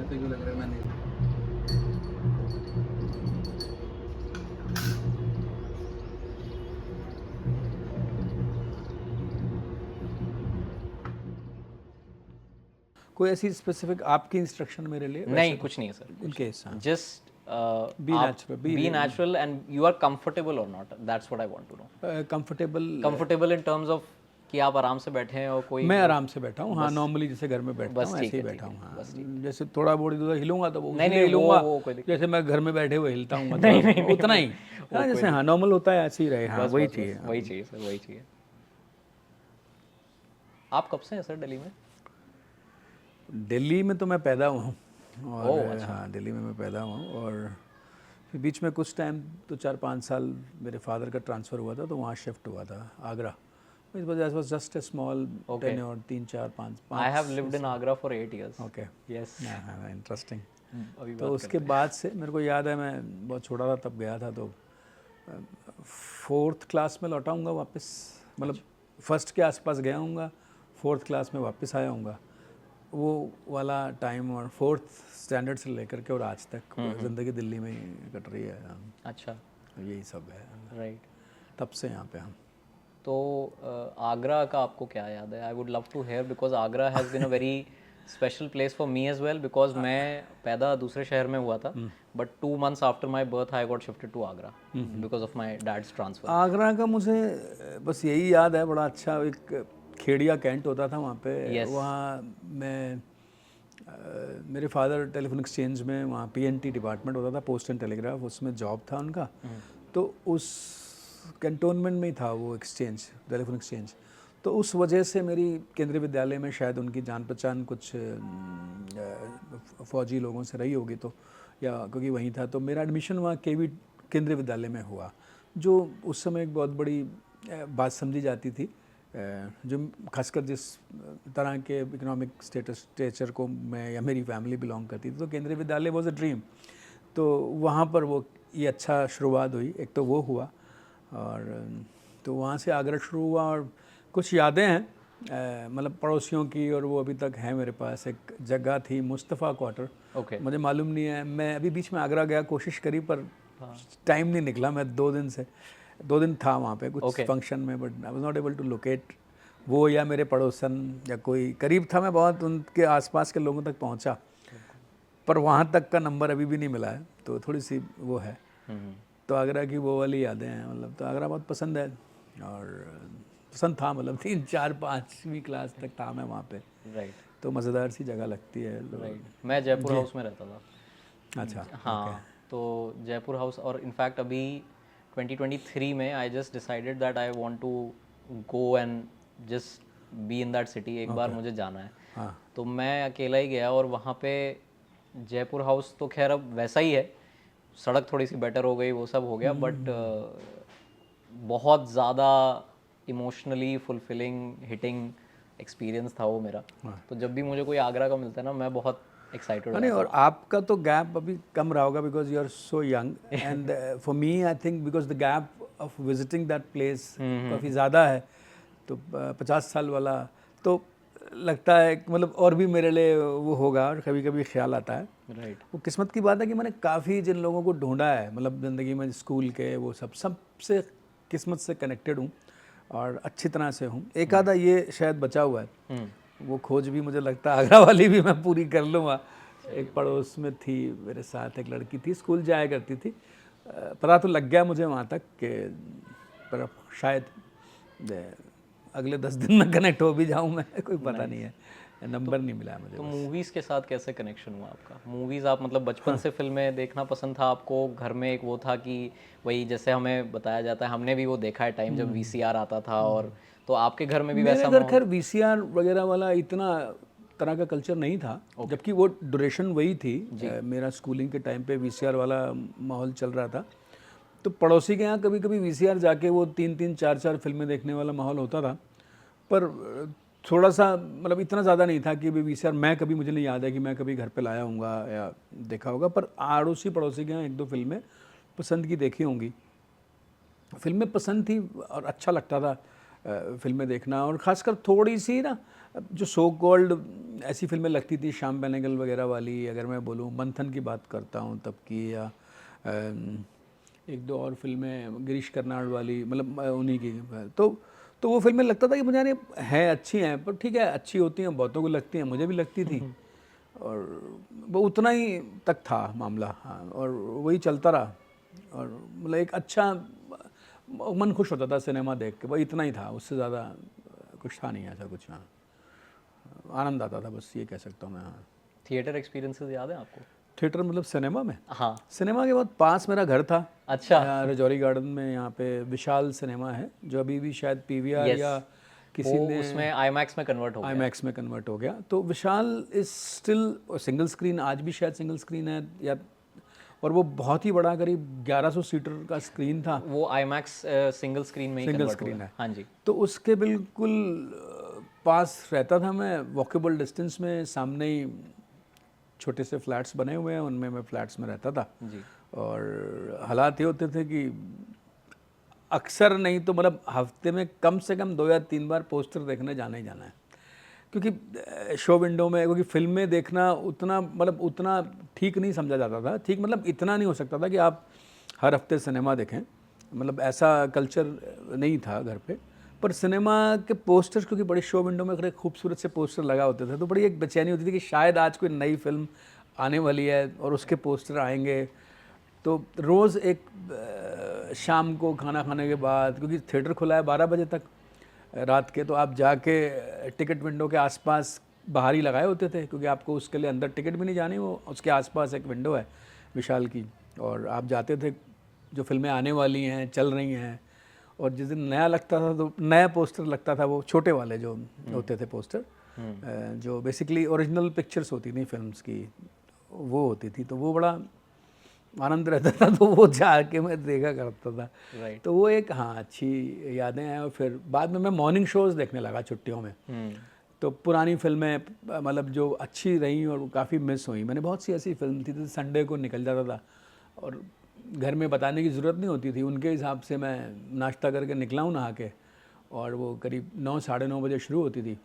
पे क्यों लग रहा है? मैंने कोई ऐसी स्पेसिफिक आपकी इंस्ट्रक्शन मेरे लिए? नहीं, कुछ नहीं है sir, in case just Be natural, be be real. Natural and you are comfortable और not, that's what I want to know. Comfortable. Comfortable in terms of कि आप आराम से बैठे हैं और कोई मैं आराम से बैठा हूँ, हाँ, नॉर्मली जैसे घर में बैठता बस हूँ ठीक ऐसे ही है, बैठा ठीक हूँ, है, हाँ। बस ठीक जैसे थोड़ा बॉडी तो हिलूंगा तो वो नहीं, इसलिए नहीं, हिलूंगा वो कोई दिक्कत जैसे मैं घर में बैठे हुए हिलता हूँ, नहीं, नहीं, मतलब उतना ही, हाँ, जैसे हाँ नॉर्मल होता है ऐसे ही रहे, हाँ, बस वही बस चाहिए। बस वही चाहिए सर, वही चाहिए। आप कब से हैं सर दिल्ली में? दिल्ली में तो मैं पैदा हुआ हूँ और ओह, अच्छा। हाँ, दिल्ली में मैं पैदा हुआ हूँ और फिर बीच में कुछ टाइम तो 4-5 साल मेरे फादर का ट्रांसफ़र हुआ था तो वहाँ शिफ्ट हुआ था आगरा। इस वजह से जस्ट ए स्मॉल Okay. 10 और 3-4-5 I have lived in Agra for 8 years. Okay, yes. हाँ, इंटरेस्टिंग। अभी तो बात उसके बाद से मेरे को याद है मैं बहुत छोटा था तब गया था, तो 4th क्लास में लौटा हूँगा वापस, मतलब फर्स्ट के आसपास गया हूँगा, 4th क्लास में वापस आया हूँगा। वो वाला टाइम और 4th स्टैंडर्ड से लेकर के और आज तक ज़िंदगी दिल्ली में ही कट रही है। अच्छा, यही सब है, राइट। तब से यहाँ पे हम। तो आगरा का आपको क्या याद है? I would love to hear because Agra has been a very special place for me as well, because मैं पैदा दूसरे शहर में हुआ था, but 2 months after my birth I got shifted to Agra because of my dad's transfer. Agra का मुझे बस यही याद है, बड़ा अच्छा एक खेड़िया कैंट होता था वहाँ पे। Yes. वहाँ मैं मेरे फादर टेलीफोन एक्सचेंज में, वहाँ पीएनटी डिपार्टमेंट होता था, पोस्ट एंड टेलीग्राफ, उसमें जॉब था उनका। तो उस कैंटोनमेंट में ही था वो एक्सचेंज, टेलीफोन एक्सचेंज। तो उस वजह से मेरी केंद्रीय विद्यालय में शायद उनकी जान पहचान कुछ फ़ौजी लोगों से रही होगी, तो या क्योंकि वहीं था, तो मेरा एडमिशन वहाँ केवी केंद्रीय विद्यालय में हुआ, जो उस समय एक बहुत बड़ी बात समझी जाती थी, जो खासकर जिस तरह के इकोनॉमिक स्टेचर को मैं या मेरी फैमिली बिलोंग करती थी, तो केंद्रीय विद्यालय वॉज अ ड्रीम। तो वहाँ पर वो ये अच्छा शुरुआत हुई, एक तो वो हुआ, और तो वहाँ से आगरा शुरू हुआ। और कुछ यादें हैं मतलब पड़ोसियों की, और वो अभी तक है मेरे पास। एक जगह थी मुस्तफ़ा क्वार्टर, ओके। मुझे मालूम नहीं है, मैं अभी बीच में आगरा गया, कोशिश करी पर टाइम नहीं निकला। मैं 2 दिन था वहाँ पे कुछ Okay. फंक्शन में, but I was not able to locate वो या मेरे पड़ोसन या कोई करीब था। मैं बहुत उनके आसपास के लोगों तक पहुँचा, पर वहाँ तक का नंबर अभी भी नहीं मिला है, तो थोड़ी सी वो है। तो आगरा की वो वाली यादें हैं, मतलब तो आगरा बहुत पसंद है, और पसंद था, मतलब 3-4-5वीं क्लास तक था मैं वहाँ पे। राइट, तो मज़ेदार सी जगह लगती है। राइट। मैं जयपुर हाउस में रहता था। अच्छा, हाँ, तो जयपुर हाउस, और इनफैक्ट अभी 2023 में I just decided that I want to go and just be in that city, एक बार मुझे जाना है। हाँ, तो मैं अकेला ही गया, और वहाँ पे जयपुर हाउस तो खैर अब वैसा ही है, सड़क थोड़ी सी बेटर हो गई, वो सब हो गया, बट बहुत ज़्यादा इमोशनली फुलफिलिंग हिटिंग एक्सपीरियंस था वो मेरा। तो जब भी मुझे कोई आगरा का मिलता है ना, मैं बहुत एक्साइटेड हो नहीं, जाता और आपका तो गैप अभी कम रहा होगा because you are so young, and for me I think because the gap of visiting that place काफ़ी ज़्यादा है, तो 50 साल वाला तो लगता है कि मतलब और भी मेरे लिए वो होगा, और कभी कभी ख्याल आता है। हूँ। राइट। वो किस्मत की बात है कि मैंने काफ़ी जिन लोगों को ढूंढा है, मतलब ज़िंदगी में, स्कूल के, वो सबसे किस्मत से कनेक्टेड हूँ और अच्छी तरह से हूँ। एक आधा ये शायद बचा हुआ है, वो खोज भी मुझे लगता है आगरा वाली भी मैं पूरी कर लूँगा। एक पड़ोस में थी मेरे साथ एक लड़की थी, स्कूल जाया करती थी, पता तो लग गया मुझे वहाँ तक कि, पर अब शायद अगले 10 दिन में कनेक्ट हो भी जाऊँ मैं, कोई पता नहीं है, नंबर नहीं मिला मुझे। तो मूवीज़ के साथ कैसे कनेक्शन हुआ आपका? मूवीज़ आप मतलब बचपन से फिल्में देखना पसंद था आपको? घर में एक वो था कि वही जैसे हमें बताया जाता है, हमने भी वो देखा है टाइम जब वीसीआर आता था, और तो आपके घर में भी मेरे वैसा घर माहौल? खैर वीसीआर वगैरह वाला इतना तरह का कल्चर नहीं था, जबकि वो ड्यूरेशन वही थी। मेरा स्कूलिंग के टाइम पे वीसीआर वाला माहौल चल रहा था, तो पड़ोसी के यहाँ कभी कभी वीसीआर जाके वो 3-3 4-4 फिल्में देखने वाला माहौल होता था। पर थोड़ा सा मतलब इतना ज़्यादा नहीं था कि वीसीआर मैं कभी, मुझे नहीं याद है कि मैं कभी घर पे लाया हूँगा या देखा होगा, पर अड़ोसी पड़ोसी के यहाँ 1-2 फिल्में पसंद की देखी होंगी। फिल्में पसंद थी और अच्छा लगता था। फिल्में देखना, और ख़ासकर थोड़ी सी ना जो सो कॉल्ड ऐसी फिल्में लगती थी श्याम बेनेगल वगैरह वाली, अगर मैं बोलूँ मंथन की बात करता हूँ तब की, या एक दो और फिल्में गिरीश कर्नाड वाली, मतलब उन्हीं की, तो वो फिल्में लगता था कि मुझे यानी हैं अच्छी हैं, पर ठीक है अच्छी होती हैं, बहुतों को लगती हैं, मुझे भी लगती थी, और वो उतना ही तक था मामला। हाँ, और वही चलता रहा, और मतलब एक अच्छा मन खुश होता था सिनेमा देख के, वही इतना ही था, उससे ज़्यादा कुछ था नहीं ऐसा कुछ। हाँ, आनंद आता था, बस ये कह सकता हूँ मैं। हाँ, थिएटर एक्सपीरियंसेस याद है आपको? थिएटर मतलब सिनेमा में? हाँ। सिनेमा के बहुत पास मेरा घर था। अच्छा। रजौरी गार्डन में, यहाँ पे विशाल सिनेमा है, जो अभी भी शायद पीवीआर Yes. या किसी वो ने उसमें आईमैक्स में कन्वर्ट हो गया। आईमैक्स में कन्वर्ट हो गया। तो विशाल इज स्टिल सिंगल स्क्रीन, आज भी शायद सिंगल स्क्रीन है, या और वो बहुत ही बड़ा, करीब 1100 सीटर का स्क्रीन था। वो आईमैक्स सिंगल स्क्रीन में ही सिंगल कन्वर्ट स्क्रीन हुआ है। हाँ जी। तो उसके बिल्कुल पास रहता था मैं, वॉकेबल डिस्टेंस में, सामने ही छोटे से फ्लैट्स बने हुए हैं, उनमें मैं फ्लैट्स में रहता था। जी। और हालात ये होते थे कि अक्सर नहीं तो मतलब हफ्ते में कम से कम 2 या 3 बार पोस्टर देखने जाना ही जाना है, क्योंकि शो विंडो में, क्योंकि फिल्में देखना उतना मतलब उतना ठीक नहीं समझा जाता था। ठीक मतलब इतना नहीं हो सकता था कि आप हर हफ्ते सिनेमा देखें, मतलब ऐसा कल्चर नहीं था घर पे। पर सिनेमा के पोस्टर्स, क्योंकि बड़े शो विंडो में बड़े खूबसूरत से पोस्टर लगा होते थे, तो बड़ी एक बेचैनी होती थी कि शायद आज कोई नई फिल्म आने वाली है और उसके पोस्टर आएंगे। तो रोज़ एक शाम को खाना खाने के बाद, क्योंकि थिएटर खुला है 12 बजे तक रात के, तो आप जाके टिकट विंडो के आसपास बाहर ही लगाए होते थे, क्योंकि आपको उसके लिए अंदर टिकट भी नहीं जानी, वो उसके आसपास एक विंडो है विशाल की, और आप जाते थे, जो फिल्में आने वाली हैं, चल रही हैं, और जिस दिन नया लगता था तो नया पोस्टर लगता था, वो छोटे वाले जो होते थे पोस्टर, जो बेसिकली ओरिजिनल पिक्चर्स होती थी फिल्म्स की, वो होती थी, तो वो बड़ा आनंद रहता था, तो वो जाके मैं देखा करता था। राइट। तो वो एक, हाँ, अच्छी यादें हैं। और फिर बाद में मैं मॉर्निंग शोज़ देखने लगा छुट्टियों में, तो पुरानी फिल्में मतलब जो अच्छी रहीं और काफ़ी मिस हुई, मैंने बहुत सी ऐसी फिल्म थी, तो संडे को निकल जाता था, और घर में बताने की ज़रूरत नहीं होती थी, उनके हिसाब से मैं नाश्ता करके निकला हूँ नहा के, और वो करीब 9 साढ़े 9 बजे शुरू होती थी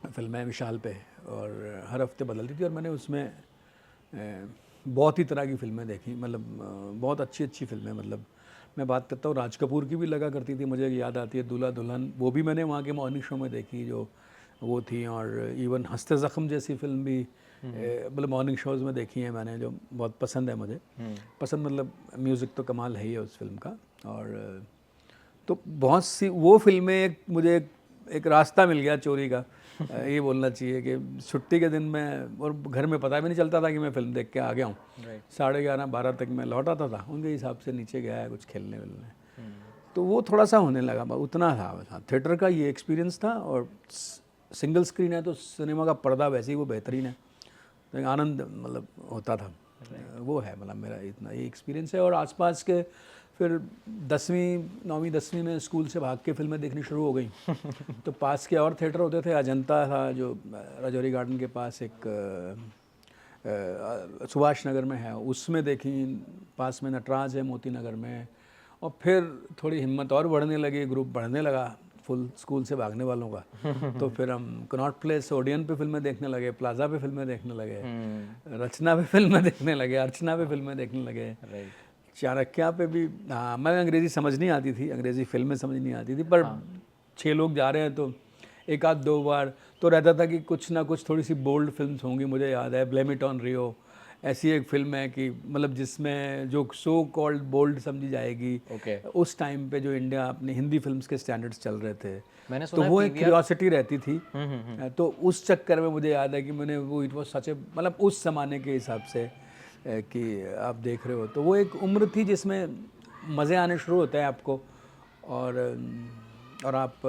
फिल्में विशाल पे, और हर हफ्ते बदलती थी, और मैंने उसमें बहुत ही तरह की फिल्में देखी, मतलब बहुत अच्छी अच्छी फिल्में। मतलब मैं बात करता हूँ, राज कपूर की भी लगा करती थी, मुझे याद आती है दूल्हा दुल्हन, वो भी मैंने वहाँ के मॉर्निंग शो में देखी, जो वो थी। और इवन हंसते ज़ख्म जैसी फिल्म भी मतलब मॉर्निंग शोज़ में देखी है मैंने, जो बहुत पसंद है मुझे। पसंद मतलब म्यूज़िक तो कमाल है ही है उस फिल्म का। और तो बहुत सी वो फिल्में, मुझे एक रास्ता मिल गया चोरी का, ये बोलना चाहिए कि छुट्टी के दिन में, और घर में पता भी नहीं चलता था कि मैं फ़िल्म देख के आ गया हूँ। 11:30 12 तक मैं लौट आता था, उनके हिसाब से नीचे गया है कुछ खेलने वेलने। तो वो थोड़ा सा होने लगा, उतना था बस। हाँ, थिएटर का ये एक्सपीरियंस था, और सिंगल स्क्रीन है तो सिनेमा का पर्दा वैसे ही वो बेहतरीन है, तो एक आनंद मतलब होता था। वो है मतलब मेरा इतना ये एक्सपीरियंस है। और आसपास के फिर 10वीं 9वीं 10वीं में स्कूल से भाग के फिल्में देखनी शुरू हो गई। तो पास के और थिएटर होते थे, अजंता था जो रजौरी गार्डन के पास, एक सुभाष नगर में है, उसमें देखी। पास में नटराज है मोती नगर में। और फिर थोड़ी हिम्मत और बढ़ने लगी, ग्रुप बढ़ने लगा फुल स्कूल से भागने वालों का। तो फिर हम कनॉट प्लेस ओडियन पे फिल्में देखने लगे, प्लाजा पे फिल्में देखने लगे, रचना पे फिल्में देखने लगे, अर्चना पे फिल्में देखने लगे, चाणक्या पे भी। हाँ, मैं अंग्रेज़ी समझ नहीं आती थी, अंग्रेज़ी फिल्में समझ नहीं आती थी, पर 6 लोग जा रहे हैं तो एक आध दो बार तो रहता था कि कुछ ना कुछ थोड़ी सी बोल्ड फिल्म्स होंगी। मुझे याद है ब्लेम इट ऑन रियो, ऐसी एक फिल्म है कि मतलब जिसमें जो सो कॉल्ड बोल्ड समझी जाएगी। उस टाइम पे जो इंडिया अपनी हिंदी फिल्म्स के स्टैंडर्ड्स चल रहे थे, मैंने तो सुना वो एक क्यूरियोसिटी रहती थी। तो उस चक्कर में मुझे याद है कि मैंने वो, इट वॉज सच ए, मतलब उस ज़माने के हिसाब से कि आप देख रहे हो, तो वो एक उम्र थी जिसमें मज़े आने शुरू होते हैं आपको। और आप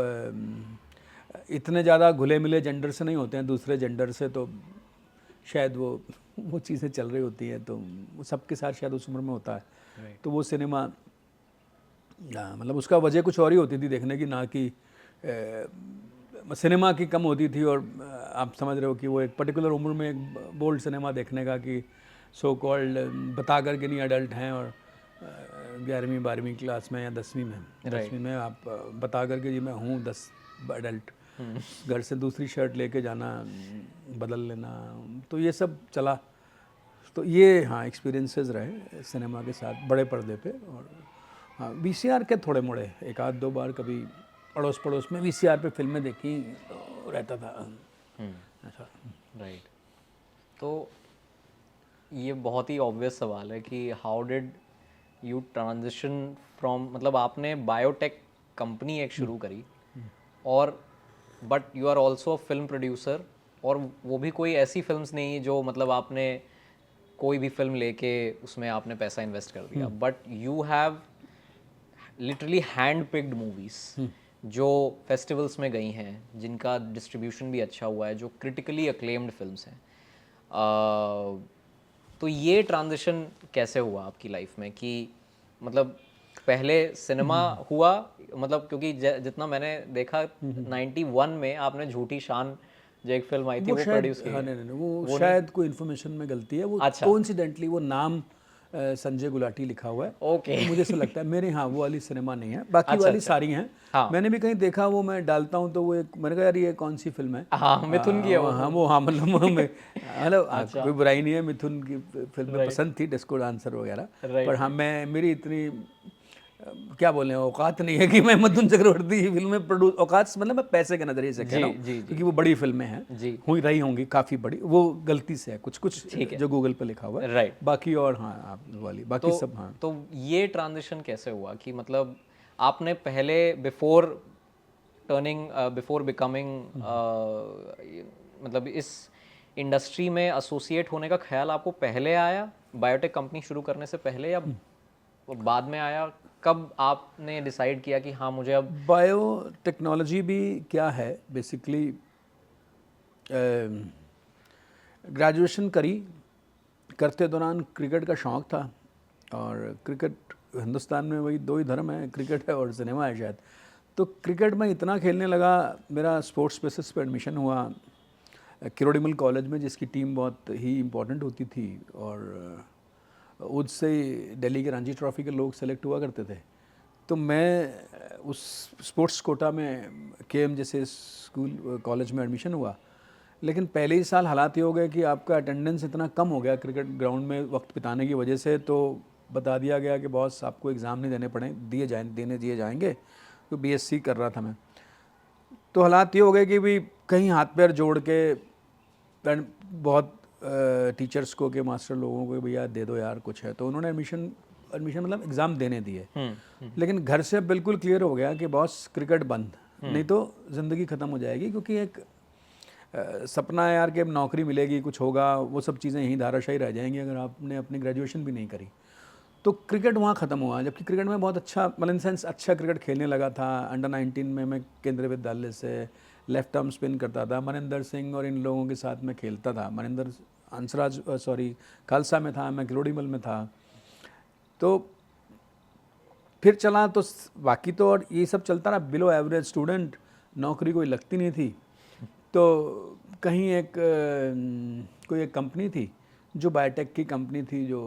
इतने ज़्यादा घुले मिले जेंडर से नहीं होते हैं दूसरे जेंडर से, तो शायद वो चीज़ें चल रही होती हैं, तो वो सबके साथ शायद उस उम्र में होता है। तो वो सिनेमा मतलब उसका वजह कुछ और ही होती थी देखने की, ना कि सिनेमा की कम होती थी। और आप समझ रहे हो कि वो एक पर्टिकुलर उम्र में एक बोल्ड सिनेमा देखने का, कि सो कॉल्ड बता कर के नहीं अडल्ट हैं, और 11वीं 12वीं क्लास में या 10वीं में, 10वीं में आप बता करके जी मैं हूँ 10 एडल्ट, घर से दूसरी शर्ट लेके जाना, बदल लेना, तो ये सब चला। तो ये हाँ एक्सपीरियंसेस रहे सिनेमा के साथ बड़े पर्दे पे। और हाँ वीसीआर के थोड़े मोड़े, एक आध दो बार कभी अड़ोस पड़ोस में वीसीआर पे फिल्में देखी तो रहता था ऐसा। राइट। तो ये बहुत ही ऑब्वियस सवाल है कि how did you transition from, मतलब आपने बायोटेक कंपनी एक शुरू करी और but you are also a film producer, और वो भी कोई ऐसी फिल्म्स नहीं जो मतलब आपने कोई भी फिल्म लेके उसमें आपने पैसा इन्वेस्ट कर दिया, but you have literally hand picked movies जो फेस्टिवल्स में गई हैं, जिनका डिस्ट्रीब्यूशन भी अच्छा हुआ है, जो क्रिटिकली अक्लेम्ड फिल्म्स हैं। तो ये ट्रांजिशन कैसे हुआ आपकी लाइफ में कि मतलब पहले सिनेमा हुआ, मतलब क्योंकि जितना मैंने देखा 91 में आपने झूठी शान जो एक फिल्म आई थी वो प्रोड्यूस की हाँ है। नहीं, वो शायद कोई इन्फॉर्मेशन में गलती है, वो अच्छा। कोइंसिडेंटली वो नाम संजय गुलाटी लिखा हुआ है। ओके। तो मुझे ऐसा लगता है मेरे हाँ वो वाली सिनेमा नहीं है, बाकी अच्छा, वाली अच्छा। सारी हैं। हाँ। मैंने भी कहीं देखा, वो मैं डालता हूँ तो वो एक, मैंने कहा यार ये कौन सी फिल्म है। हाँ, मिथुन की है वो। हाँ वो हाँ मतलब मतलब अच्छा। कोई बुराई नहीं है, मिथुन की फिल्में Right. पसंद थी, डिस्को डांसर वगैरह, Right, पर हाँ मैं मेरी इतनी क्या बोले औकात नहीं है कि मैं मिथुन चक्रवर्ती की फिल्में प्रोड्यूस, औकात मतलब मैं पैसे के नज़रिए से कह रहा हूँ, जी, जी। क्योंकि वो बड़ी फिल्में हैं, जी। हुई रही होंगी काफ़ी बड़ी, वो गलती से है कुछ कुछ ठीक है। जो गूगल पे लिखा हुआ है। Right. बाकी और हाँ आप वाली बाकी तो सब हाँ। तो ये ट्रांजिशन कैसे हुआ कि मतलब आपने पहले बिफोर टर्निंग बिफोर बिकमिंग मतलब इस इंडस्ट्री में एसोसिएट होने का ख्याल आपको पहले आया बायोटेक कंपनी शुरू करने से पहले, या बाद में आया? कब आपने डिसाइड किया कि हाँ मुझे अब बायोटेक्नोलॉजी भी क्या है बेसिकली, ग्रेजुएशन करी, करते दौरान क्रिकेट का शौक़ था, और क्रिकेट हिंदुस्तान में वही दो ही धर्म है, क्रिकेट है और सिनेमा है शायद। तो क्रिकेट में इतना खेलने लगा, मेरा स्पोर्ट्स बेसिस पे एडमिशन हुआ किरोड़ीमल कॉलेज में, जिसकी टीम बहुत ही इम्पोर्टेंट होती थी, और उससे दिल्ली के रणजी ट्रॉफी के लोग सेलेक्ट हुआ करते थे। तो मैं उस स्पोर्ट्स कोटा में केएम जैसे स्कूल कॉलेज में एडमिशन हुआ, लेकिन पहले ही साल हालात ये हो गए कि आपका अटेंडेंस इतना कम हो गया क्रिकेट ग्राउंड में वक्त बिताने की वजह से, तो बता दिया गया कि बॉस आपको एग्ज़ाम नहीं देने दिए जाएंगे। तो बीएससी कर रहा था मैं, तो हालात ये हो गए कि भी कहीं हाथ पैर जोड़ के बहुत टीचर्स को, के मास्टर लोगों को, भैया दे दो यार कुछ है, तो उन्होंने एडमिशन मतलब एग्ज़ाम देने दिए। लेकिन घर से बिल्कुल क्लियर हो गया कि बॉस क्रिकेट बंद, नहीं तो ज़िंदगी ख़त्म हो जाएगी, क्योंकि एक सपना है यार कि अब नौकरी मिलेगी, कुछ होगा, वो सब चीज़ें यहीं धाराशायी रह जाएंगी अगर आपने अपनी ग्रेजुएशन भी नहीं करी। तो क्रिकेट वहाँ ख़त्म हुआ, जबकि क्रिकेट में बहुत अच्छा, मतलब इन सेंस अच्छा क्रिकेट खेलने लगा था। अंडर 19 में मैं केंद्रीय विद्यालय से लेफ्ट आर्म स्पिन करता था, मनिंदर सिंह और इन लोगों के साथ मैं खेलता था। मनिंदर अंसराज खालसा में था, मैं किरोड़ीमल में था। तो फिर चला तो बाकी तो और ये सब चलता रहा, बिलो एवरेज स्टूडेंट, नौकरी कोई लगती नहीं थी। तो कहीं कोई एक कंपनी थी जो बायोटेक की कंपनी थी, जो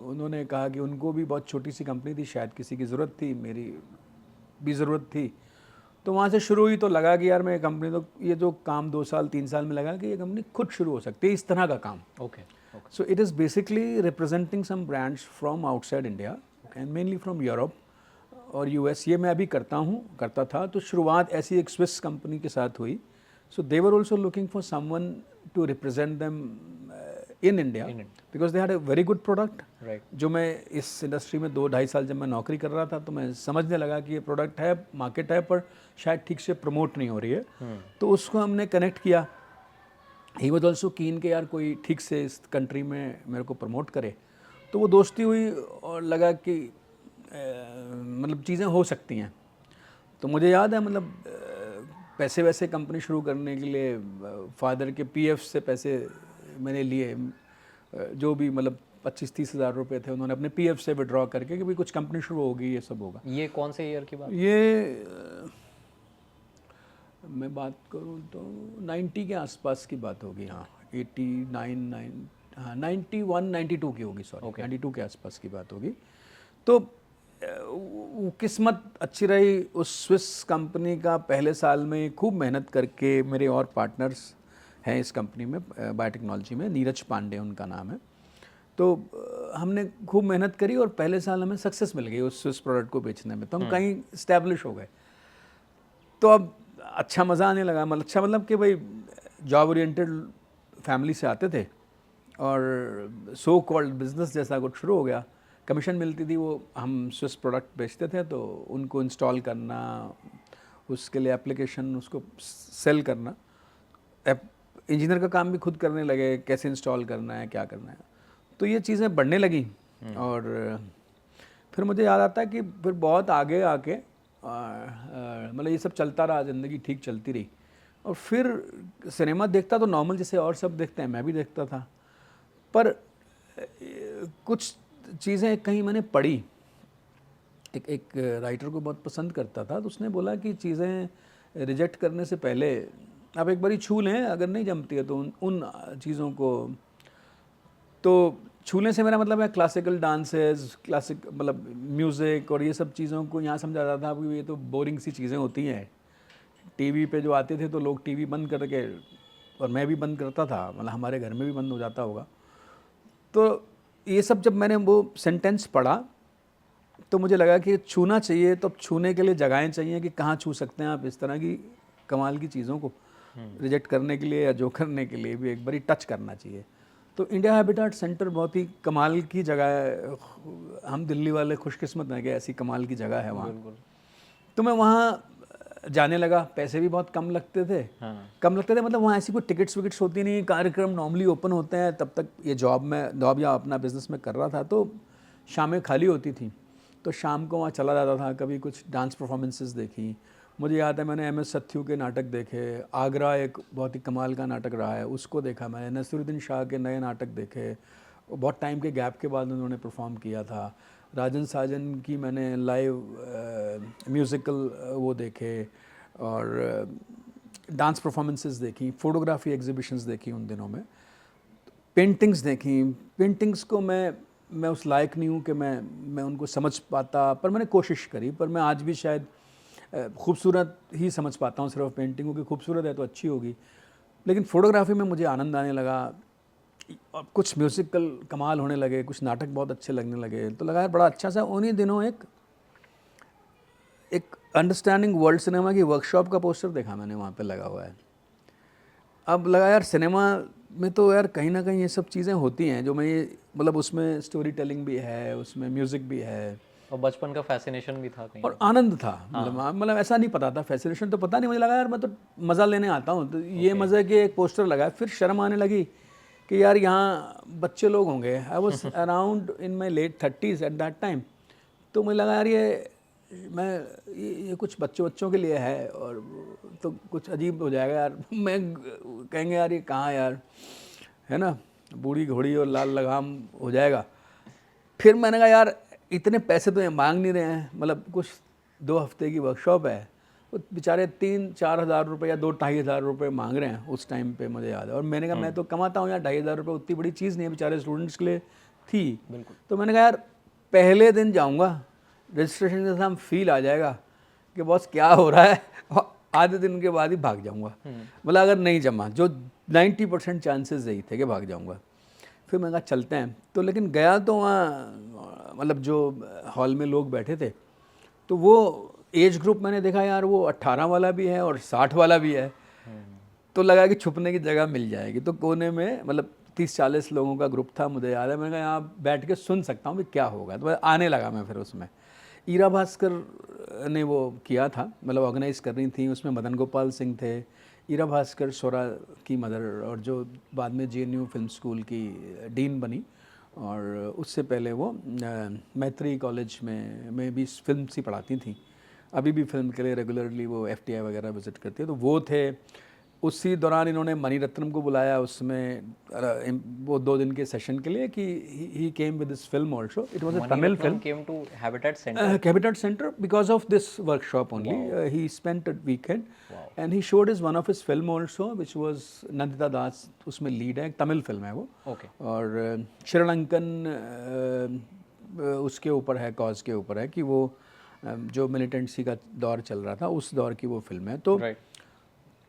उन्होंने कहा कि उनको भी बहुत छोटी सी कंपनी थी, शायद किसी की ज़रूरत थी, मेरी भी ज़रूरत थी। तो वहाँ से शुरू हुई, तो लगा कि यार मैं कंपनी, तो ये जो काम 2 साल 3 साल में लगा कि ये कंपनी खुद शुरू हो सकती है, इस तरह का काम। Okay. So it is basically representing some brands from outside India and mainly from Europe और यूएस। ये मैं अभी करता था। तो शुरुआत ऐसी एक स्विस कंपनी के साथ हुई। So they were also looking for someone to represent them in India, because they had a very good product. जो मैं इस इंडस्ट्री में 2-2.5 साल जब मैं नौकरी कर रहा था, तो मैं समझने लगा कि ये प्रोडक्ट है, मार्केट है, पर शायद ठीक से प्रमोट नहीं हो रही है। तो उसको हमने कनेक्ट किया। ही वॉज ऑल्सो कीन के यार कोई ठीक से इस कंट्री में मेरे को प्रमोट करे। तो वो दोस्ती हुई और लगा कि मतलब चीज़ें हो सकती हैं। तो मुझे याद है, मतलब पैसे वैसे कंपनी शुरू करने के लिए फादर के पीएफ से पैसे मैंने लिए, जो भी मतलब 25-30 हज़ार रुपये थे, उन्होंने अपने पीएफ से विड्रॉ करके कि भाई कुछ कंपनी शुरू होगी, ये सब होगा। ये कौन से ईयर की बात? ये मैं बात करूं तो 90 के आसपास की बात होगी। हाँ 91-92 की होगी, सॉरी 92 के आसपास की बात होगी। तो वो किस्मत अच्छी रही, उस स्विस कंपनी का पहले साल में खूब मेहनत करके, मेरे और पार्टनर्स हैं इस कंपनी में बायोटेक्नोलॉजी में, नीरज पांडे उनका नाम है, तो हमने खूब मेहनत करी और पहले साल हमें सक्सेस मिल गई उस स्विस प्रोडक्ट को बेचने में, तो हम कहीं इस्टेब्लिश हो गए। तो अब अच्छा मज़ा आने लगा, मतलब अच्छा मतलब कि भाई जॉब ओरिएंटेड फैमिली से आते थे और सो कॉल्ड बिजनेस जैसा कुछ शुरू हो गया। कमीशन मिलती थी, वो हम स्विस प्रोडक्ट बेचते थे तो उनको इंस्टॉल करना, उसके लिए एप्लीकेशन उसको सेल करना, इंजीनियर का काम भी खुद करने लगे, कैसे इंस्टॉल करना है, क्या करना है। तो ये चीज़ें बढ़ने लगी और फिर मुझे याद आता है कि फिर बहुत आगे आके मतलब ये सब चलता रहा, ज़िंदगी ठीक चलती रही। और फिर सिनेमा देखता तो नॉर्मल जैसे और सब देखते हैं, मैं भी देखता था, पर कुछ चीज़ें कहीं मैंने पढ़ी, एक राइटर को बहुत पसंद करता था, तो उसने बोला कि चीज़ें रिजेक्ट करने से पहले आप एक बारी छू लें, अगर नहीं जमती है तो उन चीज़ों को, तो छूने से मेरा मतलब है क्लासिकल डांसेस, क्लासिक मतलब म्यूज़िक और ये सब चीज़ों को यहाँ समझा जाता था कि ये तो बोरिंग सी चीज़ें होती हैं। टीवी पे जो आते थे तो लोग टीवी बंद करके, और मैं भी बंद करता था, मतलब हमारे घर में भी बंद हो जाता होगा। तो ये सब जब मैंने वो सेंटेंस पढ़ा तो मुझे लगा कि छूना चाहिए, तो अब छूने के लिए जगहें चाहिए कि कहाँ छू सकते हैं आप इस तरह की कमाल की चीज़ों को। रिजेक्ट करने के लिए या जो करने के लिए भी एक बारी टच करना चाहिए। तो इंडिया हैबिटेट सेंटर बहुत ही कमाल की जगह है, हम दिल्ली वाले खुशकिस्मत हैं कि ऐसी कमाल की जगह है वहाँ। तो मैं वहाँ जाने लगा, पैसे भी बहुत कम लगते थे। कम लगते थे मतलब वहाँ ऐसी कोई टिकट्स विकट्स होती नहीं, कार्यक्रम नॉर्मली ओपन होते हैं, तब तक ये जॉब या अपना बिजनेस में कर रहा था, तो शामें खाली होती थी, तो शाम को वहाँ चला जाता था, कभी कुछ डांस परफॉर्मेंसेस देखी। मुझे याद है मैंने MS सत्यू के नाटक देखे, आगरा एक बहुत ही कमाल का नाटक रहा है, उसको देखा मैंने, नसीरुद्दीन शाह के नए नाटक देखे, बहुत टाइम के गैप के बाद उन्होंने परफॉर्म किया था। राजन साजन की मैंने लाइव म्यूज़िकल वो देखे, और डांस परफॉर्मेंसेस देखी, फोटोग्राफी एग्जीबिशंस देखी उन दिनों में, पेंटिंग्स देखी। पेंटिंग्स को मैं उस लायक नहीं हूँ कि मैं उनको समझ पाता, पर मैंने कोशिश करी, पर मैं आज भी शायद खूबसूरत ही समझ पाता हूँ सिर्फ पेंटिंग को, कि खूबसूरत है तो अच्छी होगी। लेकिन फ़ोटोग्राफी में मुझे आनंद आने लगा, और कुछ म्यूज़िकल कमाल होने लगे, कुछ नाटक बहुत अच्छे लगने लगे, तो लगा यार बड़ा अच्छा सा। उन्हीं दिनों एक अंडरस्टैंडिंग वर्ल्ड सिनेमा की वर्कशॉप का पोस्टर देखा मैंने, वहाँ पे लगा हुआ है। अब लगा यार सिनेमा में तो यार कहीं ना कहीं ये सब चीज़ें होती हैं जो मैं ये मतलब उसमें स्टोरी टेलिंग भी है, उसमें म्यूज़िक भी है, और बचपन का फैसिनेशन भी था कहीं और आनंद था। मतलब ऐसा नहीं पता था, फैसिनेशन तो पता नहीं, मुझे लगा यार मैं तो मज़ा लेने आता हूँ, तो ये मज़े के एक पोस्टर लगा। फिर शर्म आने लगी कि यार यहाँ बच्चे लोग होंगे। I was around in my late 30s at that time. तो मुझे लगा यार ये कुछ बच्चों के लिए है, और तो कुछ अजीब हो जाएगा यार। मैं कहेंगे यार ये कहाँ यार, है ना, बूढ़ी घोड़ी और लाल लगाम हो जाएगा। फिर मैंने कहा यार इतने पैसे तो ये मांग नहीं रहे हैं, मतलब कुछ 2 हफ्ते की वर्कशॉप है, वो बेचारे 3-4 हज़ार रुपये या 2-2.5 हज़ार रुपये मांग रहे हैं उस टाइम पे, मुझे याद है। और मैंने कहा मैं तो कमाता हूँ यार, 2.5 हज़ार रुपये उतनी बड़ी चीज़ नहीं है, बेचारे स्टूडेंट्स के लिए थी। तो मैंने कहा यार पहले दिन जाऊँगा, रजिस्ट्रेशन के साथ फील आ जाएगा कि बॉस क्या हो रहा है, और आधे दिन के बाद ही भाग जाऊँगा। मतलब अगर नहीं जमा, जो 90% चांसेस यही थे कि भाग जाऊँगा। फिर मैंने कहा चलते हैं, तो लेकिन गया तो वहाँ मतलब जो हॉल में लोग बैठे थे, तो वो एज ग्रुप मैंने देखा यार, वो 18 वाला भी है और 60 वाला भी है। तो लगा कि छुपने की जगह मिल जाएगी, तो कोने में मतलब 30-40 लोगों का ग्रुप था, मुझे याद है। मैंने कहा यहाँ बैठ के सुन सकता हूँ कि क्या होगा, तो आने लगा मैं फिर उसमें। ईरा भास्कर ने वो किया था, मतलब ऑर्गेनाइज कर रही थी, उसमें मदन गोपाल सिंह थे, ईरा भास्कर शोरा की मदर, और जो बाद में JNU फिल्म स्कूल की डीन बनी, और उससे पहले वो मैत्री कॉलेज में भी फिल्म सी पढ़ाती थी। अभी भी फिल्म के लिए रेगुलरली वो FTI वगैरह विज़िट करती है, तो वो थे। उसी दौरान इन्होंने मणिरत्नम को बुलाया उसमें वो 2 दिन के सेशन के लिए, कि he came with this film also. It was a Tamil film. came to Habitat Center. Habitat Center, because of this workshop only. He spent a weekend and he showed his one of his film also, which was Nandita Das, उसमें lead है, Tamil film है वो। Okay. और श्रीलंकन उसके ऊपर है, cause के ऊपर है कि वो जो मिलिटेंसी का दौर चल रहा था उस दौर की वो फिल्म है। तो राइट।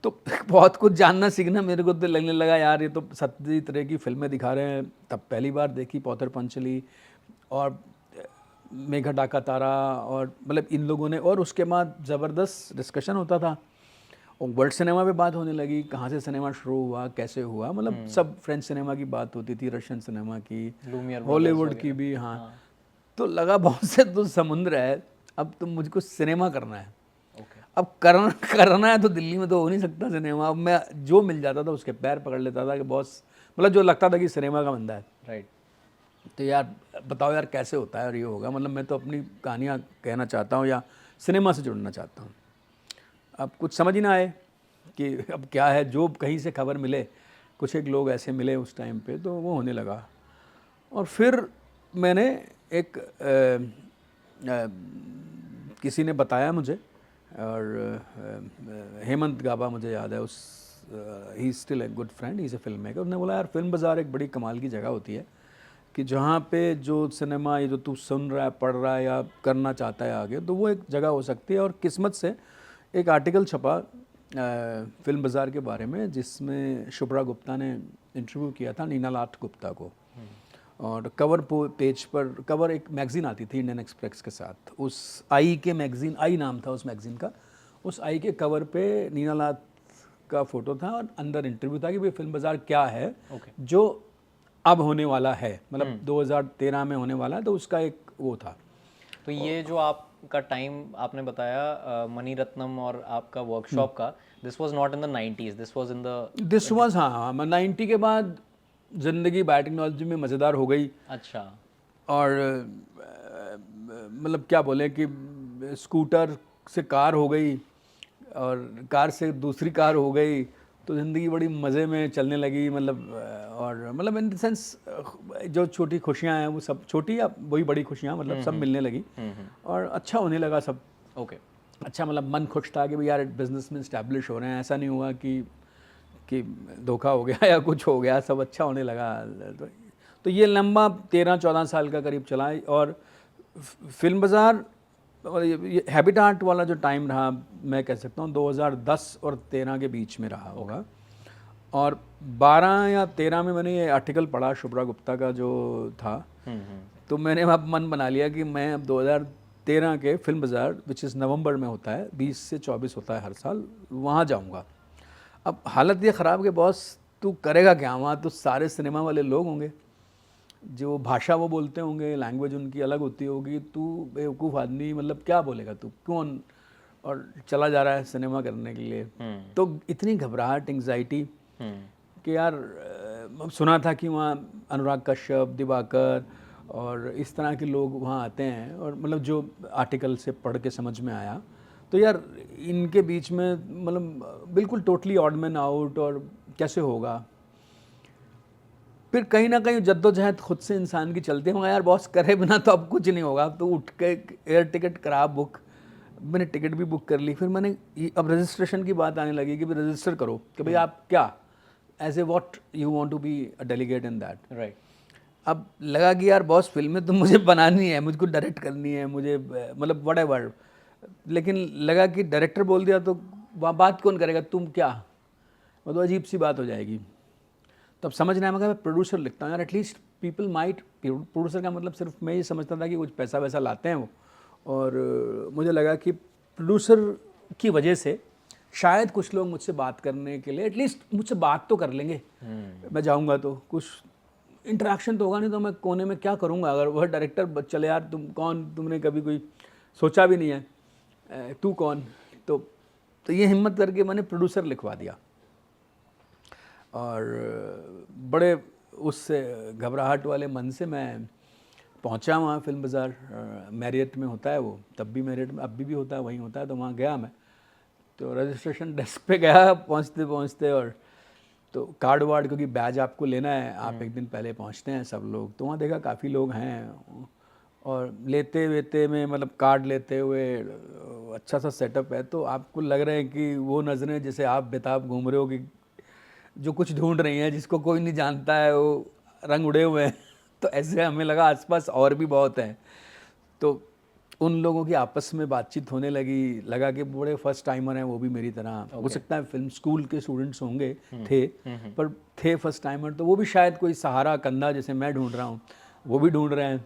तो बहुत कुछ जानना सीखना मेरे को तो लगने लगा यार, ये तो सत्य तरह की फिल्में दिखा रहे हैं। तब पहली बार देखी पौथर पंचली और मेघा डाका तारा, और मतलब इन लोगों ने, और उसके बाद ज़बरदस्त डिस्कशन होता था और वर्ल्ड सिनेमा पे बात होने लगी, कहाँ से सिनेमा शुरू हुआ, कैसे हुआ, मतलब सब फ्रेंच सिनेमा की बात होती थी, रशियन सिनेमा की, लूमियर हॉलीवुड की भी। हाँ, तो लगा बहुत से तो समुद्र है, अब तो मुझको सिनेमा करना है। ओके। अब करना है तो दिल्ली में तो हो नहीं सकता सिनेमा। अब मैं जो मिल जाता था उसके पैर पकड़ लेता था कि बॉस, मतलब जो लगता था कि सिनेमा का बंदा है। राइट। तो यार बताओ यार कैसे होता है और ये होगा, मतलब मैं तो अपनी कहानियाँ कहना चाहता हूँ या सिनेमा से जुड़ना चाहता हूँ। अब कुछ समझ ही ना आए कि अब क्या है, जो कहीं से खबर मिले, कुछ एक लोग ऐसे मिले उस टाइम पे, तो वो होने लगा। और फिर मैंने एक किसी ने बताया मुझे, और हेमंत गाबा मुझे याद है, उस he still a good friend, he is a film maker. उसने बोला यार फिल्म बाज़ार एक बड़ी कमाल की जगह होती है कि जहाँ पे जो सिनेमा, ये जो तू सुन रहा है, पढ़ रहा है या करना चाहता है आगे, तो वो एक जगह हो सकती है। और किस्मत से एक आर्टिकल छपा फिल्म बाज़ार के बारे में, जिसमें शुभ्रा गुप्ता ने इंटरव्यू किया था नीनालाल गुप्ता को। और कवर पेज पर, कवर एक मैगज़ीन आती थी इंडियन एक्सप्रेस के साथ, उस आई के मैगज़ीन, आई नाम था उस मैगज़ीन का, उस आई के कवर पे नीनालाल का फ़ोटो था और अंदर इंटरव्यू था कि भाई फिल्म बाज़ार क्या है जो अब होने वाला है, मतलब 2013 में होने वाला है, तो उसका एक वो था। तो ये जो आपका टाइम आपने बताया मणि रत्नम और आपका वर्कशॉप का, this was not in the 90s, this was in the this was, हाँ, 90 के बाद ज़िंदगी बायोटेक्नोलॉजी में मज़ेदार हो गई। अच्छा। और मतलब क्या बोले कि स्कूटर से कार हो गई और कार से दूसरी कार हो गई, तो ज़िंदगी बड़ी मज़े में चलने लगी। मतलब और मतलब इन द सेंस जो छोटी खुशियाँ हैं वो सब छोटी या वही बड़ी खुशियाँ, मतलब सब मिलने लगी और अच्छा होने लगा सब। ओके। अच्छा, मतलब मन खुश था कि भाई यार बिजनेस में इस्टेब्लिश हो रहे हैं, ऐसा नहीं हुआ कि धोखा हो गया या कुछ हो गया, सब अच्छा होने लगा। तो ये लंबा 13-14 साल का करीब चला। और फिल्म बाज़ार और ये हैबिटाट वाला जो टाइम रहा, मैं कह सकता हूँ 2010 और 13 के बीच में रहा होगा। और 12 या 13 में मैंने ये आर्टिकल पढ़ा शुभ्रा गुप्ता का जो था, तो मैंने अब मन बना लिया कि मैं अब 2013 के फिल्म बाज़ार, विच इज़ नवंबर में होता है, 20 से 24 होता है हर साल, वहाँ जाऊँगा। अब हालत ये ख़राब कि बॉस तू करेगा क्या वहाँ, तो सारे सिनेमा वाले लोग होंगे, जो भाषा वो बोलते होंगे, लैंग्वेज उनकी अलग होती होगी, तू बेवकूफ़ आदमी, मतलब क्या बोलेगा तू, कौन, और चला जा रहा है सिनेमा करने के लिए। तो इतनी घबराहट, एंग्जाइटी कि यार सुना था कि वहाँ अनुराग कश्यप, दिवाकर और इस तरह के लोग वहाँ आते हैं, और मतलब जो आर्टिकल से पढ़ के समझ में आया, तो यार इनके बीच में मतलब बिल्कुल टोटली ऑड मैन आउट, और कैसे होगा। फिर कहीं ना कहीं जद्दोजहद खुद से इंसान की चलती है, मगर यार बॉस करे बिना तो अब कुछ नहीं होगा, तो उठ के एयर टिकट करा बुक, मैंने टिकट भी बुक कर ली। फिर मैंने अब रजिस्ट्रेशन की बात आने लगी कि भाई रजिस्टर करो कि भाई आप क्या, as a what you want to be a delegate in that. Right. अब लगा कि यार बॉस फिल्में तो मुझे बनानी है, मुझको डायरेक्ट करनी है, मुझे मतलब व्हाटएवर, लेकिन लगा कि डायरेक्टर बोल दिया तो वहाँ बात कौन करेगा, तुम क्या, वो तो अजीब सी बात हो जाएगी। तब समझ नहीं आया, मगर मैं प्रोड्यूसर लिखता हूँ यार, एटलीस्ट पीपल माइट, प्रोड्यूसर का मतलब सिर्फ मैं ये समझता था कि कुछ पैसा वैसा लाते हैं वो, और मुझे लगा कि प्रोड्यूसर की वजह से शायद कुछ लोग मुझसे बात करने के लिए एटलीस्ट मुझसे बात तो कर लेंगे। मैं जाऊँगा तो कुछ इंटरेक्शन तो होगा, नहीं तो मैं कोने में क्या करूँगा। अगर वह डायरेक्टर चले यार तुम कौन, तुमने कभी कोई सोचा भी नहीं है, तू कौन, तो ये हिम्मत करके मैंने प्रोड्यूसर लिखवा दिया। और बड़े उससे घबराहट वाले मन से मैं पहुंचा वहाँ फिल्म बाज़ार, मैरियट में होता है वो, तब भी मैरियट में, अब भी होता है, वहीं होता है, तो वहाँ गया मैं। तो रजिस्ट्रेशन डेस्क पे गया पहुँचते पहुँचते, और तो कार्ड वार्ड, क्योंकि बैज आपको लेना है, आप एक दिन पहले पहुँचते हैं सब लोग, तो वहाँ देखा काफ़ी लोग हैं, और लेते वेते में मतलब कार्ड लेते हुए अच्छा सा सेटअप है, तो आपको लग रहा है कि वो नज़रें जैसे आप बेताब घूम रहे हो कि जो कुछ ढूंढ रही हैं, जिसको कोई नहीं जानता है, वो रंग उड़े हुए हैं तो ऐसे हमें लगा आसपास और भी बहुत हैं। तो उन लोगों की आपस में बातचीत होने लगी, लगा कि बड़े फर्स्ट टाइमर हैं वो भी मेरी तरह। हो सकता है फिल्म स्कूल के स्टूडेंट्स होंगे, थे, पर थे फर्स्ट टाइमर, तो वो भी शायद कोई सहारा कंधा जैसे मैं ढूंढ रहा हूँ वो भी ढूंढ रहे हैं।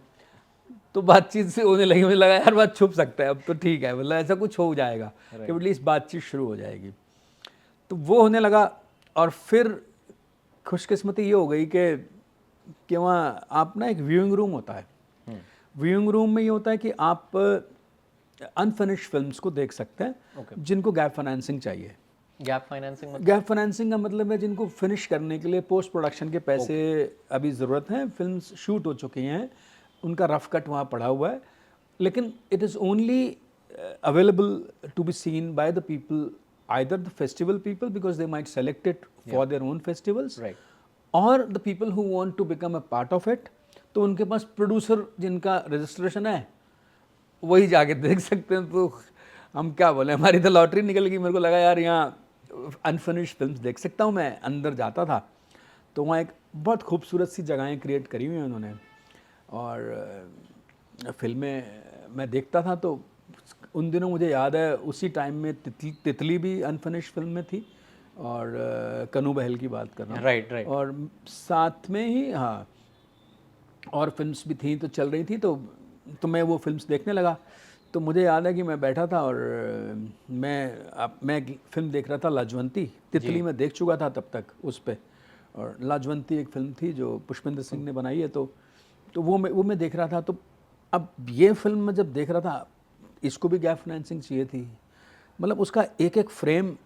तो बातचीत से होने लगी, मुझे लगा यार बात छुप सकता है अब तो, ठीक है, मतलब ऐसा कुछ हो जाएगा कि एटलीस्ट बातचीत शुरू हो जाएगी। तो वो होने लगा। और फिर खुशकिस्मती ये हो गई कि वहाँ आप ना, एक व्यूइंग रूम होता है, व्यूइंग रूम में ये होता है कि आप अनफिनिश्ड फिल्म्स को देख सकते हैं जिनको गैप फाइनेंसिंग चाहिए। गैप फाइनेंसिंग मतलब? गैप फाइनेंसिंग का मतलब है जिनको फिनिश करने के लिए पोस्ट प्रोडक्शन के पैसे अभी ज़रूरत है, फिल्म्स शूट हो चुकी हैं, उनका रफ कट वहाँ पड़ा हुआ है, लेकिन it is only available to be seen by the people, either the festival people because they might select it for their own festivals, Right. or the people who want to become a part of it। तो उनके पास producer जिनका registration है वही जाके देख सकते हैं। तो हम क्या बोले, हमारी तो लॉटरी निकल गई। मेरे को लगा यार यहाँ अनफिनिश्ड फिल्म्स देख सकता हूँ मैं। अंदर जाता था तो वहाँ एक बहुत खूबसूरत सी जगहें क्रिएट करी हुई हैं उन्होंने, और फिल्में मैं देखता था। तो उन दिनों मुझे याद है उसी टाइम में तितली भी अनफिनिश्ड फिल्म में थी, और कनू बहल की बात कर रहा हूँ, राइट। और साथ में ही हाँ और फिल्म्स भी थी तो चल रही थी। तो मैं वो फिल्म्स देखने लगा। तो मुझे याद है कि मैं बैठा था और मैं फिल्म देख रहा था लाजवंती। तितली में देख चुका था तब तक उस पे, और लाजवंती एक फिल्म थी जो पुष्पेंद्र सिंह ने बनाई है। तो वो मैं देख रहा था। तो अब ये फिल्म मैं जब देख रहा था, इसको भी गैप फाइनेंसिंग चाहिए थी। मतलब उसका एक एक फ्रेम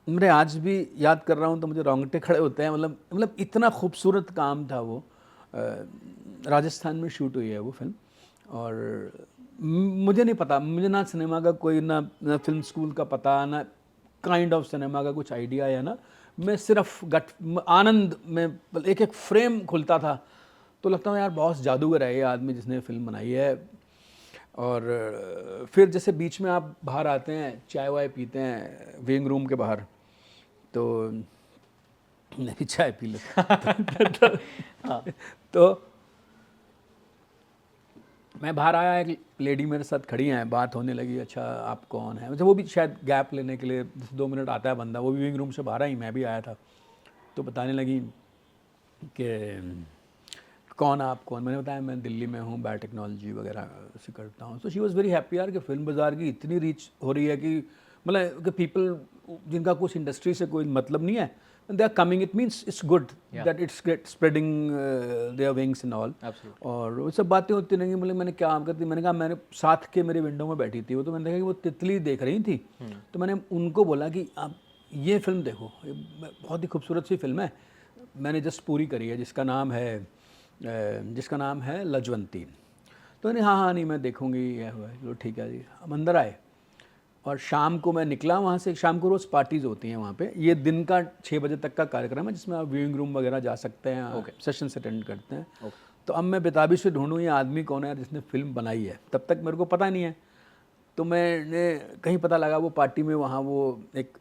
मेरे आज भी याद कर रहा हूँ तो मुझे रोंगटे खड़े होते हैं। मतलब इतना खूबसूरत काम था वो। राजस्थान में शूट हुई है वो फिल्म, और मुझे नहीं पता, मुझे ना सिनेमा का कोई ना फिल्म स्कूल का पता, ना काइंड ऑफ सिनेमा का कुछ आइडिया है ना। मैं सिर्फ आनंद में एक एक फ्रेम खुलता था तो लगता है यार बहुत जादूगर है ये आदमी जिसने फिल्म बनाई है। और फिर जैसे बीच में आप बाहर आते हैं, चाय वाय पीते हैं विंग रूम के बाहर, तो मैं भी चाय पी लेता तो मैं बाहर आया, एक लेडी मेरे साथ खड़ी हैं, बात होने लगी, अच्छा आप कौन हैं, मतलब वो भी शायद गैप लेने के लिए 2 मिनट आता है बंदा, वो भी विंग रूम से बाहर आई, मैं भी आया था। तो बताने लगी कि कौन आप कौन, मैंने बताया मैं दिल्ली में हूँ, बायोटेक्नोलॉजी वगैरह से करता हूँ। तो शी वॉज़ वेरी हैप्पी यार कि फिल्म बाज़ार की इतनी रीच हो रही है कि मतलब कि पीपल जिनका कुछ इंडस्ट्री से कोई मतलब नहीं है, they are coming, it means it's good that it's get spreading their wings and all. और वो सब बातें होती रहेंगी। मतलब मैंने क्या करती, मैंने कहा, मैंने साथ के मेरे विंडो में बैठी थी वो, तो मैंने देखा कि वो तितली देख रही थी। तो मैंने उनको बोला कि आप ये फिल्म देखो, बहुत ही खूबसूरत सी फिल्म है, मैंने जस्ट पूरी करी है, जिसका नाम है लाजवंती। तो नहीं, हाँ नहीं मैं देखूंगी, ये हुआ है, ठीक है जी। हम अंदर आए और शाम को मैं निकला वहाँ से। शाम को रोज़ पार्टीज़ होती हैं वहाँ पे, ये दिन का 6 बजे तक का कार्यक्रम है जिसमें आप व्यूइंग रूम वगैरह जा सकते हैं, सेशंस अटेंड करते हैं। तो अब मैं बेताबी से ढूंढूँ ये आदमी कौन है जिसने फिल्म बनाई है, तब तक मेरे को पता नहीं है। तो मैंने कहीं पता लगा वो पार्टी में वहाँ वो एक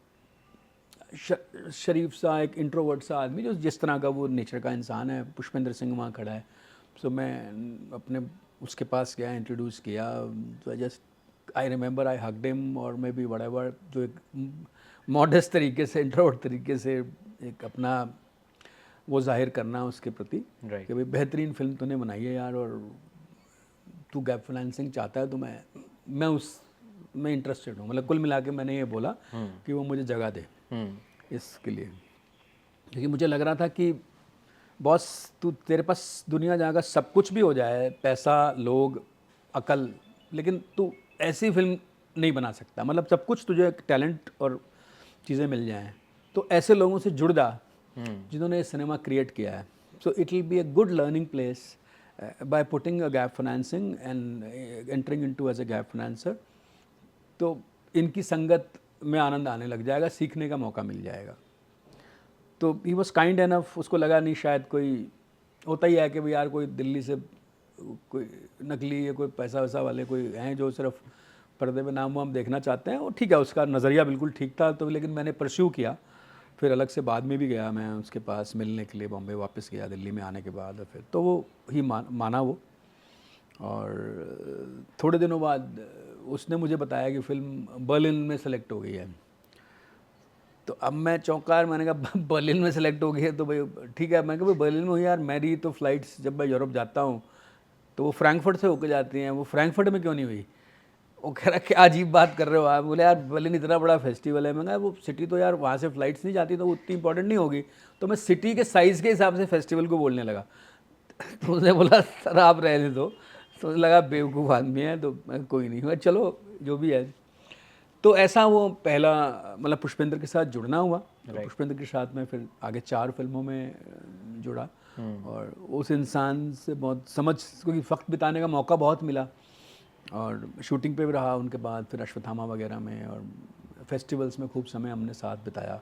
शरीफ सा, एक इंट्रोवर्ट सा आदमी, जो जिस तरह का वो नेचर का इंसान है, पुष्पेंद्र सिंह वहाँ खड़ा है। सो मैं अपने उसके पास गया, इंट्रोड्यूस किया। तो I remember I hugged him, और मे बी व्हाटएवर, जो एक मॉडेस्ट तरीके से, इंट्रोवर्ट तरीके से एक अपना वो जाहिर करना उसके प्रति कि भाई बेहतरीन फिल्म तूने बनाई है यार, और तू गैप फाइनेंसिंग चाहता है तो मैं इंटरेस्टेड हूँ। मतलब कुल मिला के मैंने ये बोला कि वो मुझे जगह दे इसके लिए, क्योंकि मुझे लग रहा था कि बॉस तेरे पास दुनिया जहाँ का सब कुछ भी हो जाए, पैसा, लोग, अकल, लेकिन तू ऐसी फिल्म नहीं बना सकता। मतलब सब कुछ तुझे टैलेंट और चीज़ें मिल जाएं, तो ऐसे लोगों से जुड़ जा जिन्होंने सिनेमा क्रिएट किया है। So it will be a good learning place by putting a gap financing and entering into as a gap financer. तो इनकी संगत में आनंद आने लग जाएगा, सीखने का मौका मिल जाएगा। तो ही वॉज काइंड एनफ, उसको लगा नहीं शायद कोई होता ही है कि भाई यार कोई दिल्ली से कोई नकली या कोई पैसा वैसा वाले कोई हैं जो सिर्फ पर्दे पे नाम वाम देखना चाहते हैं, और ठीक है, उसका नज़रिया बिल्कुल ठीक था। तो लेकिन मैंने परस्यू किया फिर अलग से बाद में भी गया मैं उसके पास मिलने के लिए, बॉम्बे वापस गया दिल्ली में आने के बाद, और फिर तो वो ही माना वो। और थोड़े दिनों बाद उसने मुझे बताया कि फ़िल्म बर्लिन में सेलेक्ट हो गई है। तो अब मैं चौंका, मैंने कहा बर्लिन में सेलेक्ट हो गई है तो भाई ठीक है। मैं कहा भाई बर्लिन में हुई यार, मेरी तो फ़्लाइट्स जब मैं यूरोप जाता हूँ तो वो फ्रैंकफर्ट से होकर जाती हैं, वो फ्रैंकफर्ट में क्यों नहीं हुई? वो कह रहा क्या अजीब बात कर रहे हो आप। बोले यार बर्लिन इतना बड़ा फेस्टिवल है। मैं कहा वो सिटी तो यार वहाँ से फ़्लाइट्स नहीं जाती तो वो उतनी इंपॉर्टेंट नहीं होगी। तो मैं सिटी के साइज़ के हिसाब से फेस्टिवल को बोलने लगा। तो उसने बोला सर आप रहने दो। तो मुझे लगा बेवकूफ़ आदमी है, तो मैं कोई नहीं हुआ, चलो जो भी है। तो ऐसा वो पहला मतलब पुष्पेंद्र के साथ जुड़ना हुआ। तो पुष्पेंद्र के साथ मैं फिर आगे 4 फिल्मों में जुड़ा, और उस इंसान से बहुत समझ, क्योंकि वक्त बिताने का मौका बहुत मिला, और शूटिंग पे भी रहा उनके बाद, फिर अश्वत्थामा वगैरह में, और फेस्टिवल्स में खूब समय हमने साथ बिताया।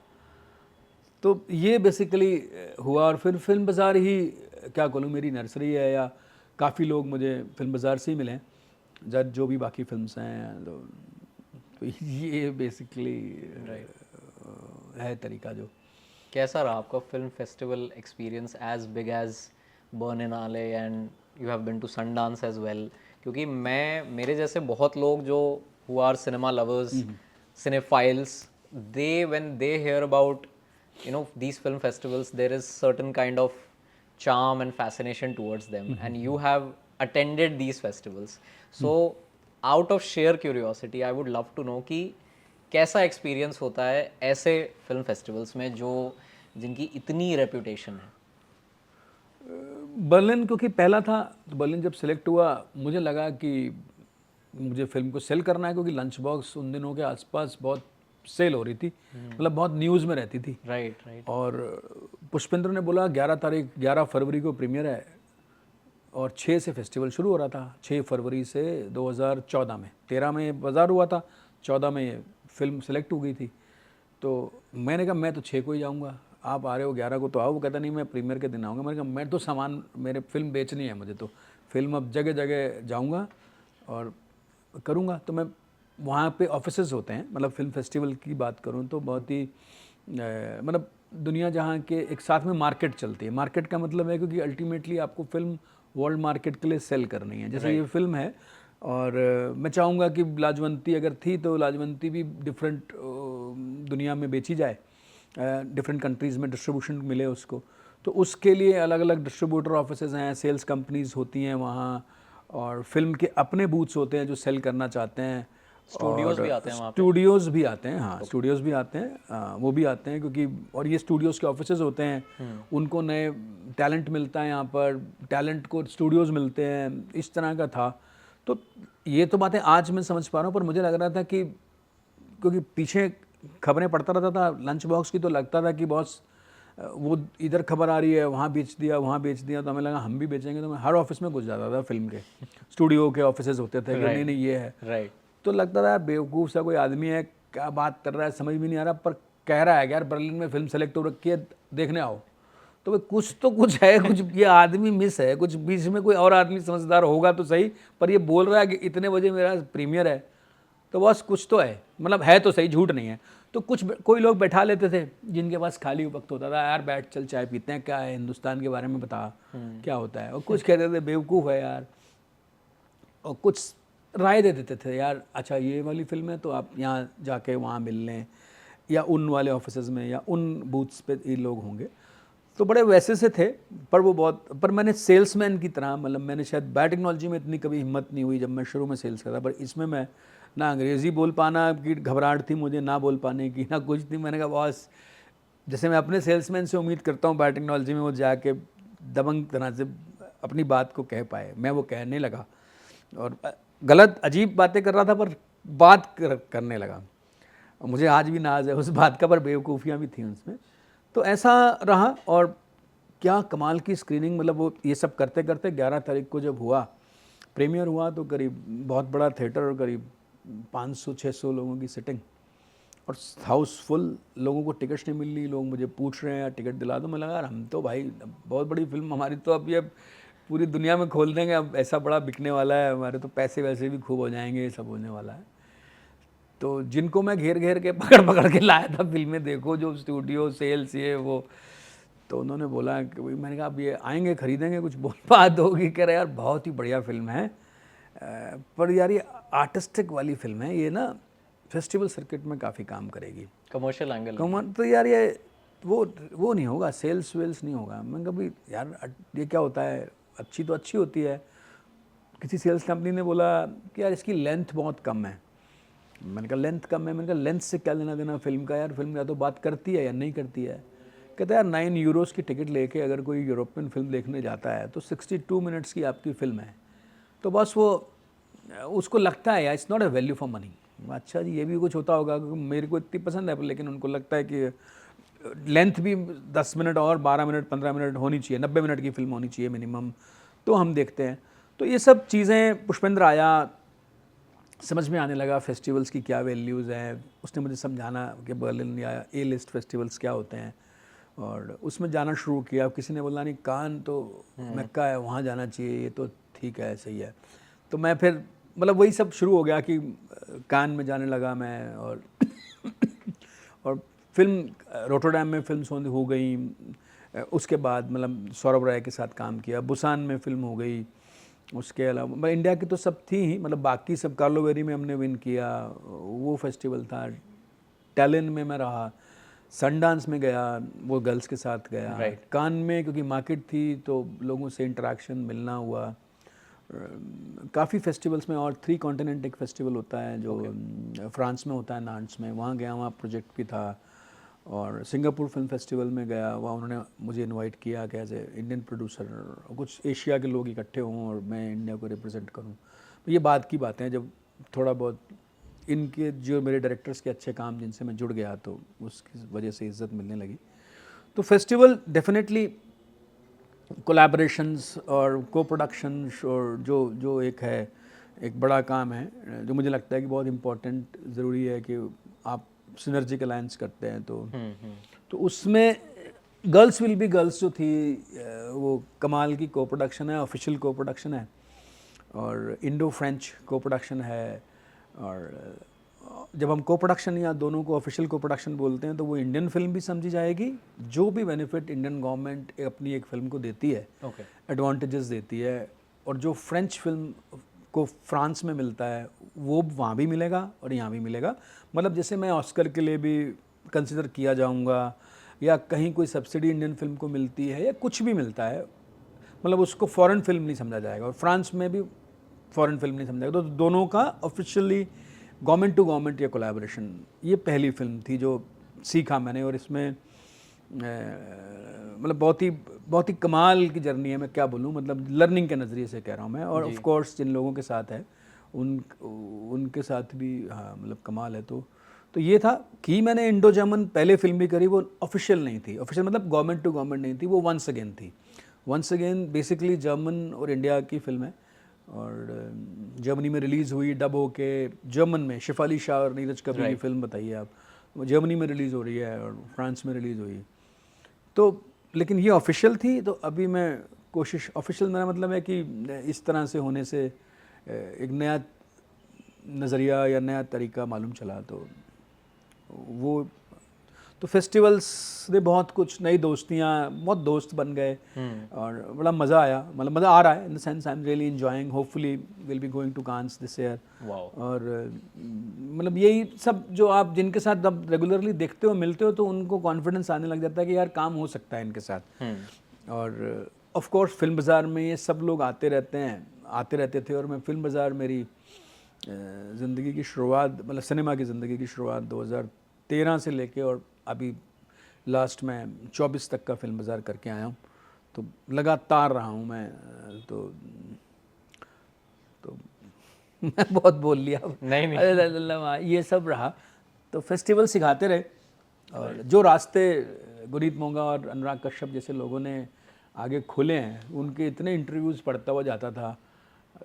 तो ये बेसिकली हुआ। और फिर फिल्म बाज़ार ही क्या बोलूँ मेरी नर्सरी है, या काफ़ी लोग मुझे फिल्म बाज़ार से ही मिले जब जो भी बाकी फिल्म्स हैं। तो ये बेसिकली है तरीका जो। कैसा रहा आपका film festival experience as big as Berlinale, and you have been to Sundance as well? क्योंकि मेरे जैसे बहुत लोग जो who are cinema lovers, cinephiles, they when they hear about these film festivals, there is certain kind of charm and fascination towards them, and you have attended these festivals. So out of sheer curiosity I would love to know कि कैसा experience होता है ऐसे film festivals में जो जिनकी इतनी reputation है? बर्लिन क्योंकि पहला था, तो बर्लिन जब सेलेक्ट हुआ मुझे लगा कि मुझे फिल्म को सेल करना है, क्योंकि लंच बॉक्स उन दिनों के आसपास बहुत सेल हो रही थी, मतलब बहुत न्यूज़ में रहती थी। राइट। और पुष्पेंद्र ने बोला 11 फरवरी को प्रीमियर है, और 6 से फेस्टिवल शुरू हो रहा था। 6 फरवरी से 2014 में, 13 में बाज़ार हुआ था, 14 में ये फिल्म सेलेक्ट हो गई थी। तो मैंने कहा मैं तो 6 को ही जाऊँगा, आप आ रहे हो 11 को तो आओ। वो कहता नहीं मैं प्रीमियर के दिन आऊँगा। मैंने कहा मैं तो सामान, मेरे फिल्म बेचनी है मुझे, तो फिल्म अब जगह जगह जाऊँगा और करूँगा। तो मैं वहाँ पे ऑफिसेज होते हैं, मतलब फिल्म फेस्टिवल की बात करूँ तो बहुत ही मतलब दुनिया जहाँ के एक साथ में मार्केट चलती है। मार्केट का मतलब है क्योंकि अल्टीमेटली आपको फिल्म वर्ल्ड मार्केट के लिए सेल करनी है। जैसे ये फिल्म है, और मैं चाहूँगा कि लाजवंती अगर थी तो लाजवंती भी डिफरेंट दुनिया में बेची जाए, डिफरेंट कंट्रीज़ में डिस्ट्रीब्यूशन मिले उसको। तो उसके लिए अलग अलग डिस्ट्रीब्यूटर ऑफिसेज हैं, सेल्स कंपनीज होती हैं वहाँ, और फिल्म के अपने बूथ्स होते हैं जो सेल करना चाहते हैं। स्टूडियोज भी आते हैं वहाँ पे? स्टूडियोज़ भी आते हैं, हाँ स्टूडियोज़ भी आते हैं, वो भी आते हैं क्योंकि, और ये स्टूडियोज़ के ऑफिसेज होते हैं, उनको नए टैलेंट मिलता है यहाँ पर, टैलेंट को स्टूडियोज़ मिलते हैं, इस तरह का था। तो ये तो बातें आज मैं समझ पा रहा हूँ, पर मुझे लग रहा था कि क्योंकि पीछे खबरें पढ़ता रहता था लंच बॉक्स की, तो लगता था कि बॉस वो इधर खबर आ रही है, वहाँ बेच दिया, वहाँ बेच दिया, तो हमें लगा हम भी बेचेंगे। तो मैं हर ऑफिस में घुस जाता था, फिल्म के स्टूडियो के ऑफिसेज होते थे कि नहीं ये है, राइट। तो लगता था बेवकूफ़ सा कोई आदमी है, क्या बात कर रहा है समझ भी नहीं आ रहा, पर कह रहा है कि यार बर्लिन में फिल्म सेलेक्ट हो रखी है, देखने आओ। तो भाई कुछ तो कुछ है, कुछ ये आदमी मिस है, कुछ बीच में कोई और आदमी समझदार होगा तो सही, पर ये बोल रहा है कि इतने बजे मेरा प्रीमियर है, तो बस कुछ तो है, मतलब है तो सही, झूठ नहीं है। तो कोई लोग बैठा लेते थे जिनके पास खाली वक्त होता था, यार बैठ चल चाय पीते हैं, क्या है हिंदुस्तान के बारे में बता क्या होता है, और कुछ कहते थे बेवकूफ़ है यार, और कुछ राय दे देते थे यार अच्छा ये वाली फिल्म है तो आप यहाँ जाके वहाँ मिल लें, या उन वाले ऑफिसेज में या उन बूथ्स पे ये लोग होंगे। तो बड़े वैसे से थे, पर वो बहुत, पर मैंने सेल्समैन की तरह, मतलब मैंने शायद बायोटेक्नोलॉजी में इतनी कभी हिम्मत नहीं हुई जब मैं शुरू में सेल्स करता, पर इसमें मैं ना अंग्रेज़ी बोल पाना की घबराहट थी मुझे, ना बोल पाने की, ना कुछ थी। मैंने कहा बॉस, जैसे मैं अपने सेल्समैन से उम्मीद करता हूँ बायोटेक्नोलॉजी में वो जाके दबंग तरह से अपनी बात को कह पाए, मैं वो कहने लगा और गलत अजीब बातें कर रहा था, पर करने लगा। मुझे आज भी नाज है उस बात का, पर बेवकूफ़ियाँ भी थी उसमें। तो ऐसा रहा, और क्या कमाल की स्क्रीनिंग, मतलब वो ये सब करते करते 11 तारीख को जब हुआ प्रीमियर हुआ, तो करीब बहुत बड़ा थिएटर और करीब 500-600 लोगों की सिटिंग, और हाउसफुल, लोगों को टिकट्स नहीं मिल रही, लोग मुझे पूछ रहे हैं टिकट दिला दो। मैं लगा यार हम तो भाई बहुत बड़ी फिल्म हमारी तो अब ये पूरी दुनिया में खोल देंगे, अब ऐसा बड़ा बिकने वाला है, हमारे तो पैसे वैसे भी खूब हो जाएंगे, ये सब होने वाला है। तो जिनको मैं घेर घेर के पकड़ पकड़ के लाया था फिल्में देखो, जो स्टूडियो सेल्स ये वो, तो उन्होंने बोला कि भाई, मैंने कहा आप ये आएंगे खरीदेंगे, कुछ बोल बात होगी? कह रहे यार बहुत ही बढ़िया फिल्म है, पर यार ये आर्टिस्टिक वाली फिल्म है, ये ना फेस्टिवल सर्किट में काफ़ी काम करेगी, कमर्शियल एंगल। कमर तो यार ये वो नहीं होगा, सेल्स वेल्स नहीं होगा। मैंने कहा भाई यार ये क्या होता है, अच्छी तो अच्छी होती है। किसी सेल्स कंपनी ने बोला कि यार इसकी लेंथ बहुत कम है। मैंने कहा लेंथ कम है, मैंने कहा लेंथ से क्या लेना देना फिल्म का, यार फिल्म या तो बात करती है या नहीं करती है। कहता है यार 9 यूरोस की टिकट लेके अगर कोई यूरोपियन फिल्म देखने जाता है तो 62 मिनट्स की आपकी फ़िल्म है, तो बस वो उसको लगता है यार it's not a value for money. अच्छा जी, ये भी कुछ होता होगा, क्योंकि मेरे को इतनी पसंद है, लेकिन उनको लगता है कि लेंथ भी 10 मिनट और 12 मिनट 15 मिनट होनी चाहिए, 90 मिनट की फिल्म होनी चाहिए मिनिमम, तो हम देखते हैं। तो ये सब चीज़ें पुष्पेंद्र आया, समझ में आने लगा फेस्टिवल्स की क्या वैल्यूज़ हैं। उसने मुझे समझाना कि बर्लिन या ए लिस्ट फेस्टिवल्स क्या होते हैं, और उसमें जाना शुरू किया। किसी ने बोला नहीं कान तो मक्का है, वहाँ जाना चाहिए, ये तो ठीक है सही है। तो मैं फिर मतलब वही सब शुरू हो गया कि कान में जाने लगा मैं, और और फिल्म रोटरडैम में फिल्म हो गई। उसके बाद मतलब सौरभ राय के साथ काम किया, बुसान में फिल्म हो गई। उसके अलावा मतलब इंडिया की तो सब थी ही, मतलब बाकी सब कार्लोवेरी में हमने विन किया, वो फेस्टिवल था। टैलिन में मैं रहा, सनडांस में गया, वो गर्ल्स के साथ गया। Right. कान में क्योंकि मार्केट थी तो लोगों से इंटरेक्शन मिलना हुआ। काफ़ी फेस्टिवल्स में, और 3 कॉन्टिनेंट एक फेस्टिवल होता है जो फ्रांस में होता है, नांट्स में, वहाँ गया, वहाँ प्रोजेक्ट भी था। और सिंगापुर फिल्म फेस्टिवल में गया, वहाँ उन्होंने मुझे इनवाइट किया कि एज ए इंडियन प्रोड्यूसर कुछ एशिया के लोग इकट्ठे हों और मैं इंडिया को रिप्रेजेंट करूँ। तो ये बात की बातें हैं, जब थोड़ा बहुत इनके जो मेरे डायरेक्टर्स के अच्छे काम जिनसे मैं जुड़ गया तो उसकी वजह से इज़्ज़त मिलने लगी। तो फेस्टिवल डेफिनेटली कोलैबोरेशंस और को प्रोडक्शंस और जो एक है, एक बड़ा काम है जो मुझे लगता है कि बहुत इम्पोर्टेंट ज़रूरी है कि आप सिनर्जिक अलायंस करते हैं। तो उसमें गर्ल्स विल बी गर्ल्स जो थी वो कमाल की को प्रोडक्शन है, ऑफिशियल को प्रोडक्शन है, और इंडो फ्रेंच को प्रोडक्शन है। और जब हम को प्रोडक्शन या दोनों को ऑफिशियल को प्रोडक्शन बोलते हैं तो वो इंडियन फिल्म भी समझी जाएगी, जो भी बेनिफिट इंडियन गवर्नमेंट अपनी एक फिल्म को देती है, एडवांटेजेस देती है, और जो फ्रेंच फिल्म को फ्रांस में मिलता है वो वहाँ भी मिलेगा और यहाँ भी मिलेगा। मतलब जैसे मैं ऑस्कर के लिए भी कंसिडर किया जाऊँगा, या कहीं कोई सब्सिडी इंडियन फिल्म को मिलती है या कुछ भी मिलता है, मतलब उसको फॉरेन फिल्म नहीं समझा जाएगा, और फ्रांस में भी फॉरेन फिल्म नहीं समझा जाएगा। तो दोनों का ऑफिशियली गवर्नमेंट टू गवर्नमेंट या कोलैबोरेशन, ये पहली फिल्म थी जो सीखा मैंने। और इसमें मतलब बहुत ही कमाल की जर्नी है, मैं क्या बोलूँ, मतलब लर्निंग के नज़रिए से कह रहा हूँ मैं। और ऑफ कोर्स जिन लोगों के साथ है उनके साथ भी हाँ मतलब कमाल है। तो ये था कि मैंने इंडो जर्मन पहले फिल्म भी करी, वो ऑफिशियल नहीं थी, ऑफिशियल मतलब गवर्नमेंट टू गवर्नमेंट नहीं थी, वो वंस अगेन थी। वंस अगेन बेसिकली जर्मन और इंडिया की फिल्म है, और जर्मनी में रिलीज़ हुई डब होके, जर्मन में शिफाली शाह और नीरज कपूर की फिल्म बताइए आप, वो जर्मनी में रिलीज़ हो रही है और फ्रांस में रिलीज़ हुई। तो लेकिन ये ऑफिशियल थी, तो अभी मैं कोशिश, ऑफिशियल मेरा मतलब है कि इस तरह से होने से एक नया नज़रिया या नया तरीका मालूम चला। तो वो तो फेस्टिवल्स ने बहुत कुछ नई दोस्तियाँ, बहुत दोस्त बन गए, और बड़ा मज़ा आया, मतलब मज़ा आ रहा है in the sense I am really enjoying, hopefully will be going to Cannes this year. और मतलब यही सब जो आप जिनके साथ आप रेगुलरली देखते हो मिलते हो तो उनको कॉन्फिडेंस आने लग जाता है कि यार काम हो सकता है इनके साथ। और ऑफ कोर्स फिल्म बाज़ार में ये सब लोग आते रहते थे, और मैं फिल्म बाज़ार मेरी ज़िंदगी की शुरुआत, मतलब सिनेमा की ज़िंदगी की शुरुआत 2013 से लेके और अभी लास्ट में 24 तक का फिल्म बाज़ार करके आया हूँ। तो लगातार रहा हूँ मैं। तो मैं बहुत बोल लिया। नहीं अरे ये सब रहा। तो फेस्टिवल सिखाते रहे, और जो रास्ते गुनीत मोंगा और अनुराग कश्यप जैसे लोगों ने आगे खोले हैं, उनके इतने इंटरव्यूज़ पढ़ता हुआ जाता था,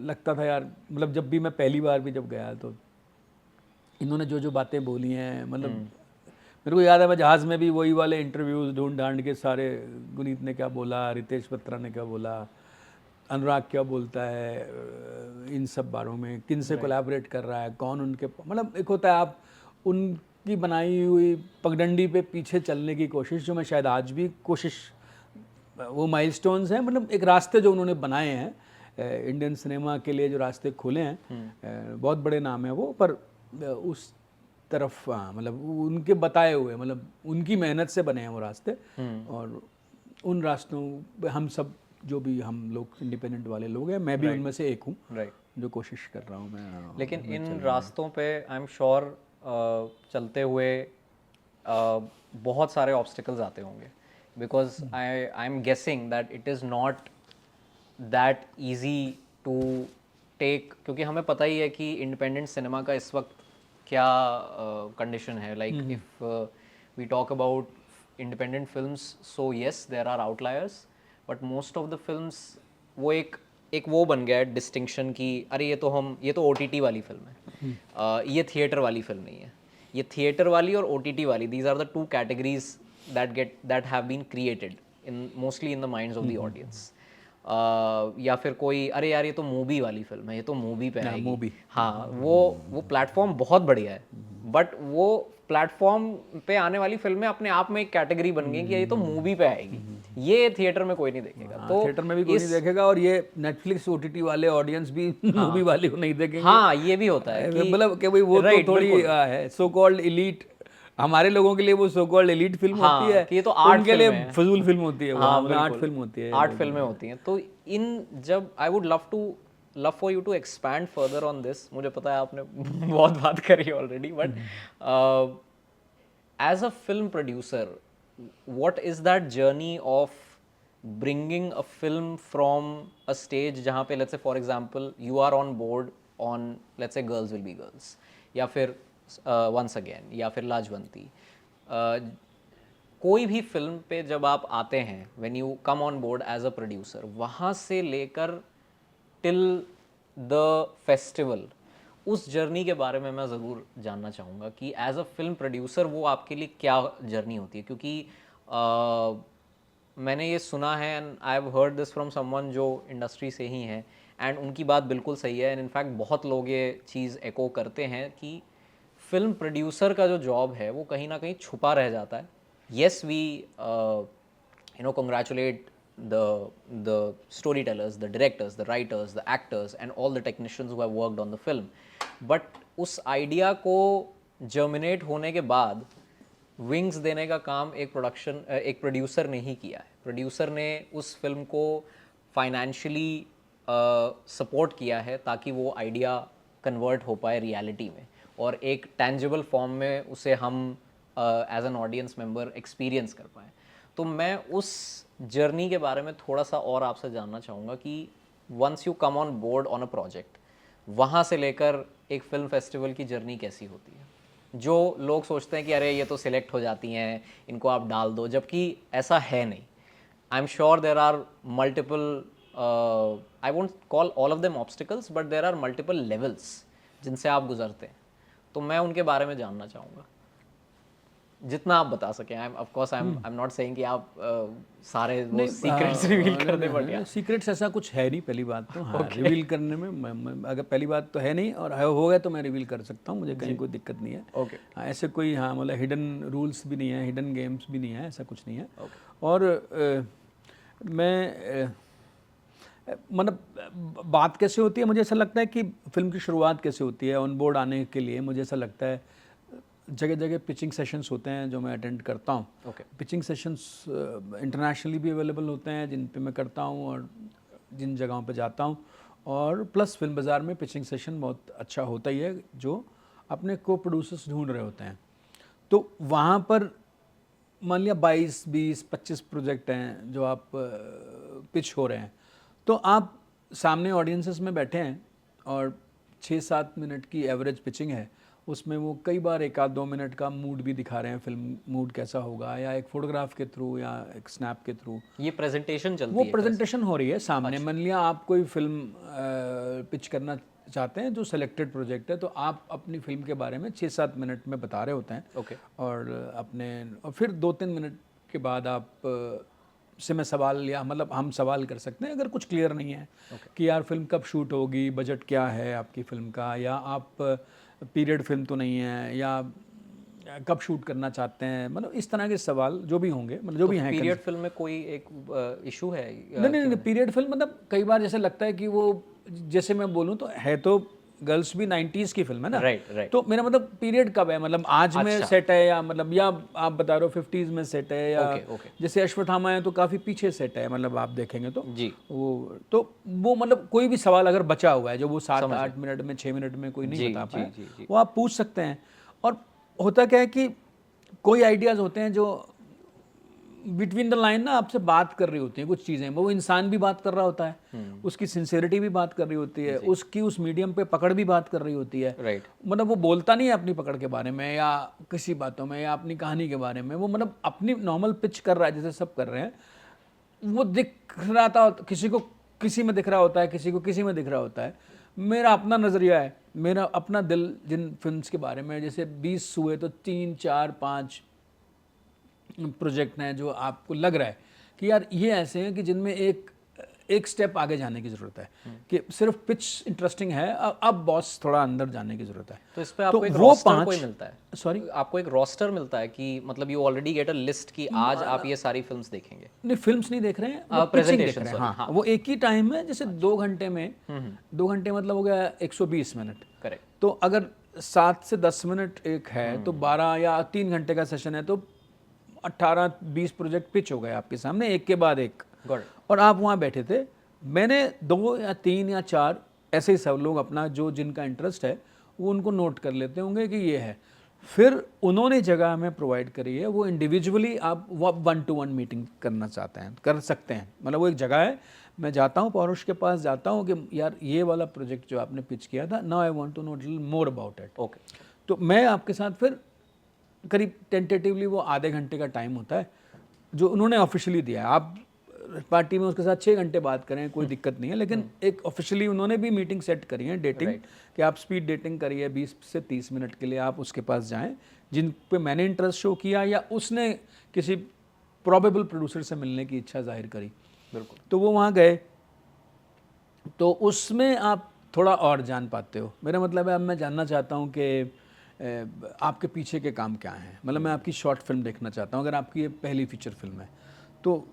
लगता था यार, मतलब जब भी मैं पहली बार भी जब गया तो इन्होंने जो बातें बोली हैं, मतलब मेरे को याद है मैं जहाज़ में भी वही वाले इंटरव्यूज़ ढूंढ ढांड के सारे, गुनीत ने क्या बोला, रितेश बत्रा ने क्या बोला, अनुराग क्या बोलता है इन सब बारों में, किन से कोलैबोरेट कर रहा है, कौन उनके, मतलब एक होता है आप उनकी बनाई हुई पगडंडी पे पीछे चलने की कोशिश, जो मैं शायद आज भी कोशिश, वो माइलस्टोन्स हैं, मतलब एक रास्ते जो उन्होंने बनाए हैं इंडियन सिनेमा के लिए, जो रास्ते खोले हैं, बहुत बड़े नाम है वो, पर उस तरफ हाँ, मतलब उनके बताए हुए, मतलब उनकी मेहनत से बने हैं वो रास्ते, और उन रास्तों हम सब जो भी हम लोग इंडिपेंडेंट वाले लोग हैं, मैं भी उनमें से एक हूँ, जो कोशिश कर रहा हूँ मैं। लेकिन इन रास्तों पे आई एम श्योर चलते हुए बहुत सारे ऑब्स्टिकल्स आते होंगे, because I am guessing that it is not that easy to take, क्योंकि हमें पता ही है कि इंडिपेंडेंट सिनेमा का इस वक्त क्या कंडीशन है. Like if we talk about independent films, so yes there are outliers, but most of the films वो एक वो बन गया है डिस्टिंक्शन की, अरे ये तो OTT वाली फिल्म है, ये थिएटर वाली फिल्म नहीं है. ये थिएटर वाली और OTT वाली, these are the two categories that have been created in mostly in the minds of the audience. या फिर कोई अरे यार ये तो मूवी वाली फिल्म है, ये तो मूवी पे आएगी. मूवी, हाँ, वो प्लेटफॉर्म बहुत बढ़िया है, बट वो प्लेटफॉर्म पे आने वाली फिल्में अपने आप में एक कैटेगरी बन गई कि ये तो मूवी पे आएगी, ये थिएटर में कोई नहीं देखेगा. तो थिएटर में भी कोई नहीं देखेगा, और ये नेटफ्लिक्स OTT वाले ऑडियंस भी मूवी वाले को नहीं देखेंगे. हाँ, ये भी होता है कि मतलब कि भाई वो तो थोड़ी है सो कॉल्ड एलीट, हमारे लोगों के लिए वो सो कॉल्ड एलीट फिल्म होती है, कि ये तो आर्ट उनके लिए फजूल फिल्म होती है, हाँ, आर्ट फिल्म होती है, आर्ट फिल्में होती हैं. तो इन जब I would love for you to expand further on this. मुझे पता है आपने बहुत बात करी already, but as a film producer, what is that journey of bringing a film from a stage जहाँ पे let's say for example you are on board on let's say Girls Will Be Girls, या फिर Once Again, या फिर लाजवंती, कोई भी film पे जब आप आते हैं, when you come on board as a producer, वहाँ से लेकर till the festival, उस जर्नी के बारे में मैं ज़रूर जानना चाहूँगा कि एज अ फिल्म प्रोड्यूसर वो आपके लिए क्या जर्नी होती है. क्योंकि मैंने ये सुना है and I have heard this from someone जो इंडस्ट्री से ही हैं, एंड उनकी बात बिल्कुल सही है, एंड इनफैक्ट बहुत लोग ये चीज़ एको करते हैं कि फिल्म प्रोड्यूसर का जो जॉब है वो कहीं ना कहीं छुपा रह जाता है. Yes, we congratulate the storytellers, the directors, the writers, the actors and all the technicians who have worked on the film, but उस आइडिया को जर्मिनेट होने के बाद विंग्स देने का काम एक प्रोड्यूसर ने ही किया है. प्रोड्यूसर ने उस फिल्म को फाइनेंशियली सपोर्ट किया है ताकि वो आइडिया कन्वर्ट हो पाए रियलिटी में, और एक टेंजिबल फॉर्म में उसे हम as an audience member experience कर पाएँ. तो मैं उस जर्नी के बारे में थोड़ा सा और आपसे जानना चाहूँगा कि once you come on board on a project, वहाँ से लेकर एक फिल्म फेस्टिवल की जर्नी कैसी होती है. जो लोग सोचते हैं कि अरे ये तो सिलेक्ट हो जाती हैं, इनको आप डाल दो, जबकि ऐसा है नहीं. I am sure there are multiple, I won't call all of them obstacles, but there are multiple levels जिनसे आप गुजरते हैं. तो मैं उनके बारे में जानना चाहूँगा जितना आप बता सकें. आई एम नॉट सेइंग कि आप सारे वो सीक्रेट्स रिवील कर दें, बट यार सीक्रेट्स ऐसा कुछ है नहीं, पहली बात तो. हाँ, रिवील करने में अगर पहली बात तो है नहीं, और हो गया तो मैं रिवील कर सकता हूँ, मुझे कहीं कोई दिक्कत नहीं है. ओके. ऐसे कोई हाँ मतलब हिडन रूल्स भी नहीं है, हिडन गेम्स भी नहीं है, ऐसा कुछ नहीं है. और मैं मतलब बात कैसे होती है, मुझे ऐसा लगता है कि फिल्म की शुरुआत कैसे होती है. ऑन बोर्ड आने के लिए मुझे ऐसा लगता है जगह जगह पिचिंग सेशंस होते हैं जो मैं अटेंड करता हूँ. पिचिंग सेशंस इंटरनेशनली भी अवेलेबल होते हैं जिन पे मैं करता हूँ और जिन जगहों पे जाता हूँ, और प्लस फिल्म बाज़ार में पिचिंग सेशन बहुत अच्छा होता ही है जो अपने को प्रोड्यूसर्स ढूंढ रहे होते हैं. तो वहाँ पर मान लिया 22, 20, 25 प्रोजेक्ट हैं जो आप पिच हो रहे हैं, तो आप सामने ऑडियंसेस में बैठे हैं और 6-7 मिनट की एवरेज पिचिंग है, उसमें वो कई बार 1-2 मिनट का मूड भी दिखा रहे हैं, फिल्म मूड कैसा होगा, या एक फोटोग्राफ के थ्रू या एक स्नैप के थ्रू ये प्रेजेंटेशन चलती वो है, प्रेजेंटेशन हो रही है सामने. मान लिया आप कोई फिल्म पिच करना चाहते हैं जो सेलेक्टेड प्रोजेक्ट है, तो आप अपनी फिल्म के बारे में 6-7 मिनट में बता रहे होते हैं. ओके. और फिर 2-3 मिनट के बाद आप से मैं सवाल या मतलब हम सवाल कर सकते हैं अगर कुछ क्लियर नहीं है कि यार फिल्म कब शूट होगी, बजट क्या है आपकी फ़िल्म का, या आप पीरियड फिल्म तो नहीं है, या कब शूट करना चाहते हैं, मतलब इस तरह के सवाल जो भी होंगे, मतलब जो भी हैं। पीरियड फिल्म में कोई एक इशू है नहीं, पीरियड फिल्म मतलब कई बार जैसे लगता है कि वो, जैसे मैं बोलूँ तो है तो गर्ल्स भी 90s की फिल्म है ना, राइट तो मेरा मतलब पीरियड कब है, मतलब आज में सेट है, या मतलब या आप बता रहे हो 50s में सेट है, या ओके जैसे अश्वत्थामा है तो काफ़ी पीछे सेट है, मतलब आप देखेंगे तो जी वो मतलब कोई भी सवाल अगर बचा हुआ है जो वो 7-8 मिनट में 6 मिनट में कोई नहीं बता पाया, वो आप पूछ सकते हैं। और होता क्या है कि कोई आइडियाज़ होते हैं जो बिटवीन द लाइन ना आपसे बात कर रही होती हैं, कुछ चीज़ें वो इंसान भी बात कर रहा होता है, उसकी सिंसेरिटी भी बात कर रही होती है, उसकी उस मीडियम पे पकड़ भी बात कर रही होती है। राइट मतलब वो बोलता नहीं है अपनी पकड़ के बारे में या किसी बातों में या अपनी कहानी के बारे में, वो मतलब अपनी नॉर्मल पिच कर रहा है जैसे सब कर रहे हैं। वो दिख रहा था, किसी को किसी में दिख रहा होता है, किसी को किसी में दिख रहा होता है। मेरा अपना नज़रिया है, मेरा अपना दिल जिन फिल्म्स के बारे में, जैसे 20 हुए तो 3 4 5 प्रोजेक्ट हैं जो आपको लग रहा है कि यार ये ऐसे हैं कि जिनमें एक स्टेप आगे जाने की ज़रूरत है, कि सिर्फ पिच इंटरेस्टिंग है, अब बॉस थोड़ा अंदर जाने की ज़रूरत है। तो इस पे आपको एक वो रोस्टर कोई मिलता है? सॉरी, आपको एक रोस्टर मिलता है कि मतलब you already get a list कि आज आप ये सारी फिल्म्स देखेंगे? नहीं फिल्म्स नहीं देख रहे हैं, वो पिचिंग देख रहे हैं। हाँ, वो एक ही टाइम में, जैसे 2 घंटे में 2 घंटे मतलब हो गया 120 मिनट। करेक्ट। तो अगर 7 से 10 मिनट एक है तो 12 या 3 घंटे का सेशन है, तो 18-20 प्रोजेक्ट पिच हो गए आपके सामने एक के बाद एक, और आप वहाँ बैठे थे। मैंने 2 या 3 या 4 ऐसे ही सब लोग अपना जो जिनका इंटरेस्ट है वो उनको नोट कर लेते होंगे कि ये है, फिर उन्होंने जगह हमें प्रोवाइड करी है, वो इंडिविजुअली आप वो 1-to-1 मीटिंग करना चाहते हैं कर सकते हैं, मतलब वो एक जगह है, मैं जाता हूँ पौरुष के पास जाता हूँ कि यार ये वाला प्रोजेक्ट जो आपने पिच किया था, now I want to know little more about it. Okay. तो मैं आपके साथ फिर करीब टेंटेटिवली वो आधे घंटे का टाइम होता है जो उन्होंने ऑफिशियली दिया है। आप पार्टी में उसके साथ 6 घंटे बात करें कोई दिक्कत नहीं है, लेकिन एक ऑफिशियली उन्होंने भी मीटिंग सेट करी है, डेटिंग, कि आप स्पीड डेटिंग करिए 20 से 30 मिनट के लिए, आप उसके पास जाएं जिन पे मैंने इंटरेस्ट शो किया या उसने किसी प्रोबेबल प्रोड्यूसर से मिलने की इच्छा जाहिर करी, बिल्कुल। तो वो वहाँ गए, तो उसमें आप थोड़ा और जान पाते हो। मेरा मतलब है, अब मैं जानना चाहता हूँ कि आपके पीछे के काम क्या हैं, मतलब मैं आपकी शॉर्ट फिल्म देखना चाहता हूँ, अगर आपकी ये पहली फीचर फिल्म है तो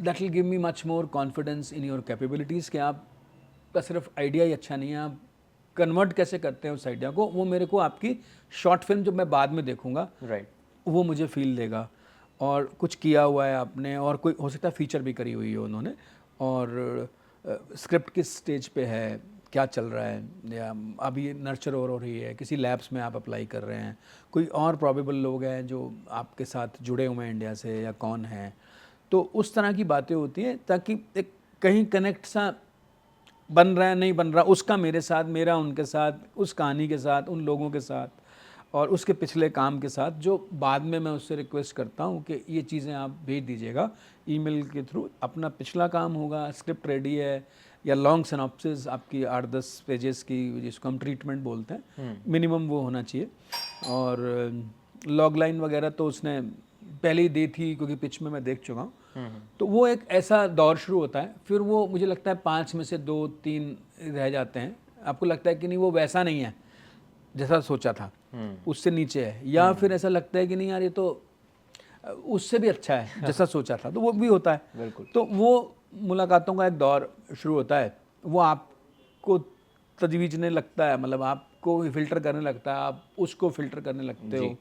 that will give me much more confidence in your capabilities, कि आपका सिर्फ आइडिया ही अच्छा नहीं है, आप कन्वर्ट कैसे करते हैं उस आइडिया को, वो मेरे को आपकी शॉर्ट फिल्म जो मैं बाद में देखूंगा वो मुझे फील देगा। और कुछ किया हुआ है आपने, और कोई हो सकता है फीचर भी करी हुई है उन्होंने, और स्क्रिप्ट किस स्टेज पे है, क्या चल रहा है, या अभी नर्चर हो रही है, किसी लैब्स में आप अप्लाई कर रहे हैं, कोई और प्रॉबेबल लोग हैं जो आपके साथ जुड़े हुए हैं इंडिया से, या कौन है, तो उस तरह की बातें होती हैं, ताकि एक कहीं कनेक्ट सा बन रहा है नहीं बन रहा, उसका मेरे साथ, मेरा उनके साथ, उस कहानी के साथ, उन लोगों के साथ, और उसके पिछले काम के साथ, जो बाद में मैं उससे रिक्वेस्ट करता हूँ कि ये चीज़ें आप भेज दीजिएगा ईमेल के थ्रू, अपना पिछला काम होगा, स्क्रिप्ट रेडी है, या लॉन्ग सिनॉप्सिस आपकी 8-10 पेजेस की, जिसको हम ट्रीटमेंट बोलते हैं, मिनिमम वो होना चाहिए। और लॉग लाइन वगैरह तो उसने पहले ही दी थी, क्योंकि पिच में मैं देख चुका हूँ। तो वो एक ऐसा दौर शुरू होता है, फिर वो मुझे लगता है 5 में से 2-3 रह जाते हैं, आपको लगता है कि नहीं वो वैसा नहीं है जैसा सोचा था, उससे नीचे है, या फिर ऐसा लगता है कि नहीं यार ये तो उससे भी अच्छा है जैसा सोचा था, तो वो भी होता है। बिल्कुल। तो वो मुलाकातों का एक दौर शुरू होता है, वो आपको तजवीजने लगता है, मतलब आपको फिल्टर करने लगता है, आप उसको फिल्टर करने लगते हो,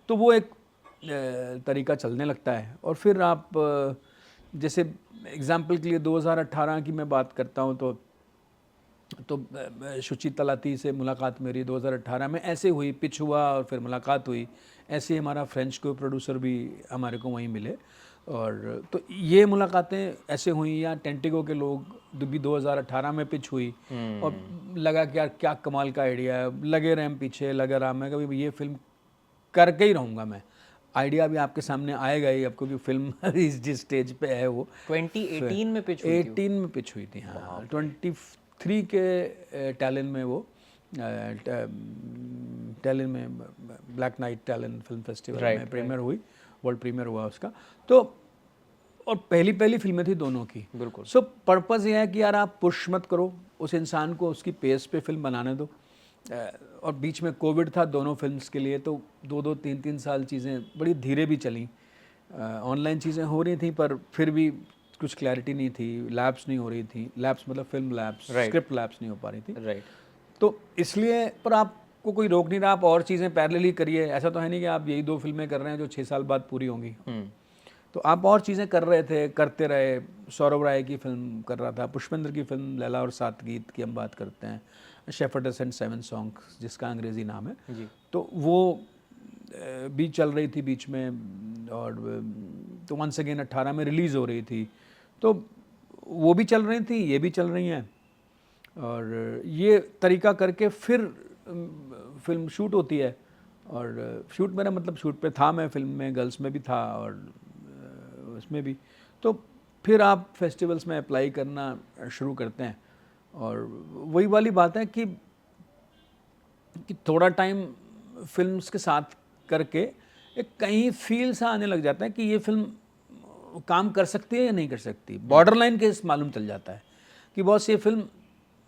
तो वो एक तरीका चलने लगता है। और फिर आप जैसे एग्जाम्पल के लिए 2018 की मैं बात करता हूँ, तो शुचि तलाती से मुलाकात मेरी 2018 में ऐसे हुई, पिच हुआ और फिर मुलाकात हुई, ऐसे ही हमारा फ्रेंच को प्रोड्यूसर भी हमारे को वहीं मिले, और तो ये मुलाकातें ऐसे हुई, या टेंटिगो के लोग भी 2018 में पिच हुई, और लगा कि यार क्या कमाल का आइडिया है, लगे रहे हम पीछे, लगे रहा, मैं कभी ये फिल्म करके ही रहूँगा, मैं आइडिया भी आपके सामने आएगा ही, आपको कि फिल्म जिस स्टेज पे है वो 2018 में पिच हुई थी? 18 में पिच हुई थी, हाँ। 23 के टैलेन में वो टैलेन में ब्लैक नाइट टैलेन फिल्म फेस्टिवल में प्रीमियर हुई, वर्ल्ड प्रीमियर हुआ उसका। तो और पहली पहली फिल्में थी दोनों की। बिल्कुल। सो पर्पज़ ये है कि यार आप पुश मत करो उस इंसान को, उसकी पेस पे फिल्म बनाने दो। और बीच में कोविड था दोनों फिल्म्स के लिए, तो 2-2 3-3 साल चीज़ें बड़ी धीरे भी चलीं। ऑनलाइन चीज़ें हो रही थी पर फिर भी कुछ क्लैरिटी नहीं थी, लैब्स नहीं हो रही थी, लैब्स मतलब film labs, Right. Script labs नहीं हो पा रही थी। राइट। तो इसलिए, पर आपको कोई रोक नहीं रहा, आप और चीज़ें पैरेलली करिए। ऐसा तो है नहीं कि आप यही 2 फिल्में कर रहे हैं जो 6 साल बाद पूरी होंगी। तो आप और चीज़ें कर रहे थे, करते रहे। सौरभ राय की फिल्म कर रहा था, पुष्पेंद्र की फिल्म लैला और सात गीत की हम बात करते हैं, शेफर्ड्स एंड 7 सॉन्ग्स जिसका अंग्रेज़ी नाम है जी। तो वो भी चल रही थी बीच में। और तो वंस अगेन 18 में रिलीज़ हो रही थी, तो वो भी चल रही थी, ये भी चल रही हैं। और ये तरीका करके फिर फिल्म शूट होती है। और शूट मेरा मतलब शूट पे था मैं, फिल्म में गर्ल्स में भी था और उसमें भी। तो फिर आप फेस्टिवल्स में अप्लाई करना शुरू करते हैं। और वही वाली बात है कि थोड़ा टाइम फिल्म्स के साथ करके एक कहीं फील सा आने लग जाता है कि ये फिल्म काम कर सकती है या नहीं कर सकती। बॉर्डर लाइन केस मालूम चल जाता है कि बॉस ये फिल्म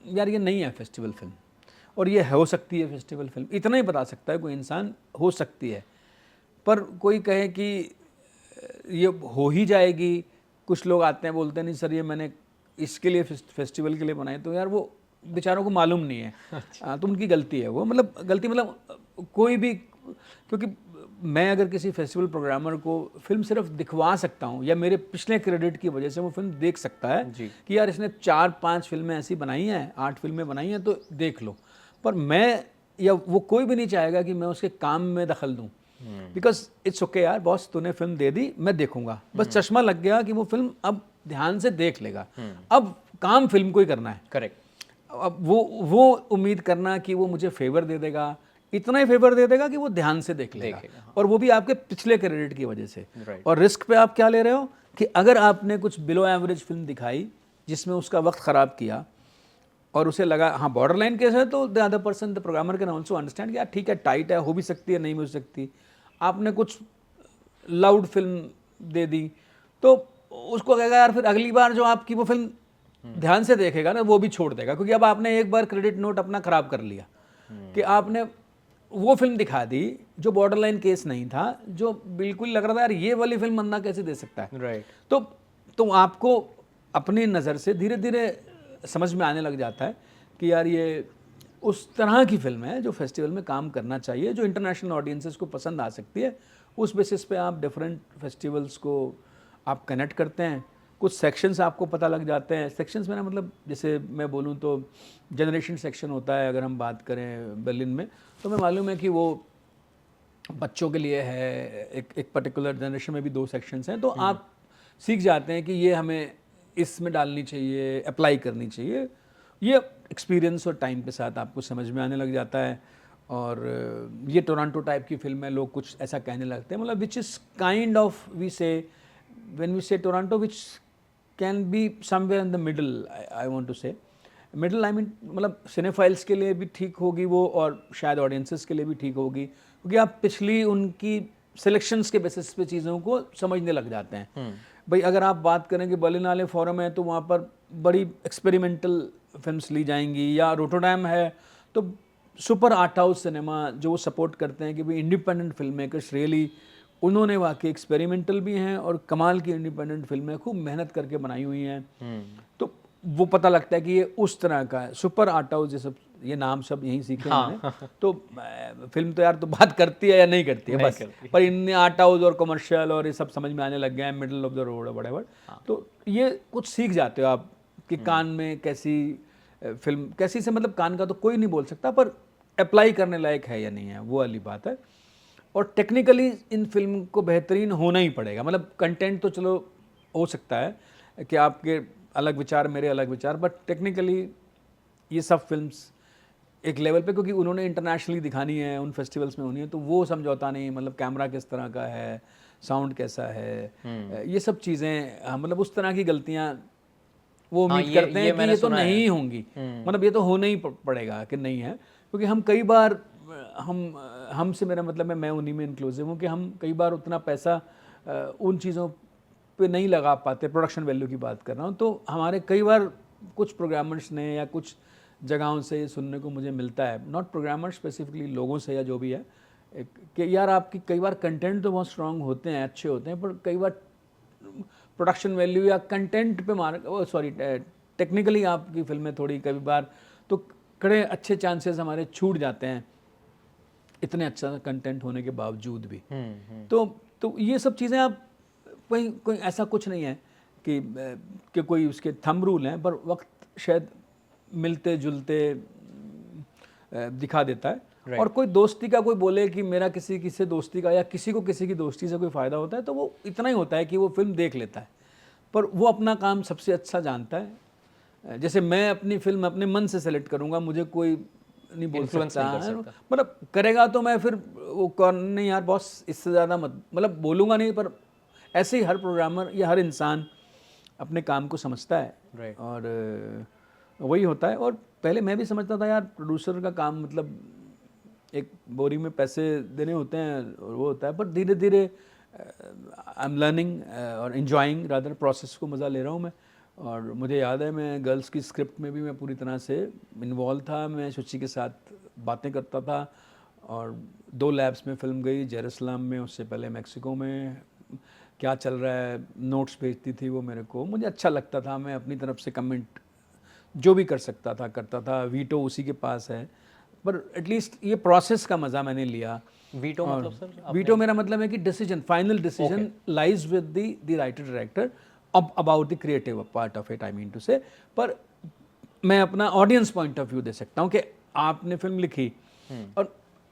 यार ये नहीं है फेस्टिवल फिल्म, और ये हो सकती है फेस्टिवल फिल्म। इतना ही बता सकता है कोई इंसान, हो सकती है। पर कोई कहे कि ये हो ही जाएगी, कुछ लोग आते हैं बोलते हैं नहीं सर ये मैंने इसके लिए फेस्टिवल के लिए बनाई, तो यार वो बेचारों को मालूम नहीं है। तो उनकी गलती है वो, मतलब गलती मतलब कोई भी, क्योंकि मैं अगर किसी फेस्टिवल प्रोग्रामर को फिल्म सिर्फ दिखवा सकता हूँ या मेरे पिछले क्रेडिट की वजह से वो फिल्म देख सकता है जी। कि यार इसने 4-5 फिल्में ऐसी बनाई हैं, 8 फिल्में बनाई हैं तो देख लो। पर मैं या वो कोई भी नहीं चाहेगा कि मैं उसके काम में दखल दूँ, बिकॉज इट्स ओके यार बॉस तूने फिल्म दे दी, मैं देखूंगा। बस चश्मा लग गया कि वो फिल्म अब ध्यान से देख लेगा। अब काम फिल्म को ही करना है। करेक्ट। अब वो उम्मीद करना कि वो मुझे फेवर दे देगा, इतना ही फेवर दे देगा कि वो ध्यान से देख लेगा। हाँ। और वो भी आपके पिछले क्रेडिट की वजह से। Right. और रिस्क पे आप क्या ले रहे हो कि अगर आपने कुछ बिलो एवरेज फिल्म दिखाई जिसमें उसका वक्त ख़राब किया और उसे लगा हाँ बॉर्डर लाइन केस है, तो the other person the programmer can also understand कि यार ठीक है टाइट है, हो भी सकती है नहीं भी हो सकती। आपने कुछ लाउड फिल्म दे दी तो उसको कहेगा यार फिर अगली बार जो आपकी वो फिल्म ध्यान से देखेगा ना वो भी छोड़ देगा, क्योंकि अब आपने एक बार क्रेडिट नोट अपना ख़राब कर लिया कि आपने वो फिल्म दिखा दी जो बॉर्डर लाइन केस नहीं था, जो बिल्कुल लग रहा था यार ये वाली फिल्म बंदा कैसे दे सकता है। राइट। तो आपको अपनी नज़र से धीरे धीरे समझ में आने लग जाता है कि यार ये उस तरह की फिल्म है जो फेस्टिवल में काम करना चाहिए, जो इंटरनेशनल ऑडियंसेस को पसंद आ सकती है। उस बेसिस पे आप डिफरेंट फेस्टिवल्स को आप कनेक्ट करते हैं। कुछ सेक्शंस आपको पता लग जाते हैं। सेक्शंस में ना मतलब जैसे मैं बोलूँ तो जनरेशन सेक्शन होता है, अगर हम बात करें बर्लिन में, तो मैं मालूम है कि वो बच्चों के लिए है, एक पर्टिकुलर जनरेशन में भी 2 सेक्शंस हैं। तो आप सीख जाते हैं कि ये हमें इसमें डालनी चाहिए, अप्लाई करनी चाहिए। ये एक्सपीरियंस और टाइम के साथ आपको समझ में आने लग जाता है। और ये टोरंटो टाइप की फिल्म है, लोग कुछ ऐसा कहने लगते हैं, मतलब which is kind of we say when we say Toronto which can be somewhere in the middle, I want to say middle, I mean मतलब सिनेफाइल्स के लिए भी ठीक होगी वो, और शायद ऑडियंसेस के लिए भी ठीक होगी, क्योंकि आप पिछली उनकी सिलेक्शंस के बेसिस पे चीज़ों को समझने लग जाते हैं। भाई अगर आप बात करें कि बर्लिनाले फोरम है तो वहाँ पर बड़ी एक्सपेरिमेंटल फिल्म्स ली जाएंगी, या रोटरडैम है तो सुपर आर्ट हाउस सिनेमा जो वो सपोर्ट करते हैं कि भाई इंडिपेंडेंट फिल्म मेकर्स रियली उन्होंने वाकई एक्सपेरिमेंटल भी हैं और कमाल की इंडिपेंडेंट फिल्में खूब मेहनत करके बनाई हुई हैं। तो वो पता लगता है कि ये उस तरह का है। सुपर आर्ट हाउस, ये सब ये नाम सब यहीं सीखे हैं मैंने। तो फिल्म तो यार तो बात करती है या नहीं करती है बस, पर इनने आर्ट हाउस और कमर्शियल और ये सब समझ में आने लग गए हैं, मिडल ऑफ द रोड और व्हाटएवर। तो ये कुछ सीख जाते हो आप कि कान में कैसी फिल्म, कैसी से मतलब कान का तो कोई नहीं बोल सकता, पर अप्लाई करने लायक है या नहीं है वो वाली बात है। और टेक्निकली इन फिल्म को बेहतरीन होना ही पड़ेगा। मतलब कंटेंट तो चलो हो सकता है कि आपके अलग विचार मेरे अलग विचार, बट टेक्निकली ये सब फिल्म्स एक लेवल पे, क्योंकि उन्होंने इंटरनेशनली दिखानी है, उन फेस्टिवल्स में होनी है, तो वो समझौता नहीं, मतलब कैमरा किस तरह का है, साउंड कैसा है, ये सब चीज़ें मतलब उस तरह की गलतियाँ वो उम्मीद करते हैं कि ये तो नहीं होंगी। मतलब ये तो होना ही पड़ेगा कि नहीं है, क्योंकि हम कई बार हमसे मेरा मतलब है मैं उन्हीं में इंक्लूसिव हूँ कि हम कई बार उतना पैसा उन चीज़ों पे नहीं लगा पाते, प्रोडक्शन वैल्यू की बात कर रहा हूँ, तो हमारे कई बार कुछ प्रोग्रामर्स ने या कुछ जगहों से ये सुनने को मुझे मिलता है, नॉट प्रोग्रामर स्पेसिफिकली, लोगों से या जो भी है, कि यार आपकी कई बार कंटेंट तो बहुत स्ट्रांग होते हैं, अच्छे होते हैं, पर कई बार प्रोडक्शन वैल्यू या कंटेंट पे टेक्निकली आपकी फिल्में थोड़ी कई बार तो कड़े अच्छे चांसेस हमारे छूट जाते हैं, इतने अच्छा कंटेंट होने के बावजूद भी। तो ये सब चीज़ें आप कोई ऐसा कुछ नहीं है कि कोई उसके थंब रूल हैं, पर वक्त शायद मिलते जुलते दिखा देता है। और कोई दोस्ती का कोई बोले कि मेरा किसी से दोस्ती का या किसी को किसी की दोस्ती से कोई फ़ायदा होता है, तो वो इतना ही होता है कि वो फिल्म देख लेता है, पर वो अपना काम सबसे अच्छा जानता है। जैसे मैं अपनी फिल्म अपने मन से सेलेक्ट करूँगा, मुझे कोई नहीं बोल सकता है, मतलब करेगा तो मैं फिर वो कौन नहीं यार बॉस इससे ज़्यादा मत, मतलब बोलूँगा नहीं, पर ऐसे ही हर प्रोग्रामर या हर इंसान अपने काम को समझता है। और वही होता है। और पहले मैं भी समझता था यार प्रोड्यूसर का काम मतलब एक बोरी में पैसे देने होते हैं और वो होता है, पर धीरे धीरे आई एम लर्निंग और इन्जॉइंग रादर प्रोसेस को मज़ा ले रहा हूँ मैं। और मुझे याद है मैं गर्ल्स की स्क्रिप्ट में भी मैं पूरी तरह से इन्वॉल्व था, मैं शुचि के साथ बातें करता था, और 2 लैब्स में फिल्म गई, जेरूसलम में, उससे पहले मैक्सिको में, क्या चल रहा है नोट्स भेजती थी वो मेरे को, मुझे अच्छा लगता था, मैं अपनी तरफ से कमेंट जो भी कर सकता था करता था, वीटो उसी के पास है, पर एटलीस्ट ये प्रोसेस का मज़ा मैंने लिया। वीटो मतलब सर? वीटो मेरा मतलब है कि decision, final decision lies with the writer director about the creative part of it, I mean to say. पर मैं अपना ऑडियंस पॉइंट ऑफ व्यू दे सकता हूँ कि आपने फिल्म लिखी, और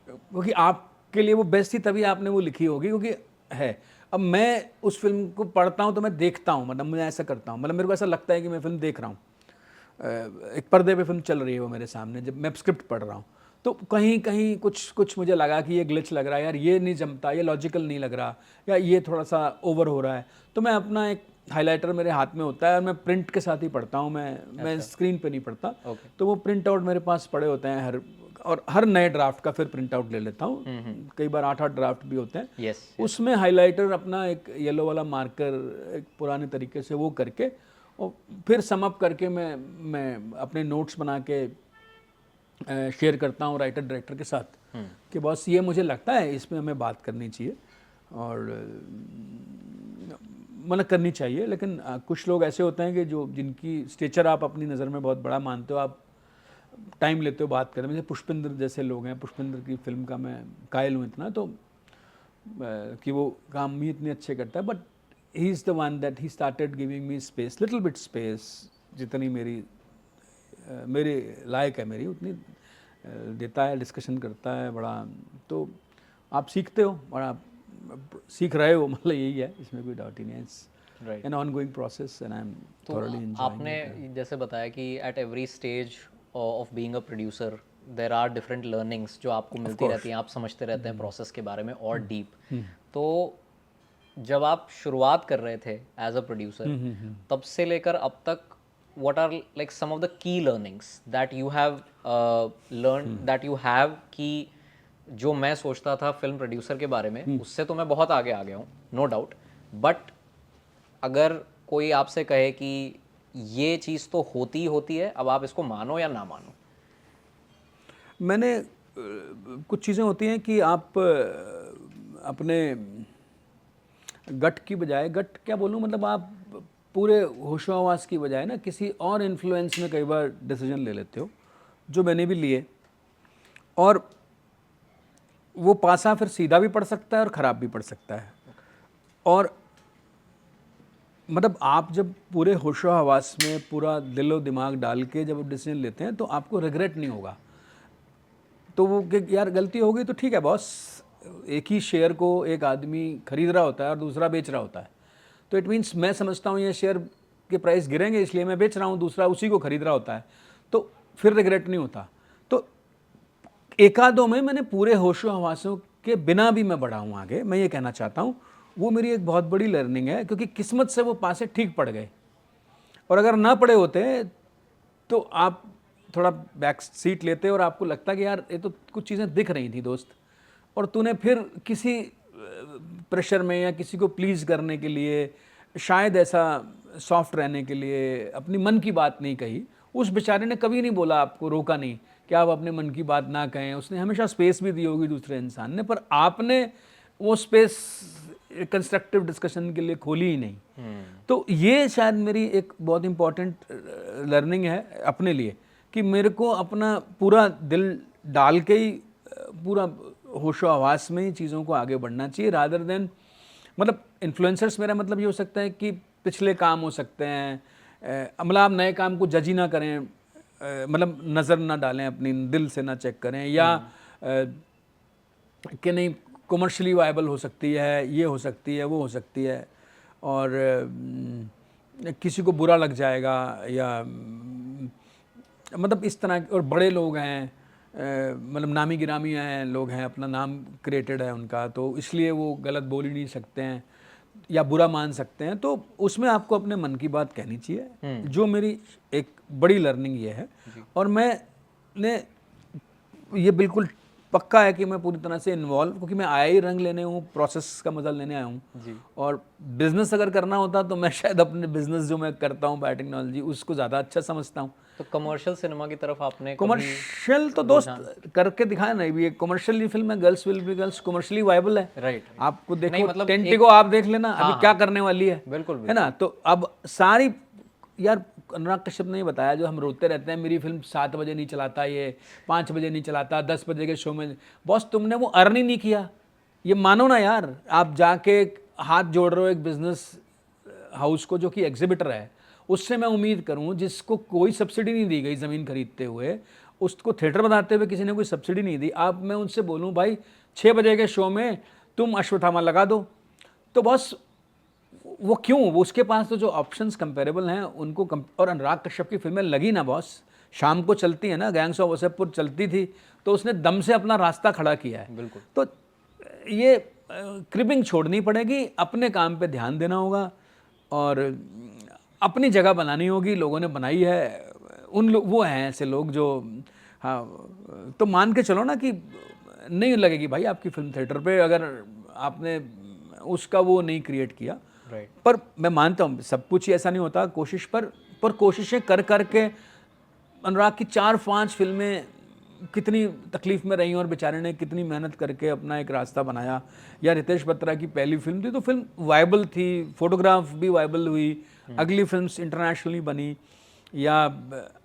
क्योंकि आपके लिए वो बेस्ट थी तभी आपने वो लिखी होगी, क्योंकि है। अब मैं उस फिल्म को पढ़ता हूँ तो मैं देखता हूँ, मतलब मैं ऐसा करता हूँ, मतलब मेरे को ऐसा लगता है कि मैं फिल्म देख रहा हूँ, एक पर्दे पे फिल्म चल रही है वो मेरे सामने, जब मैं स्क्रिप्ट पढ़ रहा हूँ, तो कहीं कहीं कुछ मुझे लगा कि ये ग्लिच लग रहा है यार, ये नहीं जमता, ये लॉजिकल नहीं लग रहा, या ये थोड़ा सा ओवर हो रहा है, तो मैं अपना एक हाइलाइटर मेरे हाथ में होता है और मैं प्रिंट के साथ ही पढ़ता हूँ, मैं स्क्रीन पे नहीं पढ़ता। तो वो प्रिंट आउट मेरे पास पड़े होते हैं हर नए ड्राफ्ट का फिर प्रिंट आउट ले लेता हूँ, कई बार 8-8 ड्राफ्ट भी होते हैं। उसमें हाइलाइटर अपना एक येलो वाला मार्कर एक पुराने तरीके से वो करके, और फिर सम अप करके मैं अपने नोट्स बना के शेयर करता हूँ राइटर डायरेक्टर के साथ कि बॉस ये मुझे लगता है इसमें हमें बात करनी चाहिए और मना करनी चाहिए। लेकिन कुछ लोग ऐसे होते हैं कि जिनकी स्टेचर आप अपनी नज़र में बहुत बड़ा मानते हो, आप टाइम लेते हो बात करने में, जैसे पुष्पिंदर जैसे लोग हैं। पुष्पिंदर की फिल्म का मैं कायल हूँ इतना, तो कि वो काम भी इतने अच्छे करता है, but he is the one that he started giving me space, little bit space, जितनी मेरे लायक है मेरी उतनी देता है, डिस्कशन करता है बड़ा। तो आप सीखते हो और आप सीख रहे हो, मतलब यही है, इसमें कोई डाउट ही नहीं है। It's an ongoing process and I am thoroughly enjoying. आपने जैसे बताया कि at every stage of being a producer there are different learnings जो आपको मिलती रहती हैं, आप समझते रहते हैं प्रोसेस के बारे में और डीप। तो जब आप शुरुआत कर रहे थे एज अ प्रोड्यूसर, तब से लेकर अब तक what are like some of the key learnings that you have learned that you have कि जो मैं सोचता था फिल्म प्रोड्यूसर के बारे में उससे तो मैं बहुत आगे आ गया हूँ, नो डाउट, बट अगर कोई आपसे कहे कि ये चीज़ तो होती ही होती है, अब आप इसको मानो या ना मानो? मैंने कुछ चीज़ें होती हैं कि आप अपने गट की बजाय, गट क्या बोलूँ, मतलब आप पूरे होशोहवास की बजाय ना किसी और इन्फ्लुएंस में कई बार डिसीजन ले लेते हो, जो मैंने भी लिए, और वो पासा फिर सीधा भी पड़ सकता है और ख़राब भी पड़ सकता है। और मतलब आप जब पूरे होशोहवास में पूरा दिलो दिमाग डाल के जब डिसीजन लेते हैं तो आपको रिग्रेट नहीं होगा। तो वो कि यार गलती हो गई तो ठीक है बॉस, एक ही शेयर को एक आदमी खरीद रहा होता है और दूसरा बेच रहा होता है, तो इट मीन्स मैं समझता हूँ ये शेयर के प्राइस गिरेंगे इसलिए मैं बेच रहा हूँ, दूसरा उसी को खरीद रहा होता है, तो फिर रिग्रेट नहीं होता। तो एकादों में मैंने पूरे होशो हवासों के बिना भी मैं बढ़ा हूँ आगे, मैं ये कहना चाहता हूँ। वो मेरी एक बहुत बड़ी लर्निंग है, क्योंकि किस्मत से वो पासे ठीक पड़ गए, और अगर ना पड़े होते तो आप थोड़ा बैक सीट लेते और आपको लगता कि यार ये तो कुछ चीज़ें दिख रही थी दोस्त, और तूने फिर किसी प्रेशर में या किसी को प्लीज़ करने के लिए शायद ऐसा सॉफ्ट रहने के लिए अपनी मन की बात नहीं कही। उस बेचारे ने कभी नहीं बोला, आपको रोका नहीं कि आप अपने मन की बात ना कहें। उसने हमेशा स्पेस भी दी होगी दूसरे इंसान ने, पर आपने वो स्पेस कंस्ट्रक्टिव डिस्कशन के लिए खोली ही नहीं। तो ये शायद मेरी एक बहुत इंपॉर्टेंट लर्निंग है अपने लिए, कि मेरे को अपना पूरा दिल डाल के ही पूरा होशो हवास में ही चीज़ों को आगे बढ़ना चाहिए, रादर देन मतलब इन्फ्लुएंसर्स, मेरा मतलब ये हो सकता है कि पिछले काम हो सकते हैं, मतलब आप नए काम को जज ही ना करें, मतलब नज़र ना डालें, अपनी दिल से ना चेक करें, या कि नहीं कमर्शियली वायबल हो सकती है, ये हो सकती है, वो हो सकती है, और किसी को बुरा लग जाएगा, या मतलब इस तरह। और बड़े लोग हैं, मतलब नामी गिरामी हैं, लोग हैं, अपना नाम क्रिएटेड है उनका, तो इसलिए वो गलत बोल ही नहीं सकते हैं या बुरा मान सकते हैं। तो उसमें आपको अपने मन की बात कहनी चाहिए, जो मेरी एक बड़ी लर्निंग ये है। और मैंने ये बिल्कुल पक्का है कि मैं पूरी तरह से इन्वॉल्व, क्योंकि मैं आया ही रंग लेने हूँ, प्रोसेस का मजा लेने आया हूँ। और बिजनेस अगर करना होता तो मैं शायद अपने बिजनेस जो मैं करता हूँ बायोटेक्नोलॉजी, उसको ज़्यादा अच्छा समझता हूँ। तो कमर्शियल सिनेमा की तरफ आपने कमर्शियल तो दोस्त करके दिखाया ना, ये कमर्शियली फिल्म है, girls will be girls, commercially viable है। राइट, आपको देखो, मतलब टेंटिको आप देख लेना, अभी क्या करने वाली है, बिल्कुल है ना। तो अब सारी, यार अनुराग कश्यप ने बताया, जो हम रोते रहते हैं मेरी फिल्म 7 बजे नहीं चलाता, ये 5 बजे नहीं चलाता, 10 बजे के शो में, बॉस तुमने वो अर्न ही नहीं किया, ये मानो ना यार। आप जाके हाथ जोड़ रहे हो एक बिजनेस हाउस को जो कि एग्जिबिटर है, उससे मैं उम्मीद करूं, जिसको कोई सब्सिडी नहीं दी गई ज़मीन खरीदते हुए, उसको थिएटर बनाते हुए किसी ने कोई सब्सिडी नहीं दी, आप मैं उनसे बोलूं भाई 6 बजे के शो में तुम अश्वत्थामा लगा दो, तो बॉस वो क्यों, वो उसके पास तो जो ऑप्शंस कंपेरेबल हैं उनको और अनुराग कश्यप की फिल्में लगी ना बॉस, शाम को चलती है ना, गैंग्स ऑफ वासेपुर चलती थी, तो उसने दम से अपना रास्ता खड़ा किया है। बिल्कुल। तो ये क्रिपिंग छोड़नी पड़ेगी, अपने काम पे ध्यान देना होगा, और अपनी जगह बनानी होगी। लोगों ने बनाई है, उन लोग वो हैं ऐसे लोग जो, हाँ, तो मान के चलो ना कि नहीं लगेगी भाई आपकी फिल्म थिएटर पे, अगर आपने उसका वो नहीं क्रिएट किया। राइट। पर मैं मानता हूँ सब कुछ ही ऐसा नहीं होता, कोशिश पर कोशिशें कर के अनुराग की 4-5 फिल्में कितनी तकलीफ में रही, और बेचारे ने कितनी मेहनत करके अपना एक रास्ता बनाया। या रितेश बत्रा की पहली फिल्म थी तो फिल्म वायबल थी, फोटोग्राफ भी वायबल हुई, अगली फिल्म्स इंटरनेशनली बनी। या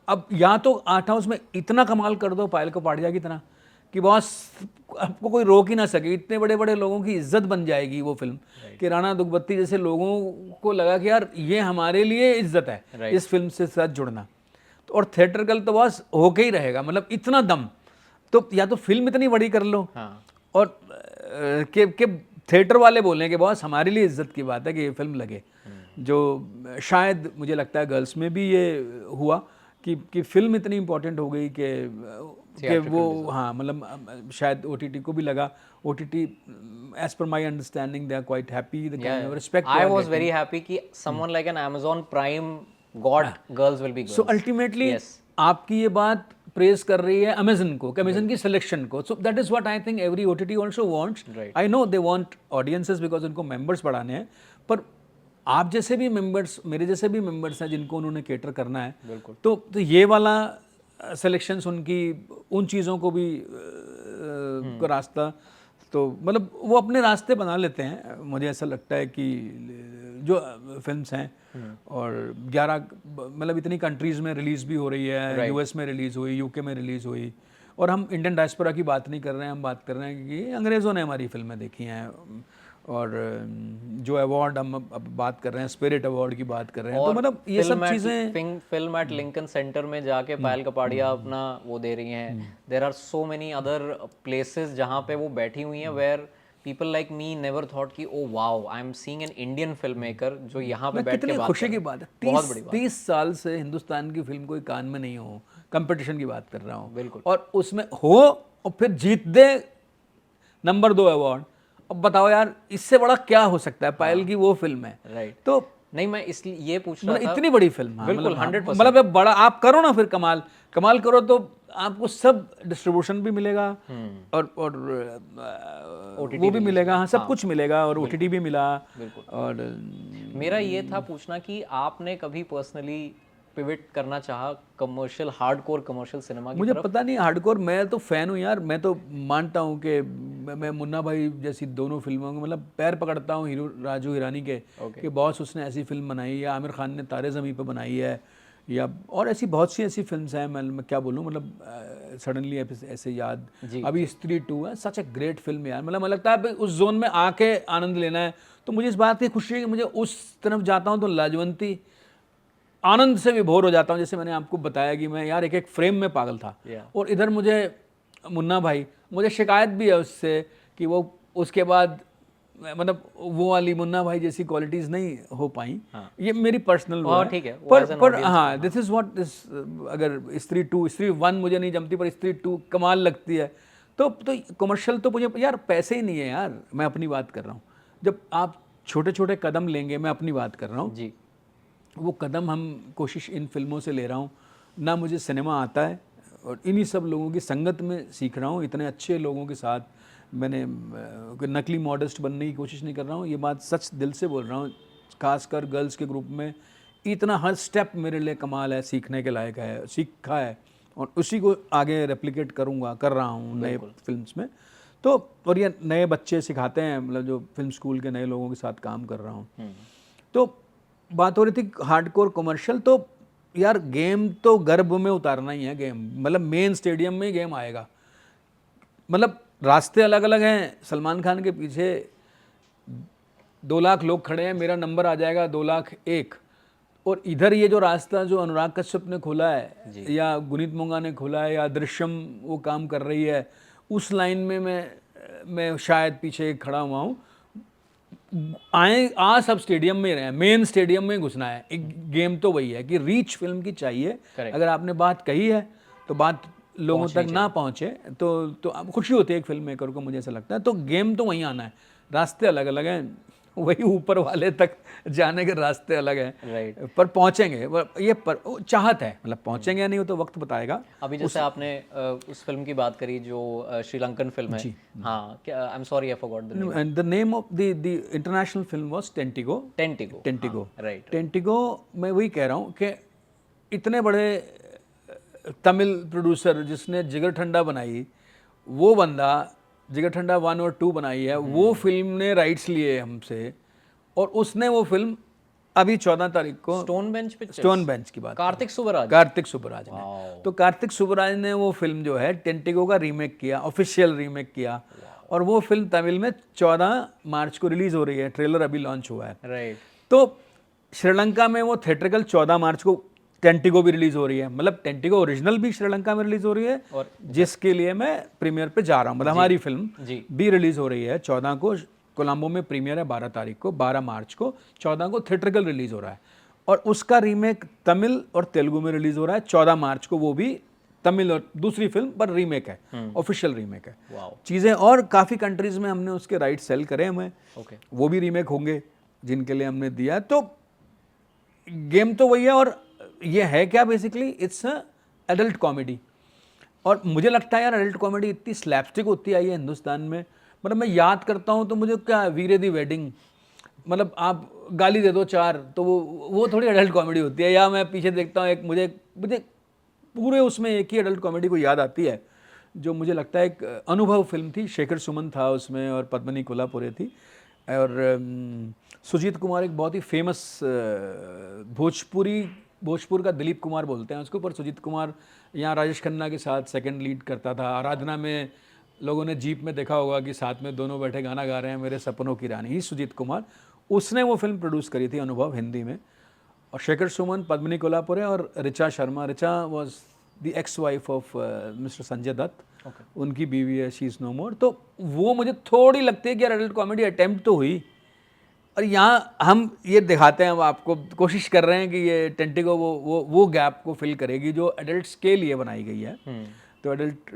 अब या तो आर्ट हाउस में इतना कमाल कर दो पायल कपाड़िया की तरह कि बॉस आपको कोई रोक ही ना सके, इतने बड़े बड़े लोगों की इज्जत बन जाएगी वो फिल्म, कि राणा दुग्गबत्ती जैसे लोगों को लगा कि यार ये हमारे लिए इज्जत है इस फिल्म से साथ जुड़ना। तो और थिएटर गर्ल तो बस होके ही रहेगा, मतलब इतना दम। तो या तो फिल्म इतनी बड़ी कर लो, और के थिएटर वाले बोलें कि बॉस हमारे लिए इज्जत की बात है कि ये फिल्म लगे। जो शायद मुझे लगता है गर्ल्स में भी ये हुआ कि फिल्म इतनी इंपॉर्टेंट हो गई कि वो, हाँ, मतलब शायद OTT को भी लगा, OTT as per my understanding they are quite happy, the kind of respect I was very happy कि someone like an Amazon Prime got girls will be girls. So ultimately आपकी ये बात प्रेज कर रही है अमेजन को, Amazon की selection को। So that is what I think every OTT also wants. I know they want audiences because उनको मेंबर्स बढ़ाने हैं, पर आप जैसे भी मेंबर्स, मेरे जैसे भी मेंबर्स हैं जिनको उन्होंने केटर करना है, तो ये वाला सिलेक्शंस उनकी उन चीज़ों को भी को रास्ता, तो मतलब वो अपने रास्ते बना लेते हैं। मुझे ऐसा लगता है कि जो फिल्म्स हैं, और 11 मतलब इतनी कंट्रीज़ में रिलीज़ भी हो रही है, US में रिलीज़ हुई, UK में रिलीज़ हुई, और हम इंडियन डायस्पोरा की बात नहीं कर रहे हैं, हम बात कर रहे हैं कि अंग्रेज़ों ने हमारी फिल्में देखी हैं। और जो अवार्ड हम अब बात कर रहे हैं, स्पिरिट अवार्ड की बात कर रहे हैं, तो मतलब ये सब चीज़ें, फिल्म एट लिंकन सेंटर में जाके पायल कपाड़िया अपना वो दे रही हैं। There are so many other places जहाँ पे वो बैठी हुई हैं, where people like me never thought कि oh wow I am seeing an Indian film maker जो यहाँ पे बैठ के बात खुशी की बात है। 30 साल से हिंदुस्तान की फिल्म कोई कान में नहीं हो, कंपटीशन की बात कर रहा हूँ, बिल्कुल, और उसमें हो और फिर जीत दे नंबर 2 अवार्ड। अब बताओ यार, इससे बड़ा क्या हो सकता है? पायल की वो फिल्म है, राइट। तो नहीं, मैं इसलिए ये पूछ रहा था, इतनी बड़ी फिल्म, बिल्कुल 100%, मतलब बड़ा आप करो ना, फिर कमाल करो, तो आपको सब डिस्ट्रीब्यूशन भी मिलेगा, और वो भी मिलेगा, हाँ, सब कुछ मिलेगा, और OTT भी मिला, और मेरा ये था पूछना कि आपने कभी पर्सनली पिवट करना चाहा कमर्शियल, हार्डकोर कमर्शियल सिनेमा की मुझे तरफ? पता नहीं, हार्डकोर मैं तो फ़ैन हूँ यार। मैं तो मानता हूँ कि मैं मुन्ना भाई जैसी दोनों फिल्मों में मतलब पैर पकड़ता हूँ हीरो राजू हिरानी के कि बॉस उसने ऐसी फिल्म बनाई, या आमिर खान ने तारे ज़मीं पे बनाई है, या और ऐसी बहुत सी ऐसी फिल्म्स हैं। मैं क्या बोलूँ, मतलब सडनली ऐसे याद। अभी स्त्री 2 है, सच ए ग्रेट फिल्म यार। मतलब मुझे लगता है उस जोन में आके आनंद लेना है। तो मुझे इस बात की खुशी है कि मुझे उस तरफ जाता हूँ तो लाजवंती आनंद से विभोर हो जाता हूँ। जैसे मैंने आपको बताया कि मैं यार एक एक फ्रेम में पागल था, और इधर मुझे मुन्ना भाई, मुझे शिकायत भी है उससे कि वो उसके बाद मतलब वो वाली मुन्ना भाई जैसी क्वालिटीज़ नहीं हो पाई। ये मेरी पर्सनल वो है। ठीक है, वो as an पर audience हाँ, दिस इज़ व्हाट दिस। अगर स्त्री 2, स्त्री 1 मुझे नहीं जमती, पर स्त्री 2 कमाल लगती है। तो कमर्शियल तो मुझे यार पैसे ही नहीं है यार। मैं अपनी बात कर रहा हूँ, जब आप छोटे छोटे कदम लेंगे, मैं अपनी बात कर रहा हूँ, जी, वो कदम हम कोशिश इन फिल्मों से ले रहा हूँ। ना मुझे सिनेमा आता है, और इन्हीं सब लोगों की संगत में सीख रहा हूँ। इतने अच्छे लोगों के साथ मैंने कोई नकली मॉडेस्ट बनने की कोशिश नहीं कर रहा हूँ, ये बात सच दिल से बोल रहा हूँ। खासकर गर्ल्स के ग्रुप में इतना हर स्टेप मेरे लिए कमाल है, सीखने के लायक है, सीखा है, और उसी को आगे रेप्लिकेट करूँगा, कर रहा हूँ नए फिल्म्स में। तो और ये नए बच्चे सिखाते हैं, मतलब जो फिल्म स्कूल के नए लोगों के साथ काम कर रहा हूँ। तो बात हो रही थी हार्डकोर कमर्शियल, तो यार गेम तो गर्भ में उतारना ही है। गेम मतलब मेन स्टेडियम में गेम आएगा। मतलब रास्ते अलग अलग हैं। सलमान खान के पीछे 2 लाख लोग खड़े हैं, मेरा नंबर आ जाएगा 2 लाख 1। और इधर ये जो रास्ता जो अनुराग कश्यप ने खोला है, या गुनीत मोंगा ने खोला है, या दृश्यम वो काम कर रही है, उस लाइन में मैं शायद पीछे खड़ा हुआ हूँ। सब स्टेडियम में रहे, मेन स्टेडियम में घुसना है। एक गेम तो वही है कि रीच फिल्म की चाहिए। अगर आपने बात कही है तो बात लोगों तक ना पहुंचे तो अब खुशी होती है एक फिल्म मेकर को, मुझे ऐसा लगता है। तो गेम तो वहीं आना है, रास्ते अलग अलग हैं, वही ऊपर वाले तक जाने के रास्ते अलग हैं, पर पहुंचेंगे। ये पर चाहत है, मतलब पहुंचेंगे या नहीं वो तो वक्त बताएगा। अभी जैसे आपने उस फिल्म की बात करी जो श्रीलंकन फिल्म है, हाँ, I am sorry I forgot the name. And the name of the international film was Tentigo. Tentigo, right. Tentigo मैं वही कह रहा हूँ कि इतने बड़े तमिल प्रोड्यूसर जिसने जिगर ठंडा बनाई, वो बंदा जिगर ठंडा 1 और 2 बनाई है, वो फिल्म ने राइट्स लिए हमसे, और उसने वो फिल्म अभी 14 तारीख को स्टोन बेंच की बात, कार्तिक सुबराज ने, तो कार्तिक सुबराज ने वो फिल्म जो है टेंटिगो का रीमेक किया, ऑफिशियल रीमेक किया। और वो फिल्म तमिल में 14 मार्च को रिलीज हो रही है, ट्रेलर अभी लॉन्च हुआ है। राइट। तो श्रीलंका में वो थिएट्रिकल 14 मार्च को टेंटिगो भी रिलीज हो रही है। मतलब टेंटिगो ओरिजिनल भी श्रीलंका में रिलीज हो रही है, और जिसके लिए मैं प्रीमियर पे जा रहा हूँ। मतलब हमारी फिल्म भी रिलीज हो रही है 14 को, कोलंबो में प्रीमियर है 12 तारीख को, 12 मार्च को, 14 को थिएट्रिकल रिलीज हो रहा है। और उसका रीमेक तमिल और तेलुगु में रिलीज हो रहा है 14 मार्च को, वो भी तमिल और दूसरी फिल्म पर रीमेक है, ऑफिशियल रीमेक है। चीज़ें और काफ़ी कंट्रीज में हमने उसके राइट सेल करे हुए, वो भी रीमेक होंगे जिनके लिए हमने दिया। तो गेम तो वही है, और ये है क्या बेसिकली, इट्स एडल्ट कॉमेडी। और मुझे लगता है यार एडल्ट कॉमेडी इतनी स्लैपस्टिक होती आई है हिंदुस्तान में। मतलब मैं याद करता हूँ तो मुझे क्या वीरे दी वेडिंग, मतलब आप गाली दे दो 4 तो वो थोड़ी एडल्ट कॉमेडी होती है। या मैं पीछे देखता हूँ, एक मुझे पूरे उसमें एक ही एडल्ट कॉमेडी को याद आती है, जो मुझे लगता है एक अनुभव फिल्म थी। शेखर सुमन था उसमें, और पद्मनी कोल्हापुरे थी, और सुजीत कुमार एक बहुत ही फेमस भोजपुर का दिलीप कुमार बोलते हैं उसको, पर सुजीत कुमार यहाँ राजेश खन्ना के साथ सेकंड लीड करता था। आराधना में लोगों ने जीप में देखा होगा कि साथ में दोनों बैठे गाना गा रहे हैं, मेरे सपनों की रानी, ही सुजीत कुमार, उसने वो फिल्म प्रोड्यूस करी थी अनुभव हिंदी में। और शेखर सुमन, पद्मिनी कोल्हापुरे और Richa Sharma. Richa was the ex wife of mister Sanjay Dutt, उनकी बीवी है, शी इज़ नो मोर। तो वो मुझे थोड़ी लगती है कि यार एडल्ट कॉमेडी अटेम्प्ट तो हुई, और यहाँ हम ये दिखाते हैं, हम आपको कोशिश कर रहे हैं कि ये टेंटिगो वो गैप को फिल करेगी जो एडल्ट्स के लिए बनाई गई है। तो एडल्ट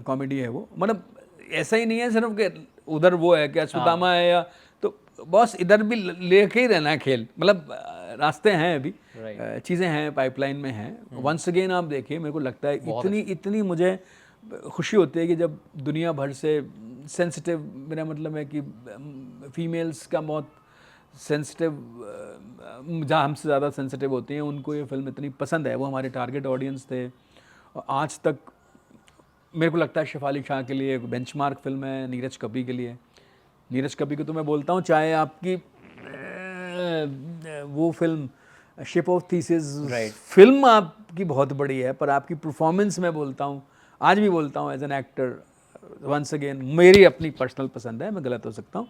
कॉमेडी है वो। मतलब ऐसा ही नहीं है सिर्फ कि उधर वो है कि अश्वत्थामा है, या तो बॉस इधर भी लेके ही रहना है खेल। मतलब रास्ते हैं अभी, चीज़ें हैं, पाइपलाइन में हैं। वंस अगेन आप देखिए, मेरे को लगता है इतनी मुझे खुशी होती है कि जब दुनिया भर से सेंसिटिव, मेरा मतलब है कि फीमेल्स का बहुत सेंसिटिव, जहाँ हमसे ज़्यादा सेंसिटिव होती हैं उनको ये फिल्म इतनी पसंद है, वो हमारे टारगेट ऑडियंस थे। और आज तक मेरे को लगता है शेफाली शाह के लिए एक बेंचमार्क फिल्म है, नीरज कपूर के लिए। नीरज कपूर को तो मैं बोलता हूँ, चाहे आपकी वो film ship of thesis film आपकी बहुत बड़ी है, पर आपकी परफॉर्मेंस मैं बोलता हूँ, आज भी बोलता हूँ as an actor, once again मेरी अपनी पर्सनल पसंद है, मैं गलत हो सकता हूँ,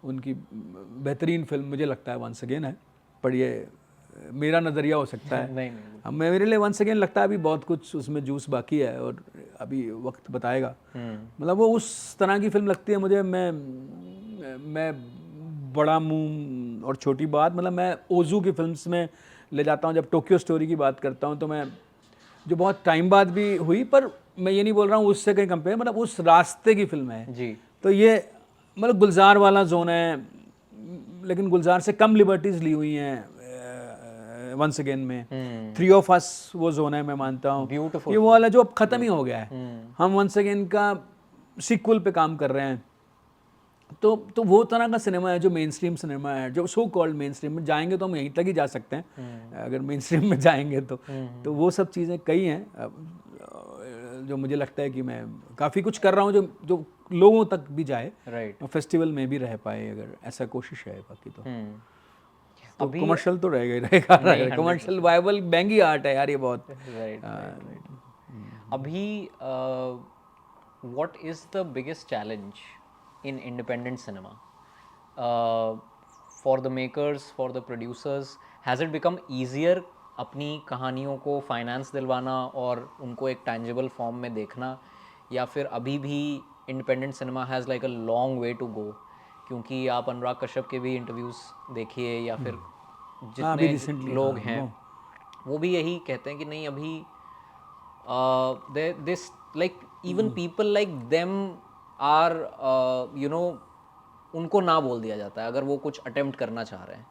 उनकी बेहतरीन फिल्म मुझे लगता है वंस अगेन है, पर ये मेरा नज़रिया हो सकता है। नहीं अब मेरे लिए वंस अगेन लगता है अभी बहुत कुछ उसमें जूस बाकी है और अभी वक्त बताएगा। मतलब वो उस तरह की फिल्म लगती है मुझे। मैं बड़ा मुंह और छोटी बात, मतलब मैं ओजू की फिल्म्स में ले जाता हूँ। जब टोक्यो स्टोरी की बात करता हूँ तो मैं, जो बहुत टाइम बाद भी हुई, पर मैं ये नहीं बोल रहा हूँ उससे कहीं कंपेयर, मतलब उस रास्ते की फिल्म है जी। तो ये मतलब गुलजार वाला जोन है, लेकिन गुलजार से कम लिबर्टीज ली हुई हैं वंस अगेन में। थ्री ऑफ अस वो जोन है, मैं मानता हूँ। Beautiful. ये वो वाला जो अब ख़त्म ही हो गया है, हम वंस अगेन का सीक्वल पे काम कर रहे हैं। तो वो तरह का सिनेमा है जो मेन स्ट्रीम सिनेमा है, जो सो कॉल्ड मेन स्ट्रीम में जाएंगे तो हम यहीं तक ही जा सकते हैं अगर मेन स्ट्रीम में जाएंगे तो वो सब चीज़ें कई हैं जो मुझे लगता है कि मैं काफ़ी कुछ कर रहा हूँ जो लोगों तक भी जाए, राइट। और फेस्टिवल में भी रह पाए, अगर ऐसा कोशिश है। बाकी तो अभी कमर्शियल तो रहेगा ही रहेगा, कमर्शियल वायबल महंगी आर्ट है यार ये बहुत। राइट। अभी what is the biggest challenge in independent cinema for the makers, for the producers? Has it become easier अपनी कहानियों को फाइनेंस दिलवाना और उनको एक टैंजिबल फॉर्म में देखना, या फिर अभी भी independent cinema has like a long way to go? क्योंकि आप अनुराग कश्यप के भी इंटरव्यूज़ देखिए या फिर अभी जितने recently, लोग हाँ, हैं वो भी यही कहते हैं कि नहीं, अभी this like even people like them are you know, उनको ना बोल दिया जाता है अगर वो कुछ अटेम्प्ट करना चाह रहे हैं।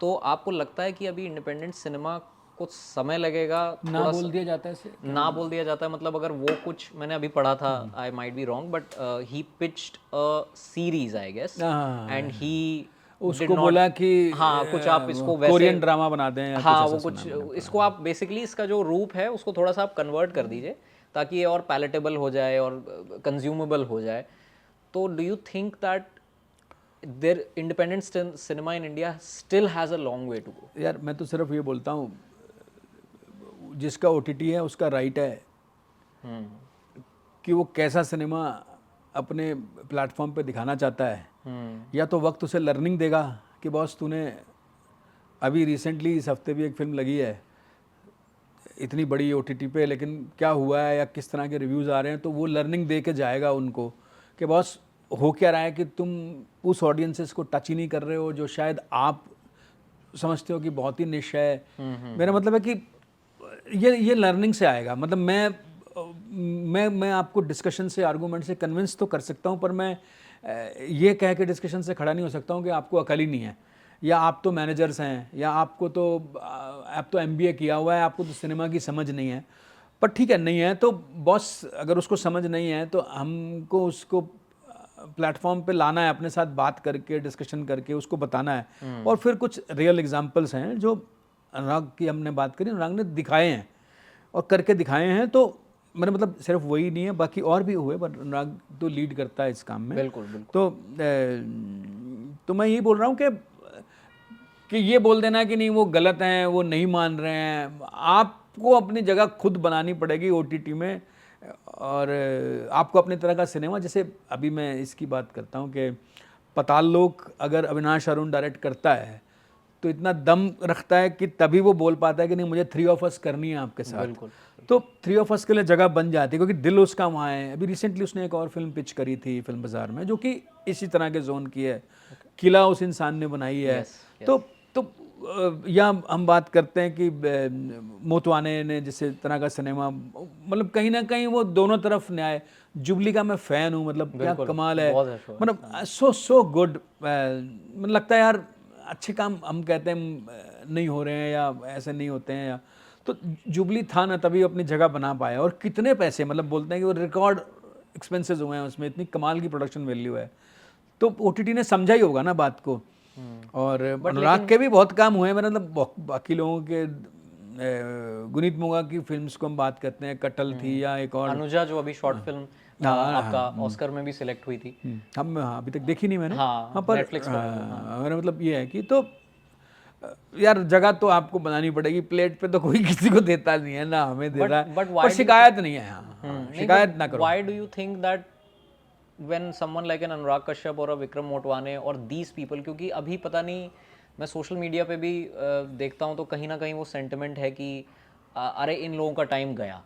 तो आपको लगता है कि अभी इंडिपेंडेंट सिनेमा कुछ समय लगेगा? ना बोल दिया जाता है इसे? ना बोल दिया जाता है मतलब अगर वो कुछ, मैंने अभी पढ़ा था, I might be wrong, but he pitched a series I guess and he उसको बोला कि हाँ कुछ आप इसको वैसे कोरियन ड्रामा बना दें या हाँ कुछ वो ऐसा कुछ सुना मैंने। इसको आप बेसिकली इसका जो रूप है उसको थोड़ा सा आप कन्वर्ट कर दीजिए ताकि ये और पैलेटेबल हो जाए और कंज्यूमेबल हो जाए। तो do you think that there independent cinema in India still has a long way to go? यार मैं तो सिर्फ ये बोलता हूँ, जिसका ओटीटी है उसका राइट है कि वो कैसा सिनेमा अपने प्लेटफॉर्म पे दिखाना चाहता है। या तो वक्त उसे लर्निंग देगा कि बॉस तूने अभी रिसेंटली इस हफ्ते भी एक फिल्म लगी है इतनी बड़ी ओटीटी पे, लेकिन क्या हुआ है या किस तरह के रिव्यूज़ आ रहे हैं, तो वो लर्निंग दे के जाएगा उनको कि बॉस हो क्या रहा है कि तुम उस ऑडियंसेस को टच ही नहीं कर रहे हो जो शायद आप समझते हो कि बहुत ही निश है। मेरा मतलब है कि ये लर्निंग से आएगा। मतलब मैं आपको डिस्कशन से, आर्गूमेंट से कन्विंस तो कर सकता हूँ, पर मैं ये कह के डिस्कशन से खड़ा नहीं हो सकता हूँ कि आपको अकल ही नहीं है, या आप तो मैनेजर्स हैं, या आपको तो आप तो MBA किया हुआ है, आपको तो सिनेमा की समझ नहीं है। पर ठीक है, नहीं है तो बॉस, अगर उसको समझ नहीं है तो हमको उसको प्लेटफॉर्म पे लाना है, अपने साथ बात करके, डिस्कशन करके उसको बताना है। और फिर कुछ रियल एग्जांपल्स हैं जो अनुराग की हमने बात करी, अनुराग ने दिखाए हैं और करके दिखाए हैं। तो मेरा मतलब सिर्फ वही नहीं है, बाकी और भी हुए, पर अनुराग तो लीड करता है इस काम में। बिल्कुल बिल्कुल। तो मैं ये बोल रहा हूँ कि ये बोल देना कि नहीं वो गलत हैं, वो नहीं मान रहे हैं, आपको अपनी जगह खुद बनानी पड़ेगी OTT में। और आपको अपनी तरह का सिनेमा, जैसे अभी मैं इसकी बात करता हूँ कि पताल लोक अगर अविनाश अरुण डायरेक्ट करता है तो इतना दम रखता है कि तभी वो बोल पाता है कि नहीं मुझे 3 ऑफ अस करनी है आपके साथ। बिल्कुल। तो 3 ऑफ अस के लिए जगह बन जाती है क्योंकि दिल उसका वहाँ है। अभी रिसेंटली उसने एक और फिल्म पिच करी थी फिल्म बाजार में जो कि इसी तरह के जोन की है, किला उस इंसान ने बनाई है। तो या हम बात करते हैं कि मोतवाने ने जिस तरह का सिनेमा, मतलब कहीं ना कहीं वो दोनों तरफ न्याय। जुबली का मैं फ़ैन हूँ, मतलब क्या कमाल है, मतलब सो गुड। मतलब लगता है यार अच्छे काम हम कहते हैं नहीं हो रहे हैं या ऐसे नहीं होते हैं, या तो जुबली था ना तभी अपनी जगह बना पाया। और कितने पैसे, मतलब बोलते हैं कि वो रिकॉर्ड एक्सपेंसेस हुए हैं उसमें, इतनी कमाल की प्रोडक्शन वैल्यू है। तो OTT ने समझा ही होगा ना बात को। और अनुराग के भी बहुत काम हुए हैं, मतलब बाकी लोगों के गुनीत मोंगा की फिल्म्स को हम बात करते हैं, कटल थी या एक और अनुजा जो अभी शॉर्ट फिल्म आपका ऑस्कर में भी सिलेक्ट हुई थी। हम हाँ अभी तक देखी नहीं मैंने। हाँ, पर नेटफ्लिक्स पर है वो, मेरा मतलब ये है कि तो यार जगह तो आपको बनानी पड़ेगी, प्लेट पे तो कोई किसी को देता नहीं है ना, हमें दे रहा है, पर शिकायत नहीं है। हाँ, शिकायत ना करो। Why do you think that when someone like an Anurag Kashyap और विक्रम मोटवाने और these people, क्योंकि अभी पता नहीं, मैं सोशल मीडिया पे भी देखता हूँ तो कहीं ना कहीं वो सेंटिमेंट है कि अरे इन लोगों का टाइम गया,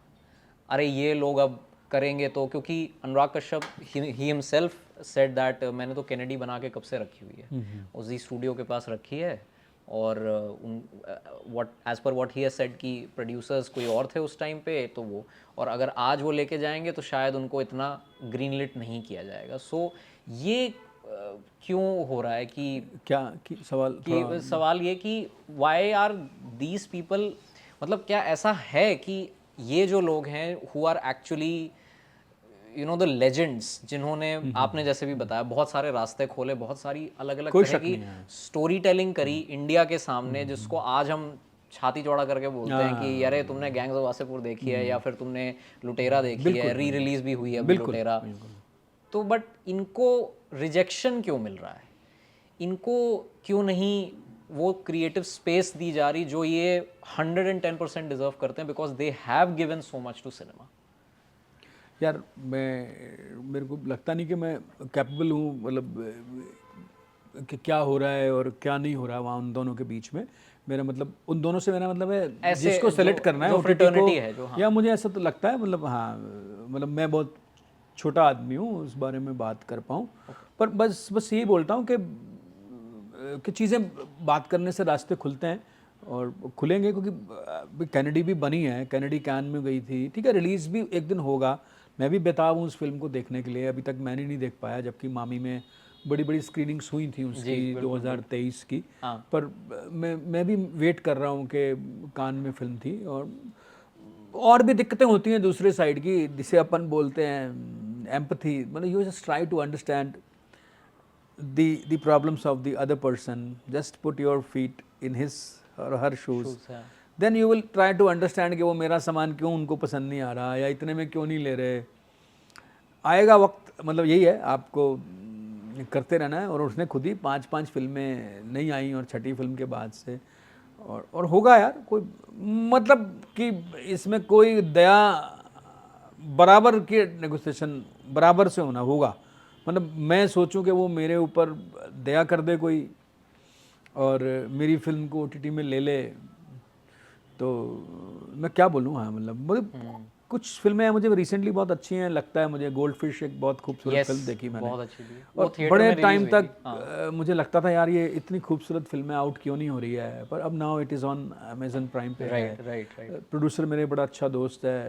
अरे ये लोग अब करेंगे तो, क्योंकि अनुराग कश्यप ही हिमसेल्फ सेड दैट मैंने तो कैनेडी बना के कब से रखी हुई है, उसी स्टूडियो के पास रखी है, और व्हाट एज पर व्हाट ही हैज सेड कि प्रोड्यूसर्स कोई और थे उस टाइम पे, तो वो, और अगर आज वो लेके जाएंगे तो शायद उनको इतना ग्रीन लिट नहीं किया जाएगा। सो ये क्यों हो रहा है कि क्या कि सवाल ये कि वाई आर दीज पीपल, मतलब क्या ऐसा है कि ये जो लोग हैं who are actually you know the legends, जिन्होंने आपने जैसे भी बताया बहुत सारे रास्ते खोले, बहुत सारी अलग अलग तरह की स्टोरी टेलिंग करी इंडिया के सामने, जिसको आज हम छाती चौड़ा करके बोलते हैं कि अरे तुमने गैंग्स ऑफ वासेपुर देखी है या फिर तुमने लुटेरा देखी है, री रिलीज भी हुई है अभी लुटेरा, तो बट इनको रिजेक्शन क्यों मिल रहा है, इनको क्यों नहीं वो क्रिएटिव स्पेस दी जा रही जो ये 110% डिजर्व करते हैं, because they have given so much to cinema. यार मेरे को लगता नहीं कि मैं कैपेबल हूँ, मतलब कि क्या हो रहा है और क्या नहीं हो रहा है वहाँ उन दोनों के बीच में। मेरा मतलब उन दोनों से मेरा मतलब है जिसको सेलेक्ट करना है OTT को है जो, हाँ। या मुझे ऐसा तो लगता है, मतलब हाँ, मतलब मैं बहुत छोटा आदमी हूँ उस बारे में बात कर पाऊँ, पर बस यही बोलता हूँ कि चीज़ें बात करने से रास्ते खुलते हैं और खुलेंगे, क्योंकि कैनेडी भी बनी है, कैनेडी कैन में गई थी, ठीक है, रिलीज़ भी एक दिन होगा। मैं भी बेताब हूँ उस फिल्म को देखने के लिए, अभी तक मैंने नहीं देख पाया, जबकि मामी में बड़ी बड़ी स्क्रीनिंग्स हुई थी उसकी 2023 की। पर मैं भी वेट कर रहा हूँ कि कान में फिल्म थी, और भी दिक्कतें होती हैं दूसरे साइड की, जिसे अपन बोलते हैं एम्पैथी, मतलब you just try to understand the problems of the other person, just put your feet in his or her shoes, then you will try to understand कि वो मेरा सामान क्यों उनको पसंद नहीं आ रहा या इतने में क्यों नहीं ले रहे। आएगा वक्त, मतलब यही है, आपको करते रहना है, और उसने खुद ही 5 फिल्में नहीं आई और छठी फिल्म के बाद से, और होगा यार, कोई मतलब कि इसमें कोई दया, बराबर के नेगोशिएशन बराबर से होना होगा, मतलब मैं सोचूं कि वो मेरे ऊपर दया कर दे कोई और मेरी फिल्म को OTT में ले ले, तो मैं क्या बोलूँ। हाँ, मतलब कुछ फिल्में हैं मुझे रिसेंटली बहुत अच्छी हैं, लगता है मुझे गोल्ड फिश एक बहुत खूबसूरत फिल्म देखी मैंने, बहुत अच्छी थी, और बड़े टाइम तक मुझे लगता था यार ये इतनी खूबसूरत फिल्में आउट क्यों नहीं हो रही है, पर अब now it is on Amazon prime पे है। प्रोड्यूसर मेरे बड़ा अच्छा दोस्त है,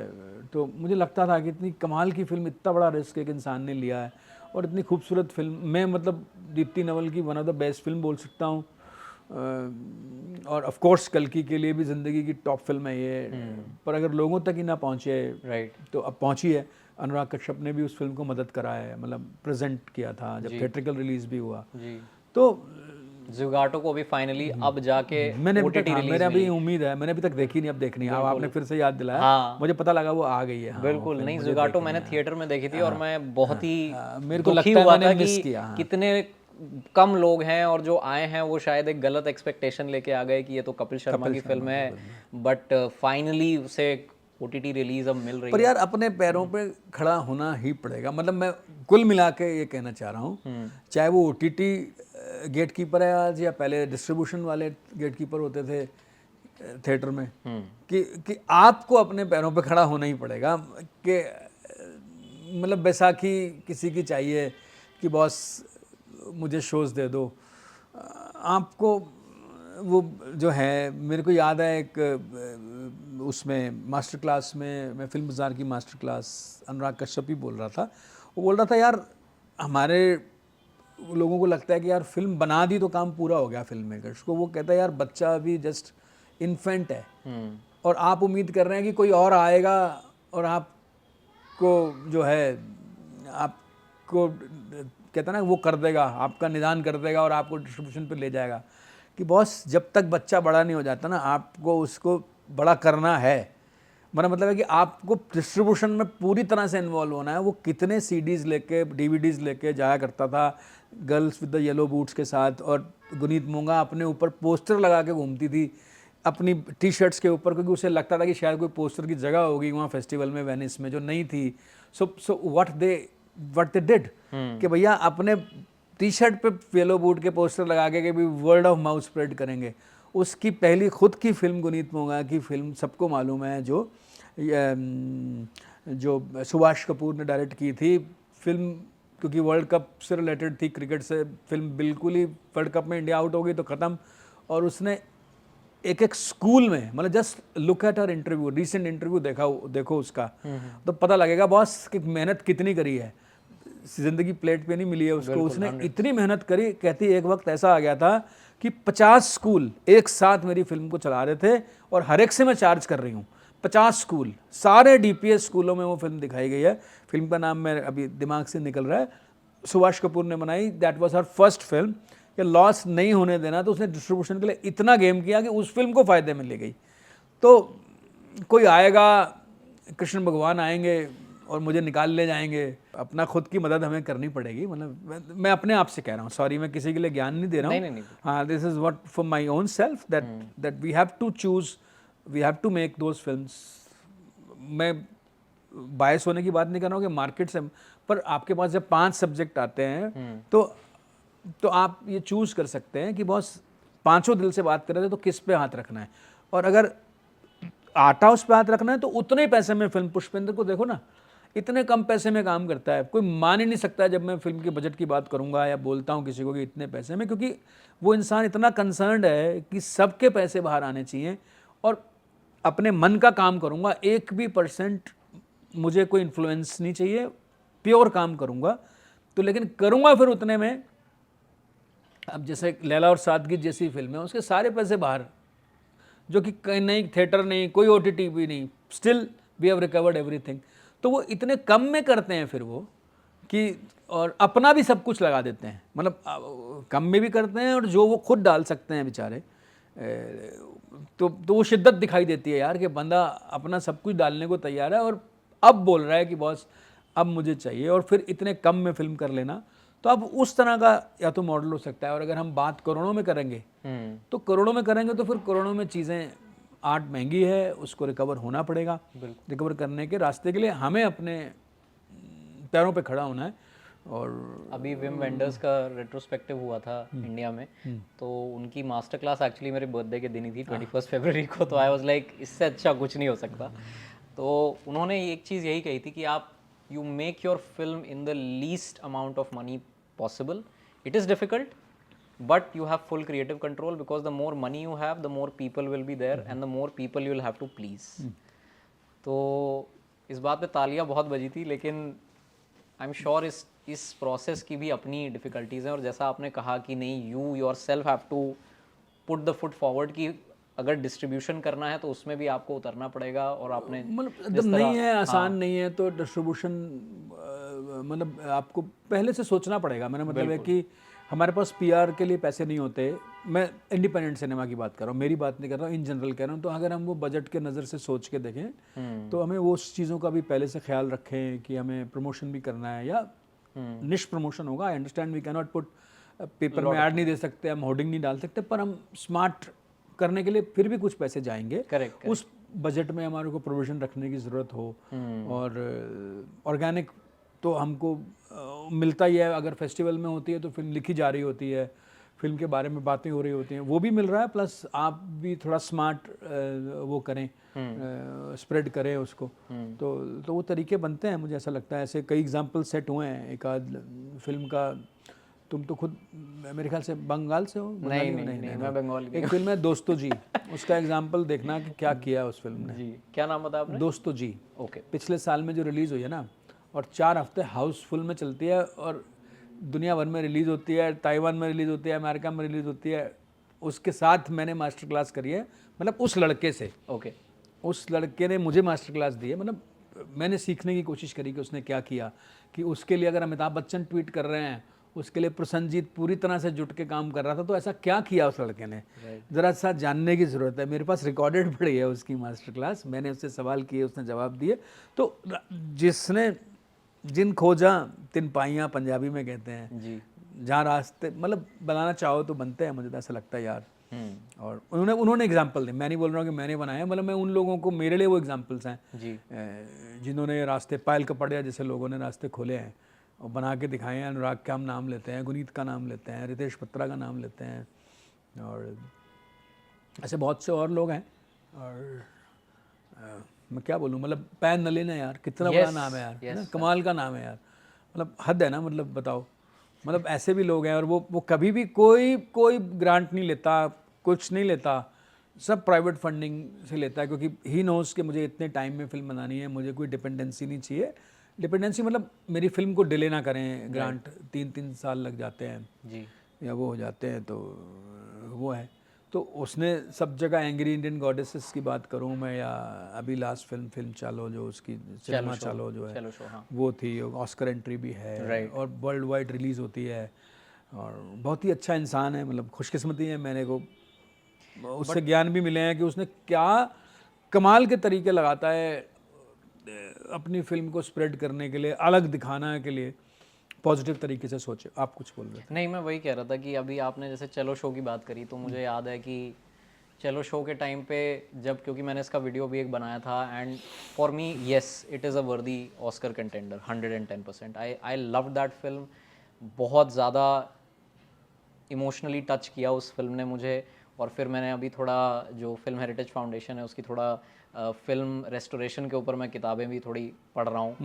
तो मुझे लगता था कि इतनी कमाल की फिल्म, इतना बड़ा रिस्क एक इंसान ने लिया है, और इतनी खूबसूरत फिल्म, मैं मतलब दीप्ति नवल की one of the best film बोल सकता हूँ, और ऑफ कोर्स कल्कि के लिए भी ज़िंदगी की टॉप फिल्म है ये, पर अगर लोगों तक ही ना पहुँचे तो अब पहुँची है। अनुराग कश्यप ने भी उस फिल्म को मदद करा है, मतलब प्रेजेंट किया था जब थिएट्रिकल रिलीज भी हुआ, तो ज़ुगाटो को भी फाइनली अब जाके मैंने मेरा भी उम्मीद है, मैंने अभी तक देखी नहीं, अब देखनी है। आपने फिर से याद दिलाया। हाँ, मुझे पता लगा वो आ गई है। हाँ, बिल्कुल नहीं, ज़ुगाटो मैंने थिएटर में देखी थी और मैं बहुत ही मेरे को लगता है मैंने मिस किया। कितने कम लोग हैं और जो आए हैं वो शायद एक गलत एक्सपेक्टेशन लेके आ गए कि ये तो कपिल शर्मा की फिल्म है, बट फाइनली उसे OTT रिलीज अब मिल रही है। पर यार अपने पैरों पे खड़ा होना ही पड़ेगा, मतलब मैं कुल मिला के ये कहना चाह रहा हूँ, चाहे वो OTT गेट कीपर है आज या पहले डिस्ट्रीब्यूशन वाले गेट कीपर होते थे थिएटर में, कि आपको अपने पैरों पे खड़ा होना ही पड़ेगा, कि मतलब बैसाखी किसी की चाहिए कि बॉस मुझे शोज़ दे दो, आपको वो जो है, मेरे को याद है एक उसमें मास्टर क्लास में, मैं फिल्म बाज़ार की मास्टर क्लास, अनुराग कश्यप ही बोल रहा था, वो बोल रहा था यार हमारे लोगों को लगता है कि यार फिल्म बना दी तो काम पूरा हो गया फिल्म मेकर्स को, वो कहता है यार बच्चा अभी जस्ट इन्फेंट है, और आप उम्मीद कर रहे हैं कि कोई और आएगा और आपको जो है आपको कहता ना वो कर देगा, आपका निदान कर देगा और आपको डिस्ट्रीब्यूशन पे ले जाएगा, कि बॉस जब तक बच्चा बड़ा नहीं हो जाता ना आपको उसको बड़ा करना है। मेरा मतलब है कि आपको डिस्ट्रीब्यूशन में पूरी तरह से इन्वॉल्व होना है। वो कितने सीडीज़ लेके डीवीडीज़ लेके जाया करता था girls with the yellow boots के साथ, और गुनीत मूंगा अपने ऊपर पोस्टर लगा के घूमती थी अपनी टी शर्ट्स के ऊपर, क्योंकि उसे लगता था कि शायद कोई पोस्टर की जगह होगी वहाँ फेस्टिवल में वेनिस में, जो नहीं थी। सो व्हाट दे डिड कि भैया अपने टी शर्ट पे येलो बूट के पोस्टर लगा के भी वर्ड ऑफ माउथ स्प्रेड करेंगे। उसकी पहली खुद की फिल्म गुनीत मूंगा की फिल्म सबको मालूम है, जो सुभाष कपूर ने डायरेक्ट की थी फिल्म, क्योंकि वर्ल्ड कप से रिलेटेड थी, क्रिकेट से। फिल्म बिल्कुल ही वर्ल्ड कप में इंडिया आउट हो गई तो ख़त्म, और उसने एक स्कूल में, मतलब just look at her interview, recent interview देखो उसका, तो पता लगेगा बॉस कि मेहनत कितनी करी है। जिंदगी प्लेट पे नहीं मिली है उसको, उसने इतनी मेहनत करी। कहती एक वक्त ऐसा आ गया था कि 50 स्कूल एक साथ मेरी फिल्म को चला रहे थे और हर एक से मैं चार्ज कर रही हूँ। 50 स्कूल, सारे डीपीएस स्कूलों में वो फिल्म दिखाई गई है। फिल्म का नाम मेरे अभी दिमाग से निकल रहा है, सुभाष कपूर ने बनाई, that was her first film. कि लॉस नहीं होने देना, तो उसने डिस्ट्रीब्यूशन के लिए इतना गेम किया कि उस फिल्म को फ़ायदे में ले गई। तो कोई आएगा, कृष्ण भगवान आएंगे और मुझे निकाल ले जाएंगे, अपना खुद की मदद हमें करनी पड़ेगी। मतलब मैं अपने आप से कह रहा हूँ, सॉरी मैं किसी के लिए ज्ञान नहीं दे रहा हूँ। हाँ, this is what for my own self, that we have to choose, we have to make those films. मैं बायस होने की बात नहीं कर रहा हूँ कि मार्केट से, पर आपके पास जब 5 सब्जेक्ट आते हैं तो आप ये चूज़ कर सकते हैं कि बॉस पांचों दिल से बात कर रहे थे तो किस पे हाथ रखना है। और अगर आटा उस पे हाथ रखना है तो उतने पैसे में फिल्म, पुष्पेंद्र को देखो ना, इतने कम पैसे में काम करता है। कोई मान ही नहीं सकता है जब मैं फिल्म के बजट की बात करूंगा या बोलता हूँ किसी को कि इतने पैसे में, क्योंकि वो इंसान इतना कंसर्न्ड है कि सबके पैसे बाहर आने चाहिए। और अपने मन का काम करूंगा, 1 भी % मुझे कोई इन्फ्लुएंस नहीं चाहिए, प्योर काम करूंगा। तो लेकिन करूंगा फिर उतने में। अब जैसे लैला और सादगी जैसी फिल्म है, उसके सारे पैसे बाहर, जो कि कहीं नहीं, थिएटर नहीं, कोई OTT भी नहीं, still we have recovered everything. तो वो इतने कम में करते हैं फिर वो कि, और अपना भी सब कुछ लगा देते हैं, मतलब कम में भी करते हैं और जो वो खुद डाल सकते हैं बेचारे, तो वो शिद्दत दिखाई देती है यार कि बंदा अपना सब कुछ डालने को तैयार है और अब बोल रहा है कि बॉस अब मुझे चाहिए, और फिर इतने कम में फिल्म कर लेना। तो अब उस तरह का या तो मॉडल हो सकता है। और अगर हम बात करोड़ों में करेंगे तो करोड़ों में करेंगे तो फिर करोड़ों में चीज़ें, आर्ट महंगी है, उसको रिकवर होना पड़ेगा। रिकवर करने के रास्ते के लिए हमें अपने पैरों पे खड़ा होना है। और अभी विम वेंडर्स का रेट्रोस्पेक्टिव हुआ था इंडिया में, तो उनकी मास्टर क्लास एक्चुअली मेरे बर्थडे के दिन ही थी, 21 फरवरी को। तो आई वाज लाइक इससे अच्छा कुछ नहीं हो सकता। तो उन्होंने एक चीज़ यही कही थी कि आप you make your film in the least amount of money possible. It is difficult, but you have full creative control, because the more money you have, the more people will be there and the more people you will have to please. तो इस बात पे तालियां बहुत बजी थी, लेकिन आई am sure इस प्रोसेस की भी अपनी डिफ़िकल्टीज़ हैं। और जैसा आपने कहा कि नहीं, you yourself have to put the foot forward, कि अगर डिस्ट्रीब्यूशन करना है तो उसमें भी आपको उतरना पड़ेगा। और आपने मतलब नहीं है, आसान नहीं है, तो डिस्ट्रीब्यूशन मतलब आपको पहले से सोचना पड़ेगा। मेरा मतलब है कि हमारे पास PR के लिए पैसे नहीं होते। मैं इंडिपेंडेंट सिनेमा की बात कर रहा हूँ, मेरी बात नहीं कर रहा हूँ, इन जनरल कह रहा हूँ। तो अगर हम वो बजट के नज़र से सोच के देखें तो हमें वो चीज़ों का भी पहले से ख्याल रखें कि हमें प्रमोशन भी करना है या निश प्रमोशन होगा। I understand we can not put, paper में ऐड नहीं दे सकते, हम होर्डिंग नहीं डाल सकते, पर हम स्मार्ट करने के लिए फिर भी कुछ पैसे जाएंगे। करेक्ट। उस बजट में हमारे को प्रोविजन रखने की ज़रूरत हो। और ऑर्गेनिक तो हमको मिलता ही है। अगर फेस्टिवल में होती है तो फिल्म लिखी जा रही होती है, फिल्म के बारे में बातें हो रही होती हैं, वो भी मिल रहा है। प्लस आप भी थोड़ा स्मार्ट वो करें, स्प्रेड करें उसको। तो वो तरीके बनते हैं, मुझे ऐसा लगता है। ऐसे कई एग्जांपल सेट हुए हैं। एक आध फिल्म का, तुम तो खुद मेरे ख्याल से बंगाल से हो? नहीं, मैं बंगाली। एक फिल्म है दोस्तों जी, उसका एग्जाम्पल देखना कि क्या किया उस फिल्म ने। जी, क्या नाम बताया आपने? दोस्तों जी। ओके। पिछले साल में जो रिलीज़ हुई है ना, और 4 हफ्ते हाउसफुल में चलती है, और दुनिया भर में रिलीज़ होती है, ताइवान में रिलीज़ होती है, अमेरिका में रिलीज़ होती है। उसके साथ मैंने मास्टर क्लास करी है, मतलब उस लड़के से। ओके। उस लड़के ने मुझे मास्टर क्लास दी है। मतलब मैंने सीखने की कोशिश करी कि उसने क्या किया, कि उसके लिए अगर अमिताभ बच्चन ट्वीट कर रहे हैं उसके लिए प्रसन्नजीत पूरी तरह से जुट के काम कर रहा था। तो ऐसा क्या किया उस लड़के ने, ज़रा सा जानने की ज़रूरत है। मेरे पास रिकॉर्डेड पड़ी है उसकी मास्टर क्लास, मैंने उससे सवाल किए, उसने जवाब दिए। तो जिसने जिन खोजा तिन पाइयाँ पंजाबी में कहते हैं जी। जहाँ रास्ते मतलब बनाना चाहो तो बनते हैं, मुझे तो ऐसा लगता है यार। और उन्होंने एग्जाम्पल दी, मैं नहीं बोल रहा हूँ कि मैंने बनाया, मतलब मैं उन लोगों को, मेरे लिए वो एग्जाम्पल्स हैं जी। जिन्होंने रास्ते, पायल कपड़िया जैसे लोगों ने रास्ते खोले हैं और बना के दिखाए हैं। अनुराग का हम नाम लेते हैं, गुनीत का नाम लेते हैं, रितेश बत्रा का नाम लेते हैं, और ऐसे बहुत से और लोग हैं। और मैं क्या बोलूँ, मतलब पैन नलिन है यार, कितना बड़ा नाम है यार, है ना, कमाल का नाम है यार, मतलब हद है ना, मतलब बताओ, मतलब ऐसे भी लोग हैं। और वो कभी भी कोई ग्रांट नहीं लेता, कुछ नहीं लेता, सब प्राइवेट फंडिंग से लेता है, क्योंकि ही नोज़ कि मुझे इतने टाइम में फिल्म बनानी है, मुझे कोई डिपेंडेंसी नहीं चाहिए। डिपेंडेंसी मतलब मेरी फिल्म को डिले ना करें, ग्रांट 3-3 साल लग जाते हैं जी। या वो हो जाते हैं, तो वो है। तो उसने सब जगह एंग्री इंडियन गॉडेसेस की बात करूं मैं, या अभी लास्ट फिल्म चालो जो उसकी सिनेमा चालो जो है, चलो शो, हाँ। वो थी, ऑस्कर एंट्री भी है और वर्ल्ड वाइड रिलीज़ होती है, और बहुत ही अच्छा इंसान है, मतलब खुशकिस्मती है मेरे को, उससे ज्ञान भी मिले हैं कि उसने क्या कमाल के तरीके लगाता है अपनी फिल्म को स्प्रेड करने के लिए, अलग दिखाना के लिए, पॉजिटिव तरीके से सोचे। आप कुछ बोल रहे थे? नहीं, मैं वही कह रहा था कि अभी आपने जैसे चलो शो की बात करी, तो मुझे याद है कि चलो शो के टाइम पे जब, क्योंकि मैंने इसका वीडियो भी एक बनाया था, and for me yes it is a worthy Oscar contender 110%। I love that film. बहुत ज़्यादा इमोशनली टच किया उस फिल्म ने मुझे। और फिर मैंने अभी थोड़ा, जो फिल्म हेरिटेज फाउंडेशन है उसकी थोड़ा फिल्म रेस्टोरेशन के ऊपर मैं किताबें भी थोड़ी पढ़ रहा हूँ,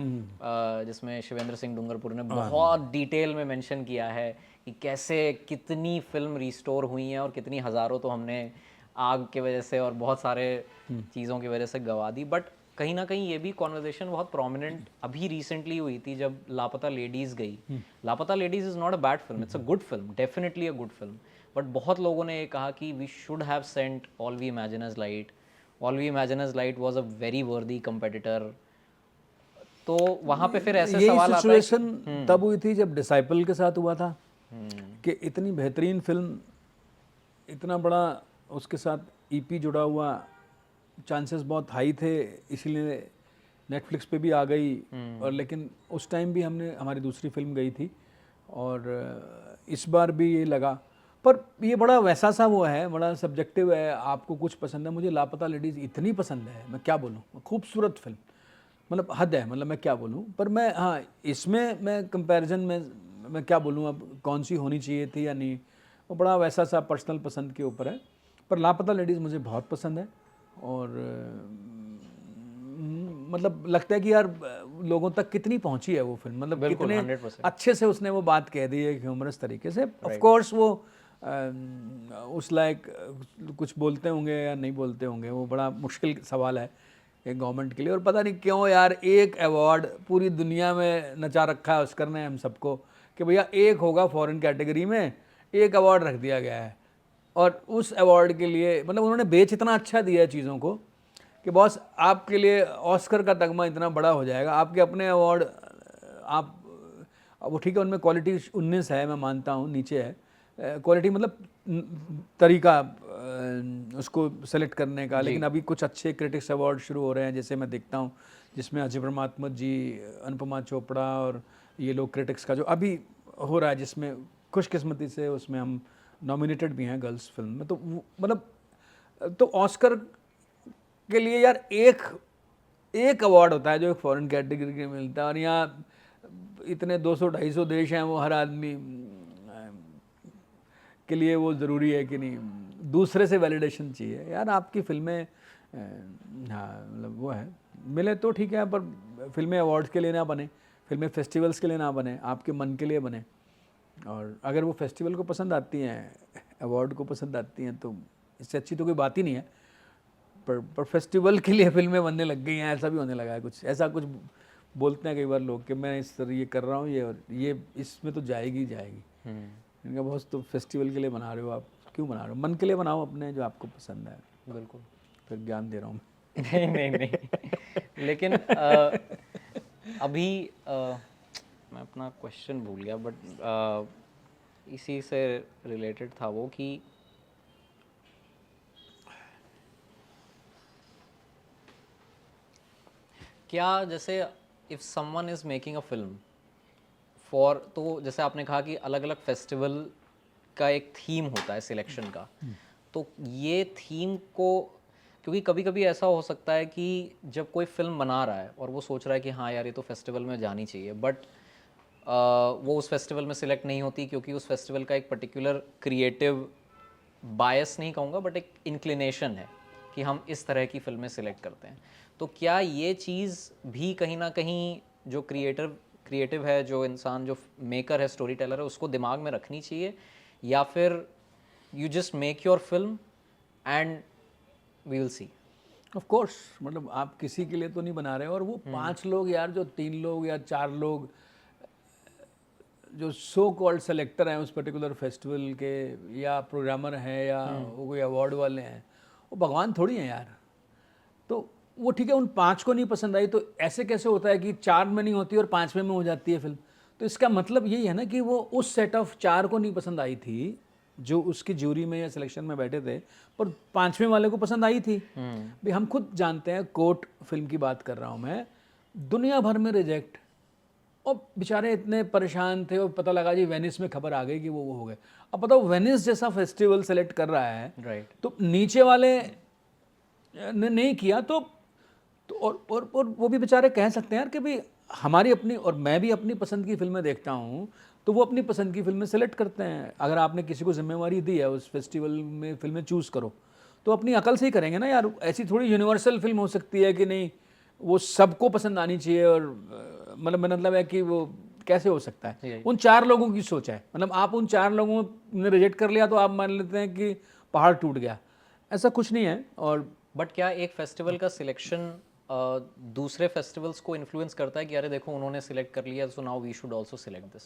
जिसमें शिवेंद्र सिंह डूंगरपुर ने बहुत डिटेल में मेंशन किया है कि कैसे कितनी फिल्म रिस्टोर हुई हैं और कितनी हज़ारों तो हमने आग के वजह से और बहुत सारे चीज़ों की वजह से गवा दी। बट कहीं ना कहीं ये भी कॉन्वर्जेशन बहुत प्रोमिनेंट अभी रिसेंटली हुई थी जब लापता लेडीज़ गई। Laapataa ladies is not a bad film, it's a good film, definitely a good film. But बहुत लोगों ने ये कहा कि we should have sent all we imagine as light. All we imagine as light was a very worthy competitor. तो वहाँ पे फिर ऐसे यही सवाल आता है कि सिचुएशन तब हुई थी जब डिसाइपल के साथ हुआ था, कि इतनी बेहतरीन फिल्म, इतना बड़ा उसके साथ ईपी जुड़ा हुआ, चांसेस बहुत हाई थे, इसीलिए नेटफ्लिक्स पे भी आ गई। और लेकिन उस टाइम भी हमारी दूसरी फिल्म गई थी, और इस बार भी ये लगा। पर ये बड़ा वैसा सा वो है, बड़ा सब्जेक्टिव है, आपको कुछ पसंद है। मुझे लापता लेडीज़ इतनी पसंद है, मैं क्या बोलूँ, खूबसूरत फिल्म, मतलब हद है, मतलब मैं क्या बोलूँ। पर मैं, हाँ, इसमें मैं कंपैरिजन में मैं क्या बोलूँ, अब कौन सी होनी चाहिए थी या नहीं, वो बड़ा वैसा सा पर्सनल पसंद के ऊपर है। पर लापता लेडीज़ मुझे बहुत पसंद है, और मतलब लगता है कि यार लोगों तक कितनी पहुंची है वो फिल्म, मतलब बिल्कुल कितने 100%। अच्छे से उसने वो बात कह दी है, ह्यूमरस तरीके से। ऑफ कोर्स वो उस लायक कुछ बोलते होंगे या नहीं बोलते होंगे, वो बड़ा मुश्किल सवाल है एक गवर्नमेंट के लिए। और पता नहीं क्यों यार, एक अवार्ड पूरी दुनिया में नचा रखा है ऑस्कर ने हम सबको, कि भैया एक होगा फॉरेन कैटेगरी में, एक अवार्ड रख दिया गया है। और उस अवार्ड के लिए मतलब उन्होंने बेच इतना अच्छा दिया है चीज़ों को कि बॉस आपके लिए ऑस्कर का तगमा इतना बड़ा हो जाएगा, आपके अपने अवार्ड आप, वो ठीक है उनमें क्वालिटी 19 है, मैं मानता हूँ नीचे है क्वालिटी, मतलब तरीका उसको सेलेक्ट करने का। लेकिन अभी कुछ अच्छे क्रिटिक्स अवार्ड शुरू हो रहे हैं, जैसे मैं देखता हूँ जिसमें अजय परमात्मा जी, अनुपमा चोपड़ा और ये लोग क्रिटिक्स का जो अभी हो रहा है, जिसमें खुशकिस्मती से उसमें हम नॉमिनेटेड भी हैं गर्ल्स फिल्म में। तो मतलब तो ऑस्कर के लिए यार एक अवार्ड होता है जो एक फॉरेन कैटेगरी के मिलता है, और यहाँ इतने 200-250 देश हैं, वो हर आदमी के लिए वो ज़रूरी है कि नहीं, दूसरे से वैलिडेशन चाहिए यार। आपकी फिल्में हाँ मतलब वो है, मिले तो ठीक है, पर फिल्में अवार्ड्स के लिए ना बने, फिल्में फेस्टिवल्स के लिए ना बने, आपके मन के लिए बने। और अगर वो फेस्टिवल को पसंद आती हैं, अवार्ड को पसंद आती हैं, तो इससे अच्छी तो कोई बात ही नहीं है। पर फेस्टिवल के लिए फिल्में बनने लग गई हैं, ऐसा भी होने लगा है कुछ, ऐसा कुछ बोलते हैं कई बार लोग कि मैं इस तरह ये कर रहा हूँ, ये और ये इसमें तो जाएगी ही जाएगी। इनका बहुत, तो फेस्टिवल के लिए बना रहे हो आप, क्यों बना रहे हो, मन के लिए बनाओ अपने, जो आपको पसंद है। बिल्कुल। फिर ज्ञान दे रहा हूँ नहीं नहीं नहीं, लेकिन अभी मैं अपना क्वेश्चन भूल गया, बट इसी से रिलेटेड था वो कि क्या जैसे if someone is making a film for, तो जैसे आपने कहा कि अलग अलग फेस्टिवल का एक थीम होता है सिलेक्शन का, तो ये थीम को, क्योंकि कभी कभी ऐसा हो सकता है कि जब कोई फिल्म बना रहा है और वो सोच रहा है कि हाँ यार ये तो फेस्टिवल में जानी चाहिए, बट वो उस फेस्टिवल में सिलेक्ट नहीं होती क्योंकि उस फेस्टिवल का एक पर्टिकुलर क्रिएटिव बायस नहीं कहूँगा, बट एक इंक्लिनेशन है कि हम इस तरह की फिल्में सिलेक्ट करते हैं। तो क्या ये चीज़ भी कहीं ना कहीं जो क्रिएटिव है, जो इंसान, जो मेकर है, स्टोरी टेलर है, उसको दिमाग में रखनी चाहिए, या फिर you just make your film and we will see? Of course, मतलब आप किसी के लिए तो नहीं बना रहे हो, और वो 5 लोग यार, जो 3 लोग या 4 लोग जो सो कॉल्ड सेलेक्टर हैं उस पर्टिकुलर फेस्टिवल के, या प्रोग्रामर हैं, या वो कोई अवार्ड वाले हैं, वो भगवान थोड़ी हैं यार। तो वो ठीक है, उन 5 को नहीं पसंद आई, तो ऐसे कैसे होता है कि 4 में नहीं होती और 5वें में हो जाती है फिल्म? तो इसका मतलब यही है ना कि वो उस सेट ऑफ 4 को नहीं पसंद आई थी जो उसकी ज्यूरी में या सिलेक्शन में बैठे थे, पर 5वें वाले को पसंद आई थी। भाई हम खुद जानते हैं, कोर्ट फिल्म की बात कर रहा हूँ मैं, दुनिया भर में रिजेक्ट, और बेचारे इतने परेशान थे, और पता लगा जी वेनिस में खबर आ गई कि वो हो गए। अब बताओ, वेनिस जैसा फेस्टिवल सेलेक्ट कर रहा है, राइट, तो नीचे वाले ने नहीं किया, तो और वो भी बेचारे कह सकते हैं यार कि भाई हमारी अपनी, और मैं भी अपनी पसंद की फिल्में देखता हूँ, तो वो अपनी पसंद की फिल्में सेलेक्ट करते हैं। अगर आपने किसी को जिम्मेवारी दी है उस फेस्टिवल में फिल्में चूज़ करो, तो अपनी अकल से ही करेंगे ना यार। ऐसी थोड़ी यूनिवर्सल फिल्म हो सकती है कि नहीं वो सबको पसंद आनी चाहिए, और मतलब है कि वो कैसे हो सकता है? उन 4 लोगों की सोच है, मतलब आप उन 4 लोगों ने रिजेक्ट कर लिया तो आप मान लेते हैं कि पहाड़ टूट गया, ऐसा कुछ नहीं है। और बट क्या एक फेस्टिवल का सिलेक्शन दूसरे फेस्टिवल्स को इन्फ्लुएंस करता है कि अरे देखो उन्होंने सिलेक्ट कर लिया, so now we should also select this?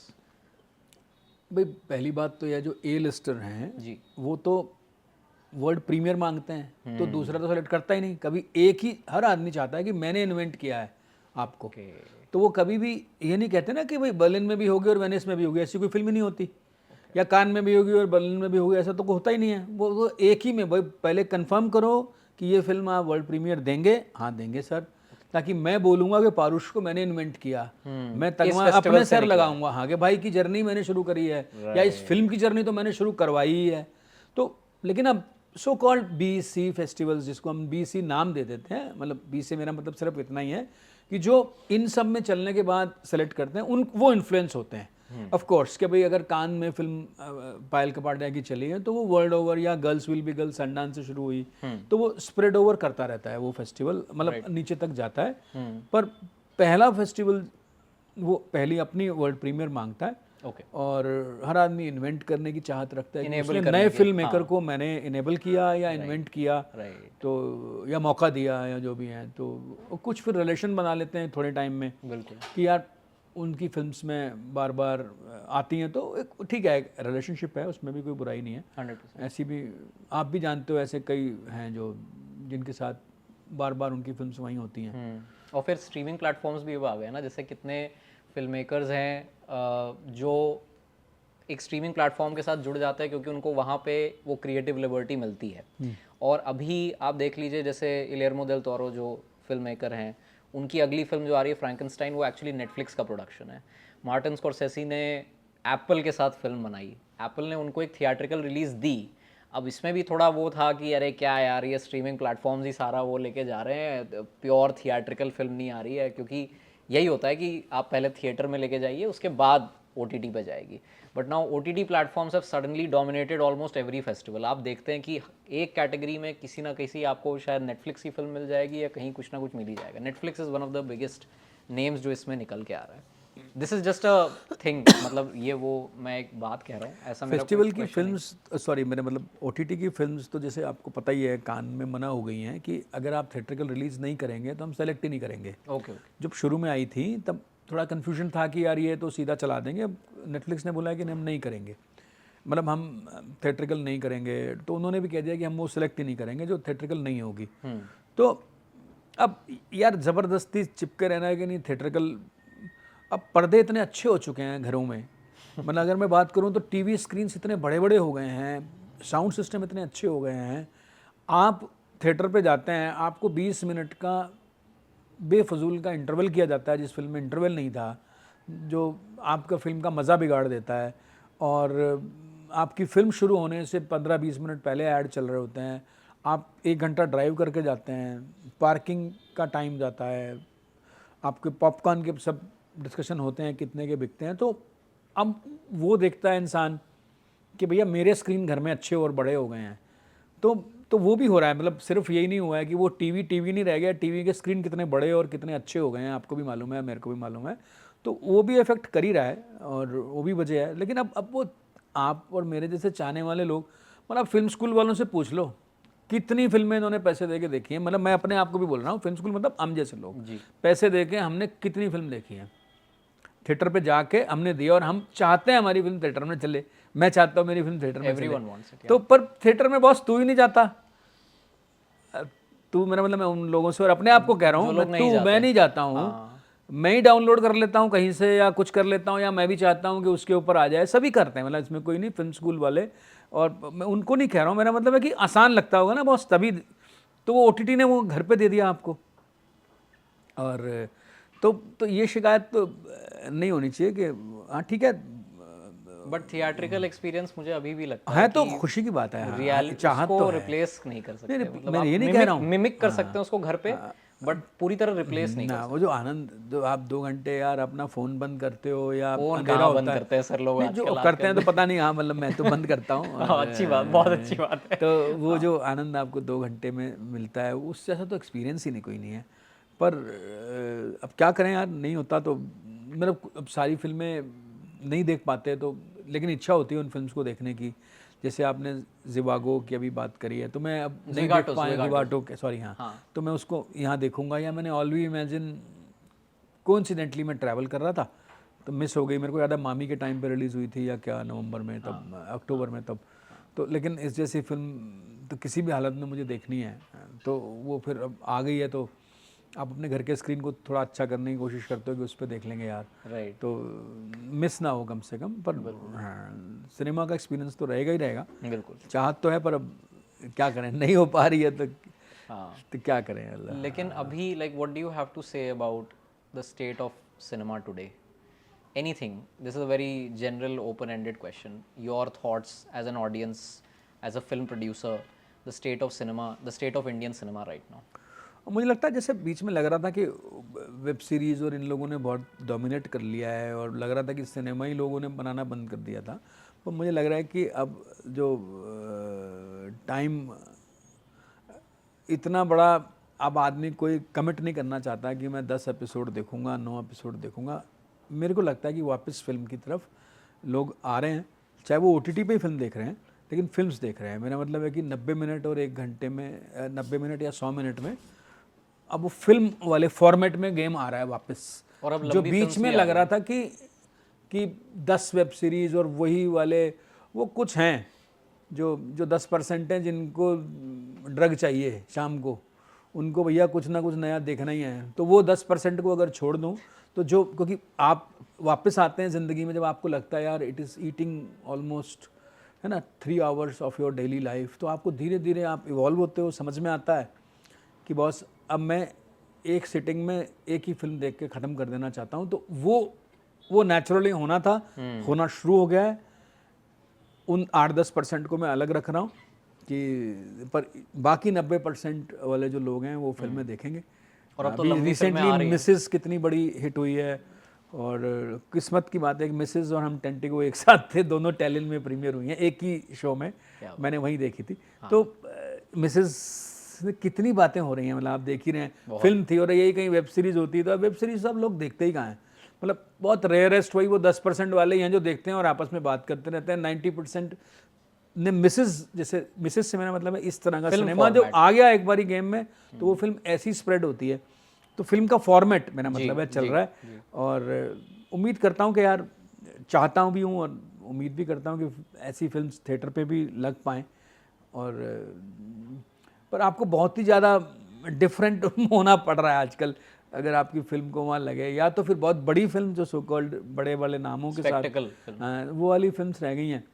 भाई पहली बात तो यह जो ए लिस्टर हैं जी, वो तो वर्ल्ड प्रीमियर मांगते हैं, तो दूसरा तो सेलेक्ट करता ही नहीं कभी। एक ही हर आदमी चाहता है कि मैंने इन्वेंट किया है आपको। ओके, तो वो कभी भी ये नहीं कहते ना कि भाई बर्लिन में भी होगी और वेनिस में भी होगी, ऐसी कोई फिल्म ही नहीं होती। या कान में भी होगी और बर्लिन में भी होगी, ऐसा तो होता ही नहीं है। वो एक ही में, भाई पहले कंफर्म करो कि ये फिल्म आप वर्ल्ड प्रीमियर देंगे, हाँ देंगे सर, ताकि मैं बोलूँगा कि पारुष को मैंने इन्वेंट किया, मैं तगमा अपने सर लगाऊंगा, हाँ कि भाई की जर्नी मैंने शुरू करी है, या इस फिल्म की जर्नी तो मैंने शुरू करवाई ही है। तो लेकिन अब सो कॉल्ड BC फेस्टिवल्स, जिसको हम BC नाम दे देते हैं, मतलब बी से मेरा मतलब सिर्फ इतना ही है कि जो इन सब में चलने के बाद सेलेक्ट करते हैं, उन वो इन्फ्लुएंस होते हैं ऑफ कोर्स। कि भाई अगर कान में फिल्म पायल कपाड़िया की चली है तो वो वर्ल्ड ओवर, या girls will be girls Sundance से शुरू हुई, तो वो स्प्रेड ओवर करता रहता है वो फेस्टिवल, मतलब नीचे तक जाता है। पर पहला फेस्टिवल वो पहली अपनी वर्ल्ड प्रीमियर मांगता है, ओके, और हर आदमी इन्वेंट करने की चाहत रखता है कि Enable उसने करने नए की, फिल्म मेकर को मैंने इनेबल किया या इन्वेंट किया, राइट, तो या मौका दिया, या जो भी है। तो कुछ फिर रिलेशन बना लेते हैं थोड़े टाइम में बिल्कुल, कि यार उनकी फिल्म्स में बार बार आती हैं, तो एक ठीक है, एक रिलेशनशिप है, उसमें भी कोई बुराई नहीं है। 100%। ऐसी भी आप भी जानते हो, ऐसे कई हैं जो जिनके साथ बार बार उनकी फिल्म्स वहीं होती हैं। और फिर स्ट्रीमिंग प्लेटफॉर्म्स भी अब आ गए ना, जैसे कितने फिल्म मेकर्स हैं जो एक स्ट्रीमिंग प्लेटफॉर्म के साथ जुड़ जाते हैं क्योंकि उनको वहाँ पे वो क्रिएटिव लिबर्टी मिलती है। और अभी आप देख लीजिए, जैसे इलेर्मो डेल टोरो जो फिल्म मेकर हैं, उनकी अगली फिल्म जो आ रही है फ्रैंकनस्टाइन, वो एक्चुअली नेटफ्लिक्स का प्रोडक्शन है। मार्टिन स्कॉर्सेसी ने एप्पल के साथ फिल्म बनाई, एप्पल ने उनको एक थिएट्रिकल रिलीज़ दी। अब इसमें भी थोड़ा वो था कि अरे क्या यार, ये स्ट्रीमिंग प्लेटफॉर्म्स ही सारा वो लेके जा रहे हैं, प्योर थिएट्रिकल फिल्म नहीं आ रही है। क्योंकि यही होता है कि आप पहले थिएटर में लेके जाइए, उसके बाद OTT पे जाएगी। But now OTT platforms have suddenly dominated almost every festival. आप देखते हैं कि एक कैटेगरी में किसी ना किसी आपको शायद नेटफ्लिक्स की फिल्म मिल जाएगी, या कहीं कुछ ना कुछ मिल ही जाएगा। Netflix is one of the biggest names जो इसमें निकल के आ रहा है। This is just a thing, मतलब ये वो मैं एक बात कह रहा हूँ, ऐसा मेरा फेस्टिवल की फिल्म्स, सॉरी मेरे मतलब OTT की फिल्म्स, तो जैसे आपको पता ही है कान में मना हो गई हैं कि अगर आप थिएट्रिकल रिलीज़ नहीं करेंगे तो हम सेलेक्ट ही नहीं करेंगे। ओके, जब शुरू में आई थी तब थोड़ा कन्फ्यूजन था कि यार ये तो सीधा चला देंगे। अब नेटफ्लिक्स ने बोला है कि हम नहीं करेंगे, मतलब हम थिएट्रिकल नहीं करेंगे, तो उन्होंने भी कह दिया कि हम वो सिलेक्ट ही नहीं करेंगे जो थिएट्रिकल नहीं होगी। तो अब यार ज़बरदस्ती चिपके रहना है कि नहीं थिएट्रिकल, अब पर्दे इतने अच्छे हो चुके हैं घरों में, मतलब अगर मैं बात करूं तो टीवी स्क्रीन्स इतने बड़े बड़े हो गए हैं, साउंड सिस्टम इतने अच्छे हो गए हैं, आप थिएटर पे जाते हैं, आपको 20 मिनट का बेफजूल का इंटरवल किया जाता है जिस फिल्म में इंटरवल नहीं था, जो आपका फिल्म का मज़ा बिगाड़ देता है। और आपकी फ़िल्म शुरू होने से 15-20 मिनट पहले ऐड चल रहे होते हैं, आप 1 घंटा ड्राइव करके जाते हैं, पार्किंग का टाइम जाता है, आपके पॉपकॉर्न के सब डिस्कशन होते हैं कितने के बिकते हैं। तो अब वो देखता है इंसान कि भैया मेरे स्क्रीन घर में अच्छे और बड़े हो गए हैं। तो वो भी हो रहा है, मतलब सिर्फ यही नहीं हुआ है कि वो टीवी नहीं रह गया, टीवी के स्क्रीन कितने बड़े और कितने अच्छे हो गए हैं, आपको भी मालूम है, मेरे को भी मालूम है। तो वो भी इफेक्ट कर ही रहा है और वो भी वजह है। लेकिन अब वो आप और मेरे जैसे चाहने वाले लोग, मतलब फिल्म स्कूल वालों से पूछ लो कितनी फिल्में इन्होंने पैसे दे के देखी हैं। मतलब मैं अपने आप को भी बोल रहा हूँ, फिल्म स्कूल मतलब हम जैसे लोग पैसे दे के हमने कितनी फिल्म देखी है, थिएटर पे जाके हमने दिया, और हम चाहते हैं हमारी फिल्म थिएटर में चले, मैं चाहता हूँ मेरी फिल्म थिएटर में चले। तो पर थिएटर में बॉस तू ही नहीं जाता, तू, मेरा मतलब मैं उन लोगों से और अपने आप को कह रहा हूँ, मैं नहीं जाता हूँ, मैं ही डाउनलोड कर लेता हूँ कहीं से या कुछ कर लेता हूँ, या मैं भी चाहता हूँ कि उसके ऊपर आ जाए, सभी करते हैं, मतलब इसमें कोई नहीं, फिल्म स्कूल वाले। और मैं उनको नहीं कह रहा हूँ, मेरा मतलब है कि आसान लगता होगा ना बॉस, तभी तो वो OTT ने वो घर पे दे दिया आपको। और तो ये शिकायत तो नहीं होनी चाहिए कि हाँ ठीक है, बट थिएट्रिकल एक्सपीरियंस मुझे अभी भी लगता है तो खुशी की बात है, रियल चाहत को तो रिप्लेस नहीं कर सकते, मतलब मैं आप ये नहीं कह रहा हूँ, मिमिक कर सकते हैं उसको घर पे, बट पूरी तरह रिप्लेस नहीं ना वो जो आनंद, जो आप 2 घंटे यार अपना फ़ोन बंद करते हो या फोन अंधेरा कहाँ होता बंद है, करते हैं सर लोग नहीं, जो आजकल करते हैं तो पता नहीं, हाँ मतलब मैं तो बंद करता हूँ। अच्छी बात, बहुत अच्छी बात है। तो वो जो आनंद आपको 2 घंटे में मिलता है, उससे ऐसा तो एक्सपीरियंस ही नहीं, कोई नहीं है। पर अब क्या करें यार, नहीं होता तो, मतलब अब सारी फिल्में नहीं देख पाते तो, लेकिन इच्छा होती है उन फिल्म्स को देखने की। जैसे आपने जिवागो की अभी बात करी है, तो मैं अब नहीं देख पाया, जिवाटो के, सॉरी, हाँ, तो मैं उसको यहाँ देखूंगा। या मैंने ऑल वी इमेजिन कोइंसिडेंटली मैं ट्रैवल कर रहा था तो मिस हो गई, मेरे को याद है मामी के टाइम पे रिलीज़ हुई थी या क्या, नवंबर में तब, अक्टूबर में तब। तो लेकिन इस जैसी फिल्म तो किसी भी हालत में मुझे देखनी है, तो वो फिर अब आ गई है, तो आप अपने घर के स्क्रीन को थोड़ा अच्छा करने की कोशिश करते हो कि उस पर देख लेंगे यार, राइट, तो मिस ना हो कम से कम। पर हाँ, सिनेमा का एक्सपीरियंस तो रहेगा ही रहेगा, बिल्कुल, चाहत तो है, पर अब क्या करें, नहीं हो पा रही है तो हाँ। तो क्या करें अल्लाह। लेकिन अभी like what do you have to say about the state of cinema today? Anything, this is a very general open ended question, your thoughts as an audience, as a film producer, the state of cinema, the state of Indian cinema right now. मुझे लगता है जैसे बीच में लग रहा था कि web series और इन लोगों ने बहुत डोमिनेट कर लिया है, और लग रहा था कि सिनेमा ही लोगों ने बनाना बंद कर दिया था, तो मुझे लग रहा है कि अब जो टाइम इतना बड़ा, अब आदमी कोई कमिट नहीं करना चाहता कि मैं 10 एपिसोड देखूंगा, 9 एपिसोड देखूंगा। मेरे को लगता है कि वापस फिल्म की तरफ लोग आ रहे हैं, चाहे वो OTT पे ही फिल्म देख रहे हैं, लेकिन फिल्म्स देख रहे हैं। मेरा मतलब है कि 90 मिनट और 1 घंटे में, 90 मिनट या 100 मिनट में अब वो फिल्म वाले फॉर्मेट में गेम आ रहा है वापस। और अब जो बीच में लग रहा था कि 10 वेब सीरीज़ और वही वाले, वो कुछ हैं जो 10% हैं जिनको ड्रग चाहिए शाम को, उनको भैया कुछ ना कुछ नया देखना ही है, तो वो 10% को अगर छोड़ दूं तो जो, क्योंकि आप वापस आते हैं ज़िंदगी में जब आपको लगता है यार इट इज़ ईटिंग ऑलमोस्ट, है ना, 3 hours of your daily life, तो आपको धीरे धीरे आप इवॉल्व होते हो, समझ में आता है कि बॉस अब मैं एक सिटिंग में एक ही फिल्म देख के ख़त्म कर देना चाहता हूँ। तो वो नेचुरली होना था, होना शुरू हो गया है। उन 8-10% को मैं अलग रख रहा हूँ कि, पर बाकी 90% वाले जो लोग हैं वो फिल्में देखेंगे। और अब तो अभी लंबी फिल्में आ रिसेंटली रही हैं। मिसेस कितनी बड़ी हिट हुई है, और किस्मत की बात है कि मिसेस और हम टेंटिको एक साथ थे, दोनों टैलिन में प्रीमियर हुई हैं एक ही शो में, मैंने वहीं देखी थी। तो मिसेस कितनी बातें हो रही हैं, मतलब आप देख ही रहे हैं, फिल्म थी और यही कहीं वेब सीरीज़ होती है, तो वेब सीरीज़ सब लोग देखते ही कहाँ हैं, मतलब बहुत रेयरेस्ट वही वो 10% वाले ही हैं जो देखते हैं और आपस में बात करते रहते हैं। 90% ने मिसेस, जैसे मिसेस से मेरा मतलब है इस तरह का सिनेमा जो आ गया एक बारी गेम में, तो वो फिल्म ऐसी स्प्रेड होती है, तो फिल्म का फॉर्मेट मेरा मतलब है चल रहा है। और उम्मीद करता हूँ कि यार, चाहता हूँ भी हूँ और उम्मीद भी करता हूँ कि ऐसी फिल्म थिएटर पे भी लग पाएँ। और पर आपको बहुत ही ज़्यादा डिफरेंट होना पड़ रहा है आजकल, अगर आपकी फिल्म को वहाँ लगे, या तो फिर बहुत बड़ी फिल्म जो सो कॉल्ड बड़े वाले नामों के साथ स्पेक्टिकल फिल्म। हाँ, वो वाली फिल्म्स रह गई हैं।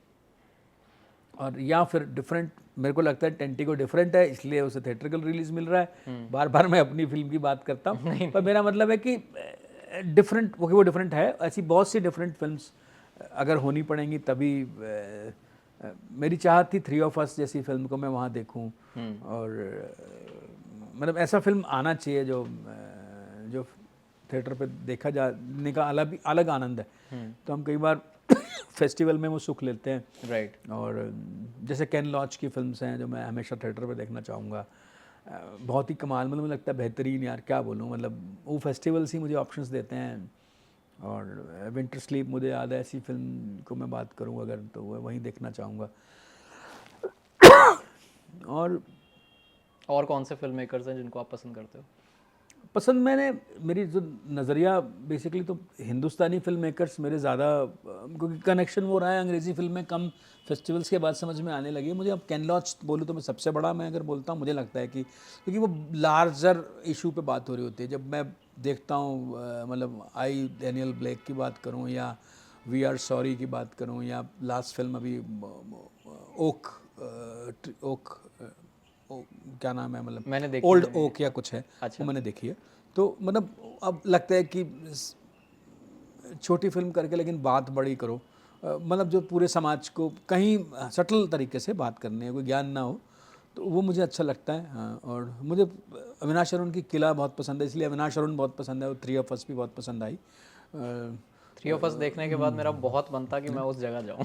और या फिर डिफरेंट, मेरे को लगता है टेंटिको डिफरेंट है इसलिए उसे थिएट्रिकल रिलीज मिल रहा है। बार बार मैं अपनी फिल्म की बात करता हूँ, पर मेरा मतलब है कि डिफरेंट, वो डिफरेंट है। ऐसी बहुत सी डिफरेंट फिल्म्स अगर होनी पड़ेंगी तभी मेरी चाहत थी 3 ऑफ अस जैसी फिल्म को मैं वहाँ देखूँ। और मतलब ऐसा फिल्म आना चाहिए जो थिएटर पे देखा जाने का अलग आनंद है। तो हम कई बार फेस्टिवल में वो सुख लेते हैं। राइट। और जैसे केन लॉच की फिल्म्स हैं जो मैं हमेशा थिएटर पे देखना चाहूँगा। बहुत ही कमाल, मतलब मुझे लगता है बेहतरीन, यार क्या बोलूँ, मतलब वो फेस्टिवल्स ही मुझे ऑप्शंस देते हैं। और विंटर स्लीप मुझे याद है, ऐसी फिल्म को मैं बात करूँ अगर, तो वो वहीं देखना चाहूँगा। और कौन से फिल्म मेकर्स हैं जिनको आप पसंद करते हो? पसंद मेरी जो नज़रिया बेसिकली तो हिंदुस्तानी फिल्म मेकर्स मेरे ज़्यादा, क्योंकि कनेक्शन वो रहा है, अंग्रेज़ी फिल्में कम फेस्टिवल्स के बाद समझ में आने लगी है मुझे। अब केन लॉच बोलूँ तो मैं सबसे बड़ा, मैं अगर बोलता हूँ, मुझे लगता है कि क्योंकि वो लार्जर इशू पे बात हो रही होती है। जब मैं देखता हूँ मतलब आई डैनियल ब्लेक की बात करूँ, या वी आर सॉरी की बात करूँ, या लास्ट फिल्म अभी ओक क्या नाम है, मतलब मैंने देखी ओल्ड नहीं है। ओक या कुछ है, अच्छा। वो मैंने देखी है। तो मतलब अब लगता है कि छोटी फिल्म करके लेकिन बात बड़ी करो, मतलब जो पूरे समाज को कहीं सटल तरीके से बात करनी है, कोई ज्ञान ना हो, तो वो मुझे अच्छा लगता है। हाँ, और मुझे अविनाश अरुण की किला बहुत पसंद है, इसलिए अविनाश अरुण बहुत पसंद है, और 3 ऑफ अस भी बहुत पसंद आई। 3 ऑफ अस देखने के बाद मेरा बहुत मन था कि मैं उस जगह जाऊँ।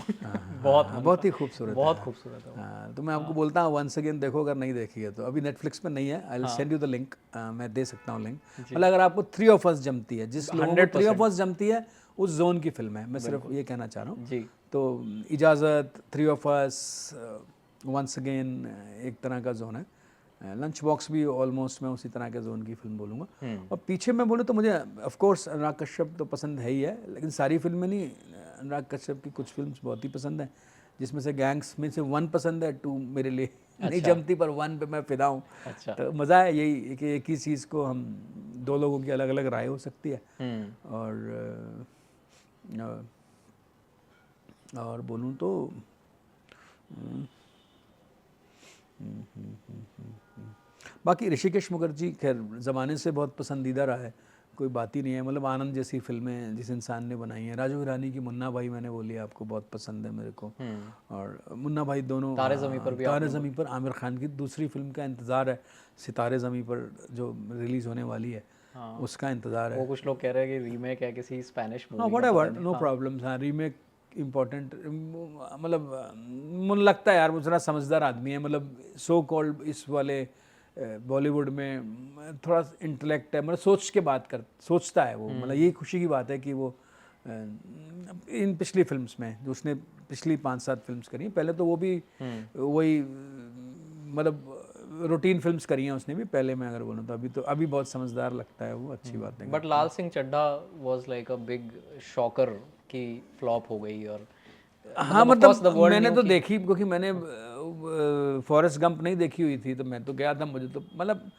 बहुत ही खूबसूरत बहुत है। खूबसूरत है वो। हाँ, तो मैं आपको बोलता हूँ वंस अगेन देखो, अगर नहीं देखी है तो। अभी नेटफ्लिक्स पे नहीं है, I will send you the link, मैं दे सकता हूँ लिंक। मतलब अगर आपको 3 ऑफ अस जमती है, जिस लोगों को 3 ऑफ अस जमती है, उस जोन की फिल्म है, मैं सिर्फ ये कहना चाह रहा हूँ। जी। तो इजाज़त, 3 ऑफ अस, वंस अगेन एक तरह का जोन है। लंच बॉक्स भी ऑलमोस्ट मैं उसी तरह के जोन की फिल्म बोलूँगा। और पीछे मैं बोलूँ तो मुझे ऑफ कोर्स अनुराग कश्यप तो पसंद है ही है, लेकिन सारी फिल्में नहीं, अनुराग कश्यप की कुछ फिल्म्स बहुत ही पसंद है, जिसमें से गैंग्स में से 1 पसंद है, 2 मेरे लिए नहीं जमती, पर 1 पे मैं फिदा हूँ। अच्छा। तो मज़ा है यही कि एक ही चीज़ को हम, 2 लोगों की अलग अलग राय हो सकती है। और बोलूँ तो बाकी ऋषिकेश मुखर्जी खैर ज़माने से बहुत पसंदीदा रहा है, कोई बात ही नहीं है। मतलब आनंद जैसी फिल्में जिस इंसान ने बनाई हैं, राजू हिरानी की मुन्ना भाई मैंने बोली आपको बहुत पसंद है मेरे को। और मुन्ना भाई दोनों, तारे ज़मीं पर भी तारे ज़मीं पर आमिर खान की दूसरी फिल्म का इंतज़ार है, सितारे ज़मीं पर जो रिलीज़ होने वाली है, उसका इंतज़ार है। वो कुछ लोग कह रहे हैं कि रीमेक है किसी स्पेनिश हाँ मूवी वट का, पता एवर, नहीं। No problems. हाँ, रीमेक इम्पोर्टेंट, मतलब मुझे लगता है यार वो जरा समझदार आदमी है, मतलब सो कॉल्ड इस वाले बॉलीवुड में थोड़ा इंटेलेक्ट है, मतलब सोच के बात सोचता है वो। मतलब यही खुशी की बात है कि वो इन पिछली फिल्म्स में जो उसने पिछली 5-7 फिल्म्स करी हैं, पहले तो वो भी वही मतलब रूटीन फिल्म्स करी हैं उसने भी पहले, मैं अगर बोलूँ तो अभी बहुत समझदार लगता है वो, अच्छी बात है। But Lal Singh Chaddha was like a big shocker की फ्लॉप हो गई। और हाँ of course the मतलब world मैंने knew तो कि देखी, क्योंकि मैंने फॉरेस्ट गंप नहीं देखी हुई थी, तो मैं तो गया था, मुझे तो मतलब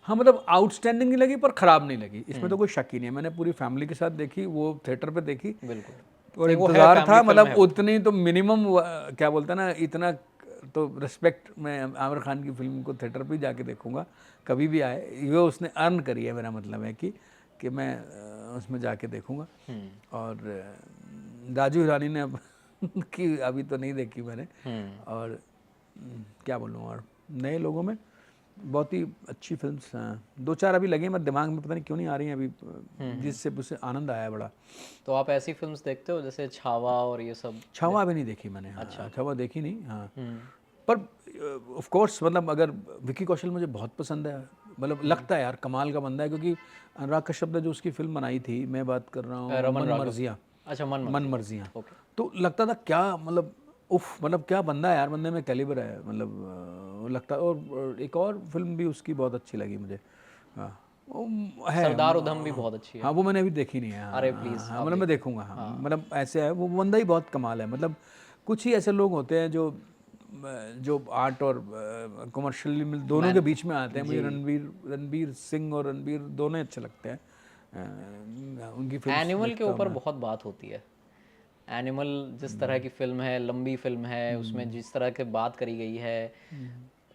हाँ मतलब आउटस्टैंडिंग नहीं लगी पर ख़राब नहीं लगी, इसमें तो कोई शक ही नहीं है। मैंने पूरी फैमिली के साथ देखी, वो थिएटर पे देखी, बिल्कुल। और नहीं, वो है इंतज़ार family था, film मतलब है वो। उतनी तो मिनिमम क्या बोलते हैं ना, इतना तो रिस्पेक्ट मैं आमिर खान की फिल्म को थिएटर पे जाके देखूंगा कभी भी आए, ये उसने अर्न करी है, मेरा मतलब है कि मैं उसमें जाके देखूंगा। और राजू हिरानी ने अब की अभी तो नहीं देखी मैंने, और क्या बोलूँ, और नए लोगों में बहुत ही अच्छी फिल्म्स 2-4 अभी लगी हैं, मेरे दिमाग में पता नहीं क्यों नहीं आ रही हैं अभी, जिससे मुझे आनंद आया बड़ा। तो आप ऐसी फिल्म्स देखते हो जैसे छावा और ये सब? छावा अभी नहीं देखी मैंने। हाँ, छावा देखी नहीं। हाँ, पर ऑफ कोर्स मतलब अगर विकी कौशल मुझे बहुत पसंद है, मतलब लगता है यार कमाल का बंदा है, क्योंकि अनुराग कश्यप ने जो उसकी फिल्म बनाई थी, मैं बात कर रहा हूँ रमन मन राघव। मर्जियाँ। अच्छा, मन मन मर्जियाँ, ओके। तो लगता था क्या मतलब उफ, मतलब क्या बंदा है यार, बंदे में कैलिबर है, मतलब लगता। और एक और फिल्म भी उसकी बहुत अच्छी लगी मुझे, हाँ, वो है सरदार उधम भी बहुत अच्छी है। हाँ, वो मैंने अभी देखी नहीं है। हाँ, अरे प्लीज हाँ, मतलब मैं देखूंगा। हाँ, मतलब ऐसे है वो बंदा ही बहुत कमाल है, मतलब कुछ ही ऐसे लोग होते हैं जो जो आर्ट और कमर्शियली दोनों के बीच में आते हैं, मुझे रणवीर सिंह और रणबीर दोनों अच्छे लगते हैं। उनकी फिल्म एनिमल के ऊपर बहुत बात होती है। एनिमल जिस तरह की फिल्म है, लंबी फिल्म है, उसमें जिस तरह की बात करी गई है,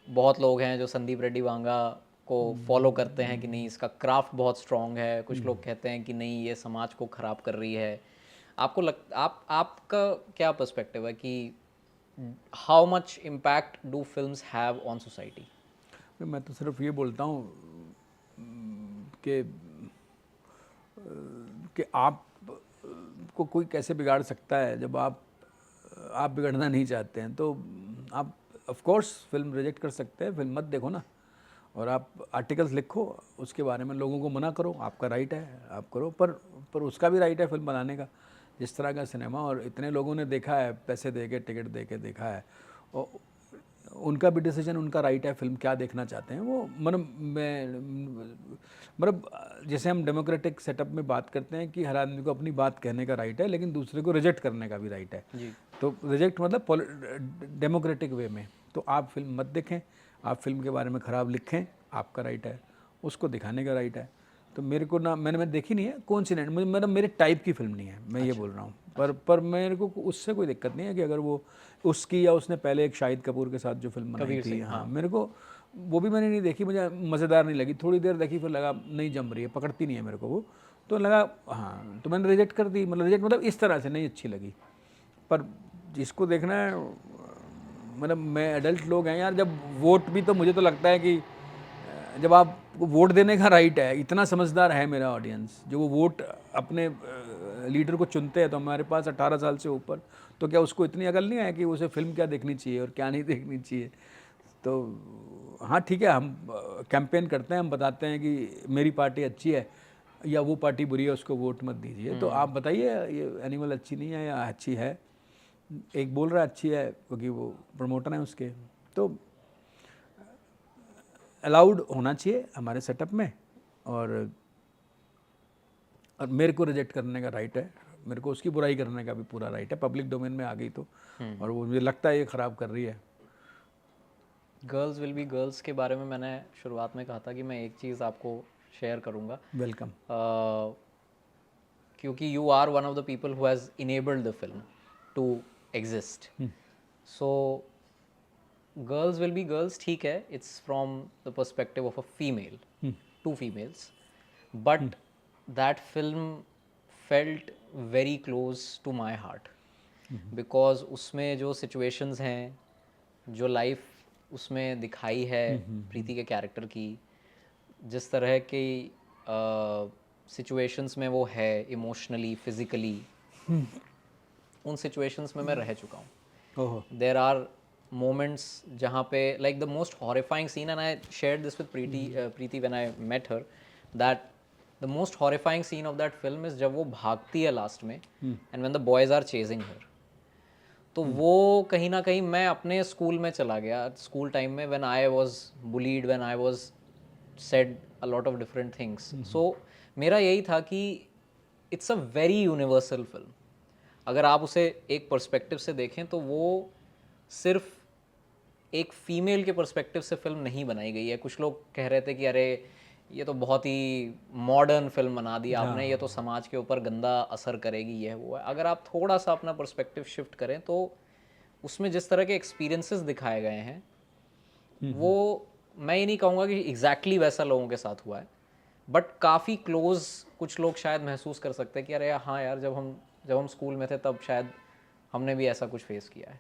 बहुत लोग हैं जो संदीप रेड्डी वांगा को फॉलो करते हैं कि नहीं इसका क्राफ्ट बहुत स्ट्रांग है, कुछ लोग कहते हैं कि नहीं ये समाज को ख़राब कर रही है। आपका क्या पर्सपेक्टिव है कि how much impact do films have on society? मैं तो सिर्फ ये बोलता हूँ कि आप को कोई कैसे बिगाड़ सकता है जब आप बिगड़ना नहीं चाहते हैं, तो आप ऑफ कोर्स फिल्म रिजेक्ट कर सकते हैं, फिल्म मत देखो ना, और आप आर्टिकल्स लिखो उसके बारे में, लोगों को मना करो, आपका राइट है, आप करो, पर उसका भी राइट है फिल्म बनाने का। जिस तरह का सिनेमा, और इतने लोगों ने देखा है, पैसे दे के टिकट दे के देखा है, और उनका भी डिसीजन, उनका राइट है फिल्म क्या देखना चाहते हैं वो। मतलब जैसे हम डेमोक्रेटिक सेटअप में बात करते हैं कि हर आदमी को अपनी बात कहने का राइट है, लेकिन दूसरे को रिजेक्ट करने का भी राइट है जी। तो रिजेक्ट मतलब डेमोक्रेटिक वे में। तो आप फिल्म मत देखें, आप फिल्म के बारे में ख़राब लिखें, आपका राइट है, उसको दिखाने का राइट है। तो मेरे को ना, मैंने देखी नहीं है कौन सी, मतलब मेरे टाइप की फिल्म नहीं है, मैं ये बोल रहा हूँ। पर मेरे को उससे कोई दिक्कत नहीं है कि अगर वो उसकी, या उसने पहले एक शाहिद कपूर के साथ जो फिल्म बनाई थी, हाँ, मेरे को वो भी मैंने नहीं देखी, मुझे मज़ेदार नहीं लगी, थोड़ी देर देखी फिर लगा नहीं जम रही है, पकड़ती नहीं है मेरे को वो, तो लगा हाँ, तो मैंने रिजेक्ट कर दी। मतलब रिजेक्ट मतलब इस तरह से नहीं अच्छी लगी। पर जिसको देखना है, मतलब मैं एडल्ट लोग हैं यार, जब वोट भी, तो मुझे तो लगता है कि जब आप वोट देने का राइट है, इतना समझदार है मेरा ऑडियंस, जो वो वोट अपने लीडर को चुनते हैं, तो हमारे पास 18 साल से ऊपर, तो क्या उसको इतनी अकल नहीं है कि उसे फिल्म क्या देखनी चाहिए और क्या नहीं देखनी चाहिए? तो हाँ ठीक है, हम कैंपेन करते हैं, हम बताते हैं कि मेरी पार्टी अच्छी है या वो पार्टी बुरी है, उसको वोट मत दीजिए। तो आप बताइए ये एनिमल अच्छी नहीं है या अच्छी है? एक बोल रहा है अच्छी है क्योंकि वो प्रमोटर हैं उसके, तो अलाउड होना चाहिए हमारे सेटअप में, और मेरे को रिजेक्ट करने का राइट है, मेरे को उसकी बुराई करने का भी पूरा राइट है, पब्लिक डोमेन में आ गई तो। और वो मुझे लगता है ये ख़राब कर रही है। गर्ल्स विल बी गर्ल्स के बारे में मैंने शुरुआत में कहा था कि मैं एक चीज़ आपको शेयर करूँगा, वेलकम। क्योंकि you are one of the people who has enabled the film to exist. So girls will be girls, ठीक है, it's from the perspective of a female, two females, but that film felt very close to my heart, because उसमें जो situations हैं, जो life उसमें दिखाई है प्रीति के कैरेक्टर की, जिस तरह की सिचुएशंस में वो है इमोशनली, फिजिकली, उन सिचुएशंस में मैं रह चुका हूँ। देर आर moments जहाँ पे like the most horrifying scene, and I shared this with Preeti when I met her, that the most horrifying scene of that film is जब वो भागती है लास्ट में and when the boys are chasing her. तो वो कहीं ना कहीं मैं अपने स्कूल में चला गया, स्कूल टाइम में, when I was bullied, when I was said a lot of different things. So मेरा यही था कि it's a very universal film. अगर आप उसे एक पर्सपेक्टिव से देखें तो वो सिर्फ एक फीमेल के पर्सपेक्टिव से फिल्म नहीं बनाई गई है। कुछ लोग कह रहे थे कि अरे ये तो बहुत ही मॉडर्न फिल्म बना दी आपने, ये तो समाज के ऊपर गंदा असर करेगी, ये वो है। अगर आप थोड़ा सा अपना पर्सपेक्टिव शिफ्ट करें तो उसमें जिस तरह के एक्सपीरियंसेस दिखाए गए हैं, वो मैं ये नहीं कहूँगा कि एग्जैक्टली वैसा लोगों के साथ हुआ है, बट काफ़ी क्लोज कुछ लोग शायद महसूस कर सकते हैं कि अरे हाँ यार, जब हम स्कूल में थे तब शायद हमने भी ऐसा कुछ फेस किया है।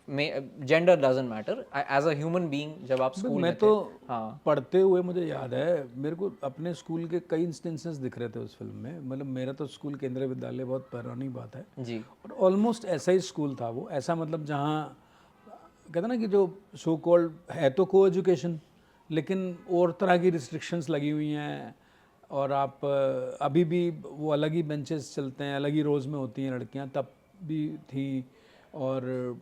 Gender doesn't matter, as a human being जब आप स्कूल में तो थे, हाँ, पढ़ते हुए मुझे याद है, मेरे को अपने स्कूल के कई इंस्टेंसेस दिख रहे थे उस फिल्म में। मतलब मेरा तो स्कूल केंद्रीय विद्यालय बहुत पुरानी बात है जी, और ऑलमोस्ट ऐसा ही स्कूल था वो। ऐसा मतलब जहाँ कहते ना कि जो सो कॉल्ड है तो को एजुकेशन, लेकिन और तरह की रिस्ट्रिक्शंस लगी हुई हैं, और आप अभी भी वो अलग ही बेंचेस चलते हैं, अलग ही रोज़ में होती हैं लड़कियां, तब भी थी। और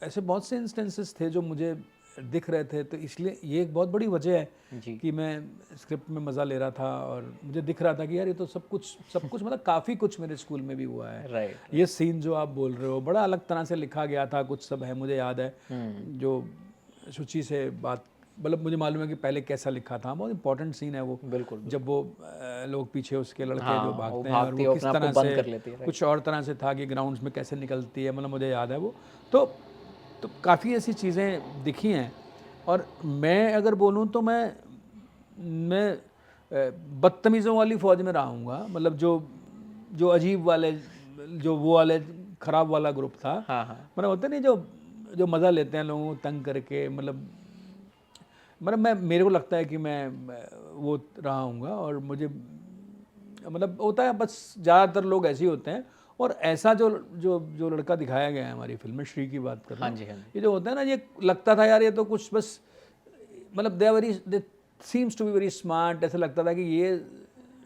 ऐसे बहुत से इंस्टेंसेस थे जो मुझे दिख रहे थे, तो इसलिए ये एक बहुत बड़ी वजह है जी। कि मैं स्क्रिप्ट में मज़ा ले रहा था और मुझे दिख रहा था कि यार ये तो सब कुछ मतलब काफ़ी कुछ मेरे स्कूल में भी हुआ है। राइट। ये सीन जो आप बोल रहे हो बड़ा अलग तरह से लिखा गया था, कुछ सब है मुझे याद है जो शुचि से बात, मतलब मुझे मालूम है कि पहले कैसा लिखा था, बहुत इंपॉर्टेंट सीन है वो, बिल्कुल। जब वो लोग पीछे उसके लड़के हाँ, जो वो भागते हैं और भागती है, वो वो किस अपने आप को तरह बंद कर से लेती है, राइट। कुछ और तरह से था कि ग्राउंड्स में कैसे निकलती है, मतलब मुझे याद है वो। तो काफ़ी ऐसी चीज़ें दिखी हैं। और मैं अगर बोलूँ तो मैं बदतमीज़ों वाली फ़ौज में रहा हूँगा, मतलब जो जो अजीब वाले, जो वो वाले ख़राब वाला ग्रुप था, हाँ, हाँ। मतलब होते नहीं जो जो मज़ा लेते हैं लोगों को तंग करके, मतलब मैं, मेरे को लगता है कि मैं वो रहा हूँगा। और मुझे मतलब होता है बस, ज़्यादातर लोग ऐसे ही होते हैं। और ऐसा जो जो जो लड़का दिखाया गया है हमारी फिल्म में, श्री की बात कर रहा हाँ हूँ, जी, हाँ जी। ये जो होता है ना, ये लगता था यार ये तो कुछ बस, मतलब they seems to be very smart, ऐसा लगता था कि ये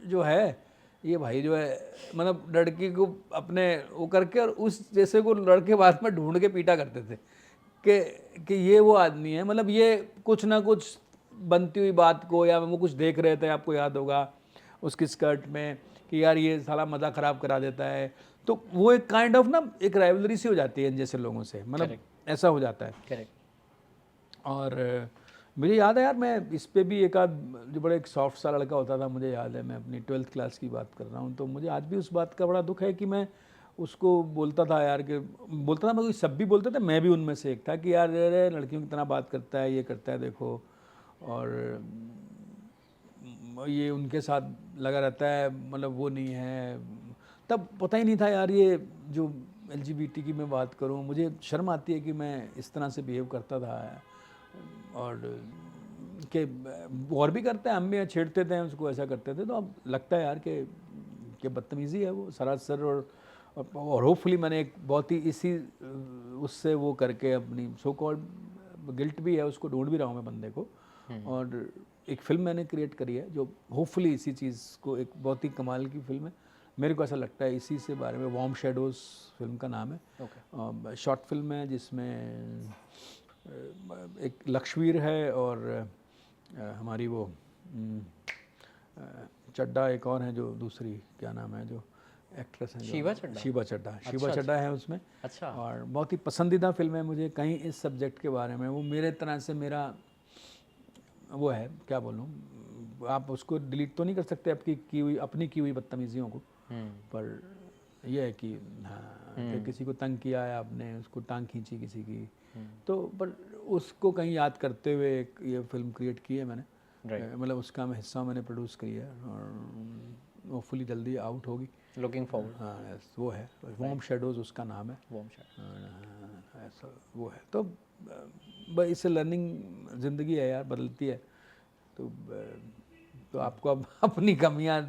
जो है, ये भाई जो है, मतलब लड़की को अपने वो करके और उस जैसे को लड़के बाद में ढूंढ के पीटा करते थे कि ये वो आदमी है, मतलब ये कुछ ना कुछ बनती हुई बात को, या वो कुछ देख रहे थे, आपको याद होगा उसकी स्कर्ट में, कि यार ये साला मज़ा ख़राब करा देता है। तो वो एक काइंड ऑफ ना एक राइवलरी सी हो जाती है इन जैसे लोगों से, मतलब ऐसा हो जाता है। करेक्ट। और मुझे याद है यार, मैं इस पे भी एक आध, जो बड़ा एक सॉफ्ट सा लड़का होता था, मुझे याद है, मैं अपनी 12th क्लास की बात कर रहा हूँ, तो मुझे आज भी उस बात का बड़ा दुख है कि मैं उसको बोलता था यार, कि बोलता था, मैं सब भी बोलते थे, मैं भी उनमें से एक था कि यार अरे लड़कियों की तरह बात करता है, ये करता है देखो, और ये उनके साथ लगा रहता है, मतलब वो नहीं है। तब पता ही नहीं था यार, ये जो LGBT की मैं बात करूं, मुझे शर्म आती है कि मैं इस तरह से बिहेव करता था। और कि और भी करते हैं, हम भी छेड़ते थे उसको, ऐसा करते थे, तो अब लगता है यार कि बदतमीज़ी है वो सरासर। और होपफुली मैंने एक बहुत ही इसी उससे वो करके अपनी सो कॉल्ड गिल्ट भी है, उसको ढूंढ भी रहा हूँ मैं बंदे को। और एक फ़िल्म मैंने क्रिएट करी है जो होपफुली इसी चीज़ को, एक बहुत ही कमाल की फ़िल्म है, मेरे को ऐसा लगता है, इसी से बारे में, वार्म शेडोज़ फ़िल्म का नाम है। ओके। शॉर्ट फिल्म है जिसमें एक लक्ष्वीर है और हमारी वो चड्डा एक और है, जो दूसरी क्या नाम है जो एक्ट्रेस है, शीबा चड्ढा? शीबा चड्ढा, शीबा अच्छा, चड्ढा है उसमें। अच्छा। और बहुत ही पसंदीदा फिल्म है मुझे, कहीं इस सब्जेक्ट के बारे में, वो मेरे तरह से मेरा वो है, क्या बोलूँ, आप उसको डिलीट तो नहीं कर सकते आपकी की हुई, अपनी की हुई बदतमीजियों को, पर यह है कि हाँ, कि किसी को तंग किया है आपने, उसको टांग खींची किसी की, तो पर उसको कहीं याद करते हुए एक ये फिल्म क्रिएट की है मैंने। मतलब उसका मैं हिस्सा मैंने प्रोड्यूस करी है, और होपफुली जल्दी आउट होगी। Looking forward. हाँ यस, वो है वार्म शेडोज़ उसका नाम है। Warm shadows. ऐसा वो है, तो बस इससे लर्निंग ज़िंदगी है यार, बदलती है। तो आपको अब अपनी कमियां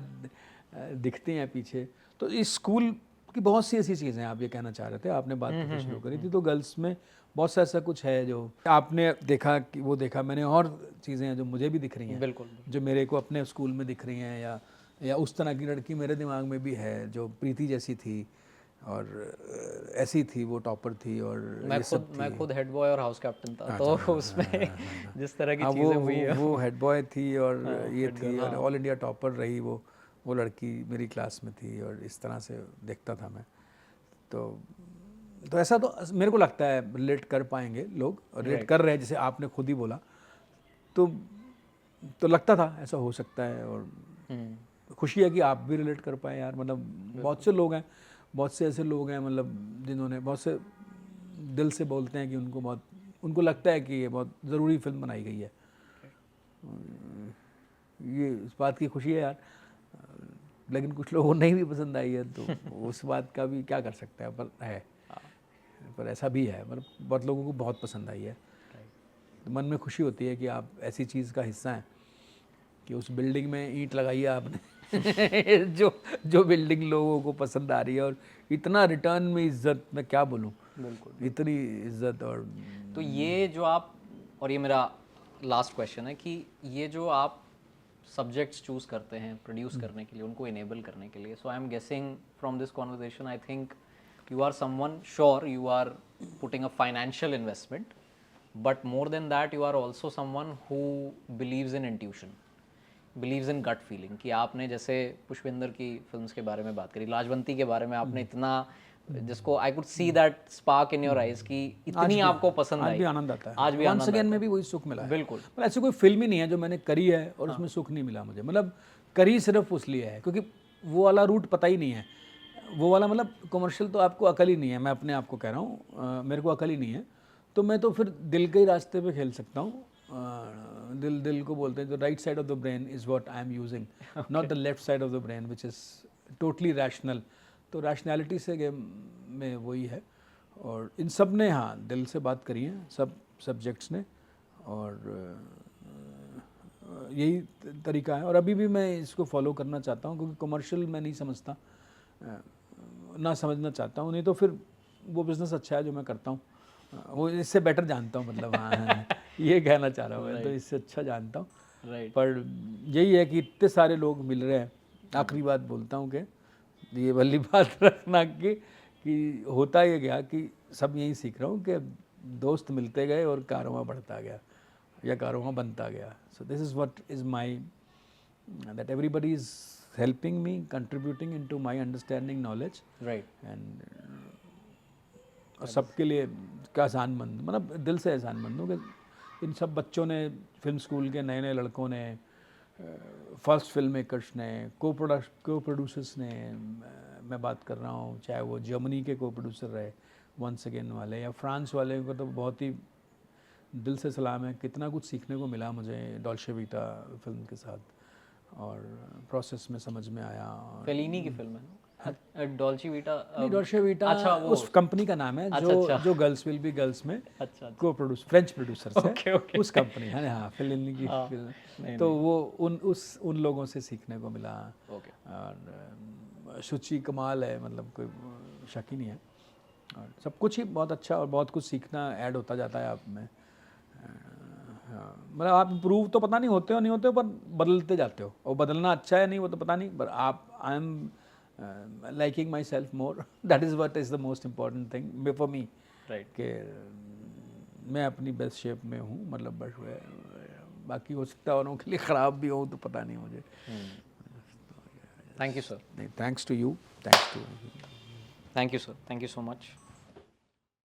दिखती हैं पीछे। तो इस स्कूल की बहुत सी ऐसी चीज़ें, आप ये कहना चाह रहे थे, आपने बात तो शुरू करी थी, तो गर्ल्स में बहुत सा ऐसा कुछ है जो आपने देखा, कि वो देखा मैंने, और चीज़ें हैं जो मुझे भी दिख रही हैं, बिल्कुल। जो मेरे को अपने स्कूल में दिख रही हैं, या उस तरह की लड़की मेरे दिमाग में भी है जो प्रीति जैसी थी, और ऐसी थी, वो टॉपर थी, और मैं खुद हेड बॉय और हाउस कैप्टन था, तो उसमें जिस तरह की हाँ चीज़ें हुई है। वो हेड बॉय थी, और ये हेड थी, गर्ल, और हाँ। ऑल इंडिया टॉपर रही वो लड़की मेरी क्लास में थी, और इस तरह से देखता था मैं। तो ऐसा तो मेरे को लगता है रिलेट कर पाएंगे लोग, और रिलेट कर रहे हैं, जैसे आपने खुद ही बोला, तो लगता था ऐसा हो सकता है। और खुशी है कि आप भी रिलेट कर पाए यार, मतलब बहुत से लोग हैं, बहुत से ऐसे लोग हैं, मतलब जिन्होंने बहुत से दिल से बोलते हैं कि उनको लगता है कि ये बहुत ज़रूरी फिल्म बनाई गई है। ये इस बात की खुशी है यार, लेकिन कुछ लोगों को नहीं भी पसंद आई है, तो उस बात का भी क्या कर सकते हैं, पर ऐसा भी है, मतलब बहुत लोगों को बहुत पसंद आई है। तो मन में खुशी होती है कि आप ऐसी चीज़ का हिस्सा हैं, कि उस बिल्डिंग में ईंट लगाई है आपने जो बिल्डिंग लोगों को पसंद आ रही है, और इतना रिटर्न में इज्जत, मैं क्या बोलूँ, बिल्कुल। इतनी इज्जत। और तो ये जो आप, और ये मेरा लास्ट क्वेश्चन है कि ये जो आप सब्जेक्ट्स चूज करते हैं प्रोड्यूस करने के लिए, उनको इनेबल करने के लिए, so I am guessing from this conversation, I think you are someone, sure you are putting a financial investment, but more than that you are also someone who believes in intuition, believes in gut feeling. कि आपने जैसे पुष्पिंदर की films के बारे में बात करी, लाजवंती के बारे में आपने इतना, जिसको I could see that spark in your eyes कि इतनी आपको पसंद आज आई, भी आनंद आता है, आज भी वंस आनंद अगेन आता में भी वही सुख मिला है। बिल्कुल। मतलब ऐसी कोई फिल्म ही नहीं है जो मैंने करी है और उसमें सुख नहीं मिला मुझे, मतलब करी सिर्फ उस लिए है क्योंकि वो वाला रूट पता ही नहीं है, वो वाला मतलब कमर्शियल तो आपको अकल ही नहीं है, मैं अपने आप को कह रहा हूँ, मेरे को अकल ही नहीं है, तो मैं तो फिर दिल के ही रास्ते पे खेल सकता हूँ। दिल को बोलते हैं, the right side of the brain is what I am using, not the left side of the brain which is totally rational. तो रैशनैलिटी से गेम में वही है, और इन सब ने हाँ दिल से बात करी है, सब सब्जेक्ट्स ने, और यही तरीका है और अभी भी मैं इसको फॉलो करना चाहता हूँ क्योंकि कमर्शियल मैं नहीं समझता, ना समझना चाहता हूँ, नहीं तो फिर वो बिज़नेस अच्छा है जो मैं करता हूँ, वो इससे बेटर जानता हूँ, मतलब हाँ ये कहना चाह रहा हूँ मैं, तो इससे अच्छा जानता हूँ। राइट। पर यही है कि इतने सारे लोग मिल रहे हैं। आखिरी बात बोलता हूँ कि ये वाली बात रखना कि होता ये गया कि सब यही सीख रहा हूँ कि दोस्त मिलते गए और कारवां बढ़ता गया या कारवां बनता गया। So this is what is my, that everybody is helping me, contributing into my understanding knowledge, right. And और सबके लिए क्या एहसानमंद, मतलब दिल से एहसानमंद हूँ कि इन सब बच्चों ने, फिल्म स्कूल के नए नए लड़कों ने, फर्स्ट फिल्म मेकर्स ने, को प्रोड्यूसर्स ने, मैं बात कर रहा हूँ चाहे वो जर्मनी के को प्रोड्यूसर रहे वंस अगेन वाले या फ्रांस वाले को, तो बहुत ही दिल से सलाम है। कितना कुछ सीखने को मिला मुझे डॉल्चे वीटा फिल्म के साथ, और प्रोसेस में समझ में आया। फेलिनी की फिल्म है डॉल्चे वीटा। नहीं, डॉल्चे वीटा अच्छा, वो उस कंपनी का नाम है जो गर्ल्स विल बी गर्ल्स में अच्छा को प्रोड्यूस, फ्रेंच प्रोड्यूसर्स है, ओके उस कंपनी है हाँ, फेलिनी की फिल्म, तो वो उन लोगों से सीखने को मिला। ओके। और शुचि कमाल है, मतलब कोई शक ही नहीं है, और सब कुछ ही बहुत अच्छा, और बहुत कुछ सीखना ऐड होता जाता है आप में। मतलब आप इम्प्रूव तो पता नहीं होते हो नहीं होते हो, पर बदलते जाते हो, और बदलना अच्छा है नहीं वो तो पता नहीं, पर आप I am liking myself more, that is what is the most important thing for me, right. कि मैं अपनी बेस्ट शेप में हूँ, मतलब बस बाकी हो सकता है औरों के लिए ख़राब भी हो तो पता नहीं मुझे। Thank you sir. नहीं, thanks to you, thanks to thank you sir, thank you so much.